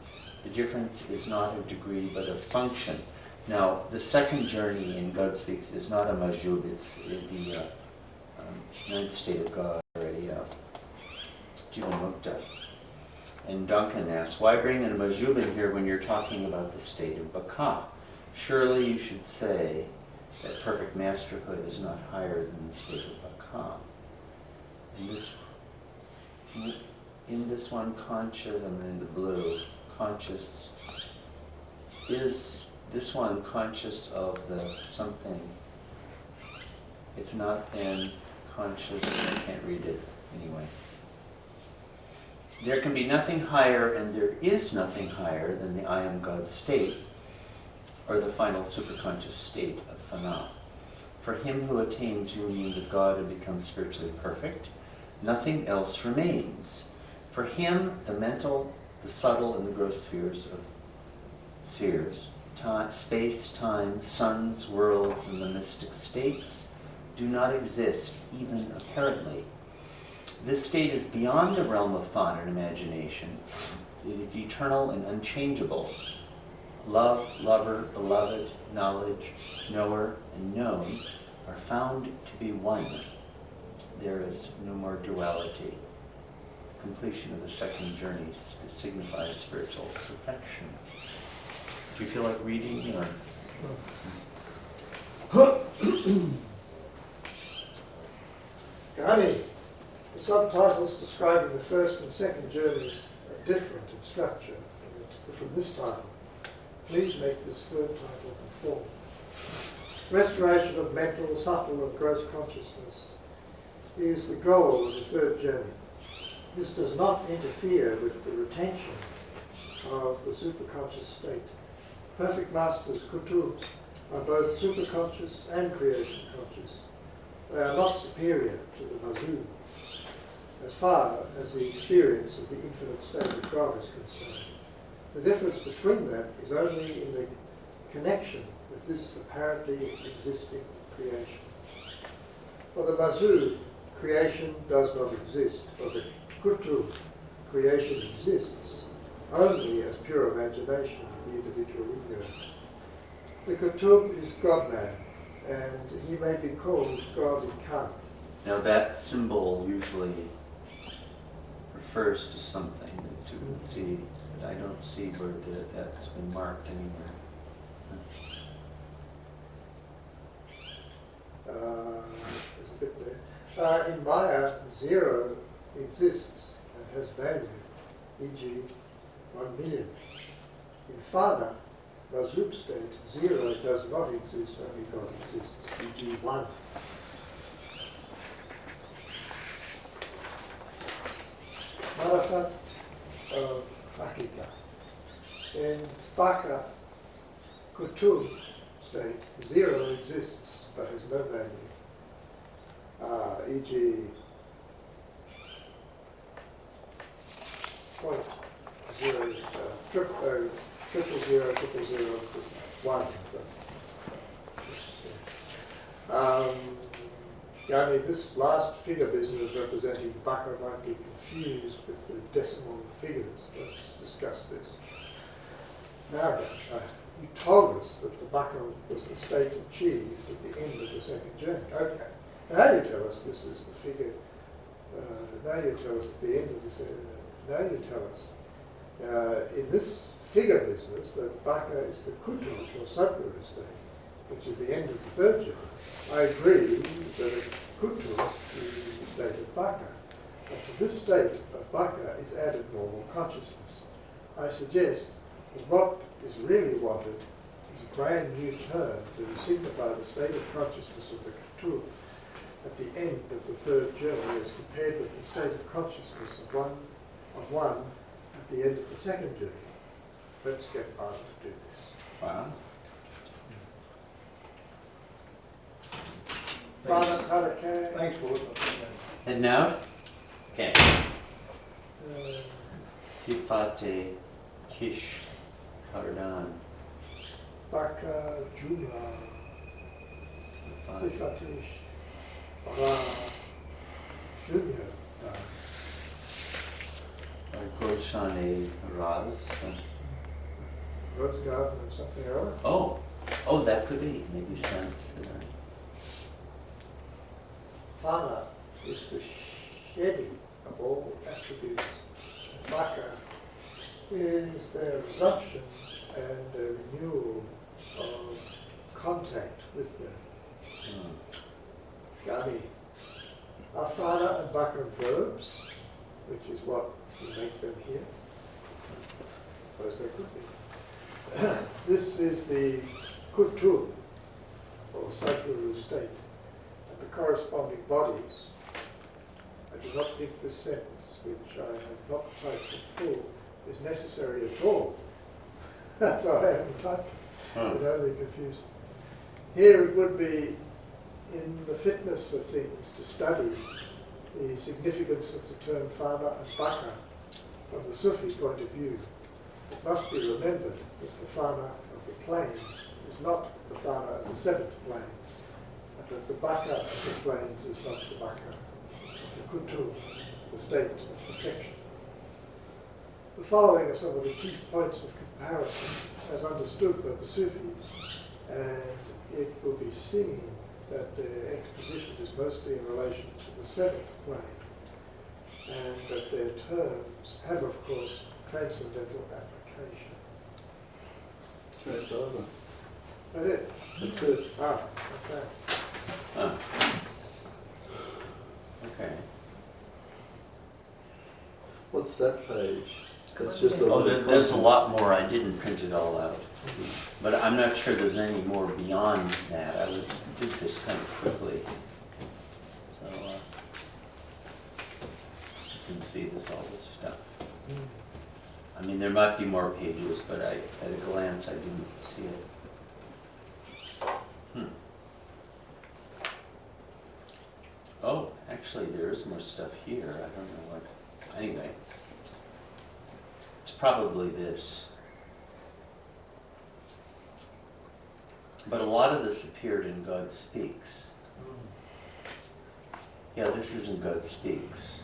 [SPEAKER 1] The difference is not of degree, but of function. Now, the second journey in God Speaks is not a majub, it's the ninth state of God, or a Jivanmukta. And Duncan asks, why bring in a majub in here when you're talking about the state of Baka? Surely you should say that perfect masterhood is not higher than the state of Baka. In this one, conscious, I'm in the blue, conscious, is this one conscious of the something? If not, then conscious, I can't read it anyway. There can be nothing higher, and there is nothing higher than the I am God state, or the final superconscious state of Fana. For him who attains union with God and becomes spiritually perfect, nothing else remains. For him, the mental, the subtle, and the gross spheres, space, time, suns, worlds, and the mystic states do not exist, even apparently. This state is beyond the realm of thought and imagination. It is eternal and unchangeable. Love, lover, beloved, knowledge, knower, and known are found to be one. There is no more duality. Completion of the second journey signifies spiritual perfection. Do you feel like reading, or?
[SPEAKER 4] Ghani, the subtitles describing the first and second journeys are different in structure from this title. Please make this third title conform. Restoration of mental, subtle, and gross consciousness is the goal of the third journey. This does not interfere with the retention of the superconscious state. Perfect masters, kutubs, are both superconscious and creation conscious. They are not superior to the mazub, as far as the experience of the infinite state of God is concerned. The difference between them is only in the connection with this apparently existing creation. For the mazub, creation does not exist. For the kutub, creation exists only as pure imagination of the individual ego. The kutub is God-man, and he may be called God incarnate.
[SPEAKER 1] Now that symbol usually refers to something that you can see, but I don't see where that's been marked anywhere.
[SPEAKER 4] There's a bit there. In Maya, zero exists and has value, e.g. 1 million. In Fana, Mazub state, zero does not exist, only God exists, e.g. one. Marafat of Hakika. In Baka Kutum state, zero exists but has no value. E.g. point zero, triple zero, one. Only this last figure business representing Baka might be confused with the decimal figures. Let's discuss this. Now, you told us that the Baka was the state achieved at the end of the second journey. Okay. Now you tell us this is the figure. Now you tell us at the end of the second. Now you tell us in this figure business that Baka is the Kutu or Sadguru state, which is the end of the third journey. I agree that a Kutu is the state of Baka, but to this state of Baka is added normal consciousness. I suggest that what is really wanted is a brand new term to signify the state of consciousness of the Kutu at the end of the third journey as compared with the state of consciousness of one at the end of the second journey. Let's get Baba to do this.
[SPEAKER 1] Wow.
[SPEAKER 4] Father Kadaka.
[SPEAKER 7] Thanks, Lord.
[SPEAKER 1] And now? Okay.
[SPEAKER 4] Uh,
[SPEAKER 1] Sifate Kish Kardan.
[SPEAKER 4] Baka Juma
[SPEAKER 1] Sifate.
[SPEAKER 4] Sifatish Bara Shunya
[SPEAKER 1] Gorshane Raz.
[SPEAKER 4] Rose Garden or something or other.
[SPEAKER 1] Oh, that could be. Maybe sense.
[SPEAKER 4] Fana is the shedding of all attributes. Baka is their resumption and the renewal of contact with them. Ghani. Are Fana and Baka verbs, which is what we make them here? Suppose they could be. This is the Kutu, or Sadguru state. The corresponding bodies. I do not think this sentence, which I have not typed in full, is necessary at all. So I haven't typed it. It only confused me. Here it would be in the fitness of things to study the significance of the term Fana and Baka from the Sufi point of view. It must be remembered that the Fana of the plains is not the Fana of the seventh plane. That the Baka of the plains is not the Baka of the Kutu, the state of perfection. The following are some of the chief points of comparison as understood by the Sufis, and it will be seen that their exposition is mostly in relation to the seventh plane, and that their terms have, of course, transcendental application.
[SPEAKER 5] That's over.
[SPEAKER 4] That's it?
[SPEAKER 5] That's it.
[SPEAKER 4] Ah, okay.
[SPEAKER 1] Okay.
[SPEAKER 5] What's that page? That's just a
[SPEAKER 1] Oh,
[SPEAKER 5] little
[SPEAKER 1] there's a
[SPEAKER 5] content.
[SPEAKER 1] lot more. I didn't print it all out. But I'm not sure there's any more beyond that. I did this kind of quickly. So you can see all this stuff. I mean, there might be more pages, but at a glance, I didn't see it. Oh, actually, there is more stuff here. I don't know what. Anyway, it's probably this. But a lot of this appeared in God Speaks. Yeah, this is in God Speaks.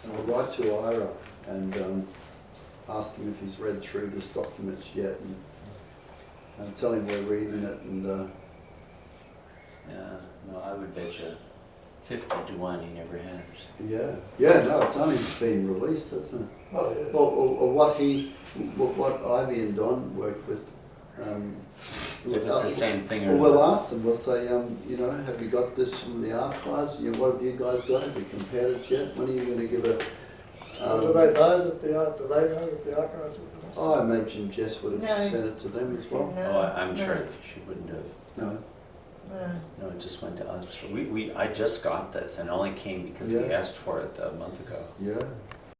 [SPEAKER 5] So I'll write to Ira and ask him if he's read through this document yet, and tell him we're reading it. And
[SPEAKER 1] Yeah, no, I would bet you 50 to 1 he never has.
[SPEAKER 5] no, it's only been released, hasn't it?
[SPEAKER 4] Oh, yeah.
[SPEAKER 5] Or what Ivy and Don worked with.
[SPEAKER 1] If it's the same thing or
[SPEAKER 5] Well, we'll
[SPEAKER 1] not.
[SPEAKER 5] ask them. We'll say, have you got this from the archives? What have you guys got? Have you compared it yet? When are you going to give
[SPEAKER 4] Do they know that the archives were lost?
[SPEAKER 5] I imagine Jess would have
[SPEAKER 3] No.
[SPEAKER 5] sent it to them as well.
[SPEAKER 3] No,
[SPEAKER 1] Oh, I'm
[SPEAKER 3] no,
[SPEAKER 1] sure that she wouldn't have.
[SPEAKER 5] No.
[SPEAKER 3] No.
[SPEAKER 1] No, it just went to us. I just got this and it only came because we
[SPEAKER 5] Yeah.
[SPEAKER 1] asked for it a month ago.
[SPEAKER 5] Yeah.